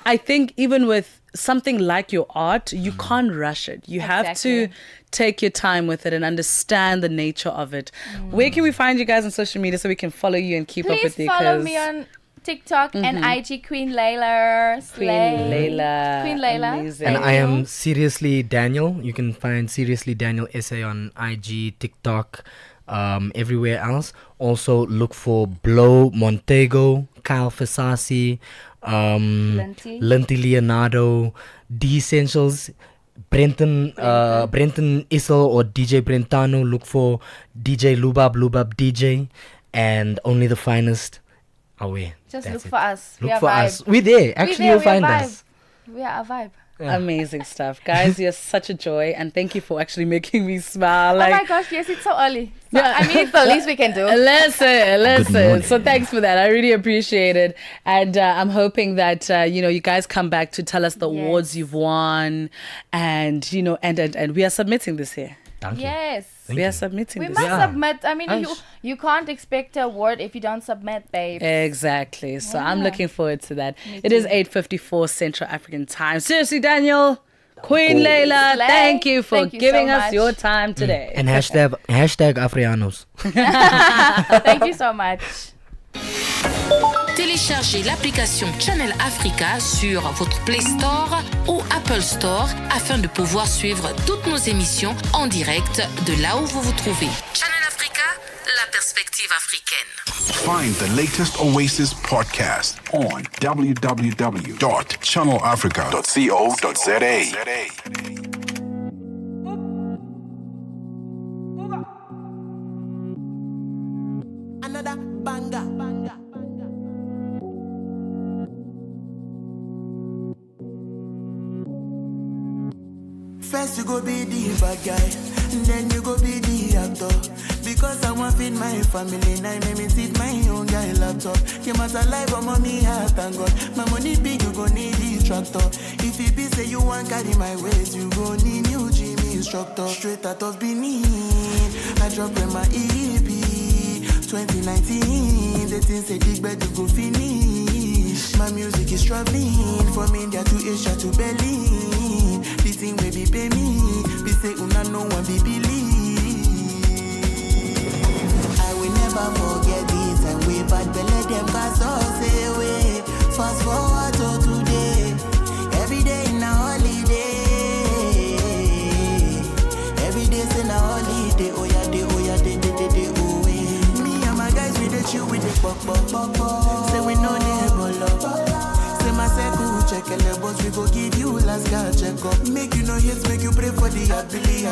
I think even with something like your art, you can't rush it. You have to take your time with it and understand the nature of it. Where can we find you guys on social media so we can follow you and keep up with you? Please follow me on TikTok and IG, Queen Layla. Queen Layla. Queen Layla. Amazing. And I am Seriously Daniel. You can find Seriously Daniel SA on IG, TikTok, everywhere else. Also look for Blow Montego, Kyle Fasasi, Linty Leonardo, D Essentials, Brenton Issel or DJ Brentano. Look for DJ Lubab DJ, and Only the Finest. Away. Just look for us. Look for us. We're there. Actually, you'll find us. We are a vibe. Yeah. Amazing stuff. Guys, you're such a joy, and thank you for actually making me smile. Oh my gosh, yes, it's so early. So, I mean, it's the least we can do. Listen. So thanks for that. I really appreciate it. And I'm hoping that, you guys come back to tell us the awards you've won. And, and we are submitting this here. Thank you. Yes. We are submitting We this. must submit. I mean, you can't expect an award if you don't submit, babe. Exactly. So I'm looking forward to that. Me It is too. 8:54 Central African Time. Seriously, Daniel, Queen Layla, thank you for giving us your time today. And hashtag Afrianos. Thank you so much. Téléchargez l'application Channel Africa sur votre Play Store ou Apple Store afin de pouvoir suivre toutes nos émissions en direct de là où vous vous trouvez. Channel Africa, la perspective africaine. Find the latest Oasis podcast on www.channelafrica.co.za. Another banger. First First you go be the bad guy, then you go be the actor. Because I want feed my family, now make me feed my own guy laptop. Came out alive, I'm on me heart, thank God. My money big, you go need the tractor. If it be say you want carry my weight, you go need new gym instructor. Straight out of Benin, I drop in my EP 2019. The things say big bed to go finish. My music is traveling from India to Asia to Berlin. The thing will be pay me, be say una no one be believe. I will never forget this and we bad belly them cause us away. Fast forward to today, every day in a holiday. Every day's in a holiday, oh yeah, day, oh yeah, day, oh yeah. Me and my guys we the chill with the pop. Say we know they go love. Say my circle check a boss, we go give you last guy check up. Make you know hits, make you pray for the ability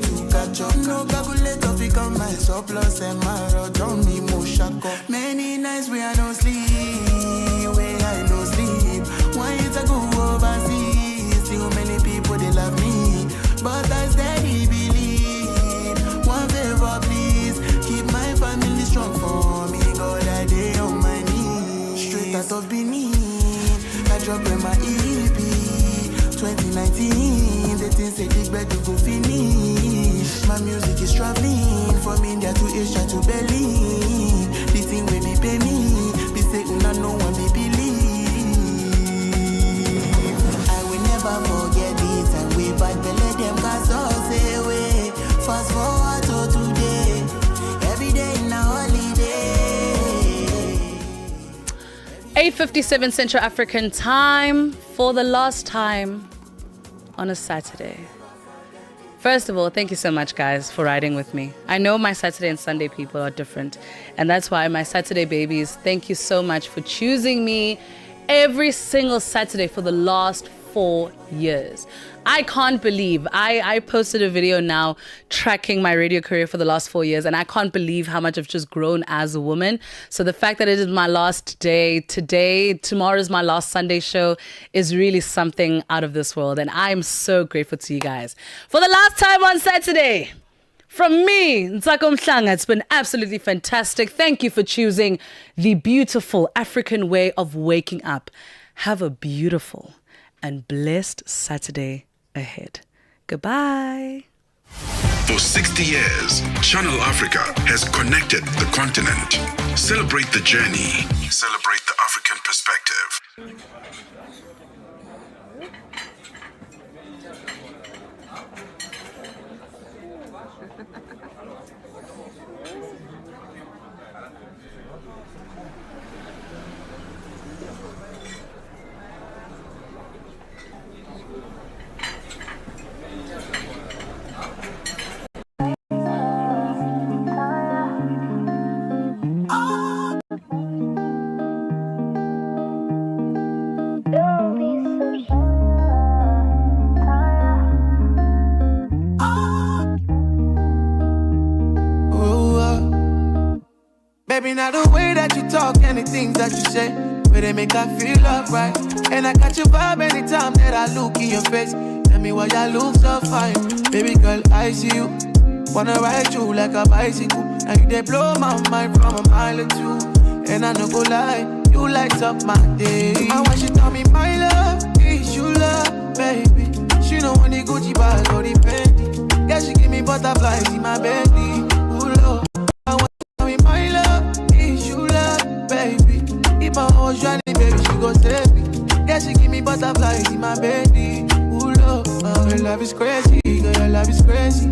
to catch up. No calculator fi come my surplus and my road don't be more shako. Many nights where I don't sleep, where I no sleep. Why you to go overseas? Too many people they love me, but I steady believe. One favor please, keep my family strong for me. God I day on my knees. Straight out of Benin, I drop in my EP 2019. The things say big bed to go finish. My music is traveling from India to Asia to Berlin. The thing will be pay me, be say una no one be believe. I will never forget this and we bad belly them cause us away. Fast forward to today, every day in a holiday. 8:57 Central African time for the last time on a Saturday. First of all, thank you so much, guys, for riding with me. I know my Saturday and Sunday people are different, and that's why my Saturday babies, thank you so much for choosing me every single Saturday for the last 4 years. I can't believe I posted a video now tracking my radio career for the last 4 years, and I can't believe how much I've just grown as a woman. So the fact that it is my last day today, tomorrow is my last Sunday show, is really something out of this world, and I'm so grateful to you guys. For the last time on Saturday, from me, Ntsako Mhlanga, it's been absolutely fantastic. Thank you for choosing the beautiful African way of waking up. Have a beautiful and blessed Saturday ahead. Goodbye. For 60 years, Channel Africa has connected the continent. Celebrate the journey. Celebrate the African perspective. Baby, now the way that you talk and the things that you say, where they make I feel alright. And I catch your vibe anytime that I look in your face. Tell me why you look so fine. Baby girl, I see you. Wanna ride you like a bicycle. And you they blow my mind from a mile or two. And I no go lie, you light up my day. And when she tell me my love, is you love, baby. She know when the Gucci bag or the Fendi. Yeah, she give me butterflies in my belly. Ooh, Lord. My love is you love, baby. If I was running, baby, she go save me. Yeah, she give me butterflies in my belly. Ooh, love, your love is crazy, girl, your love is crazy.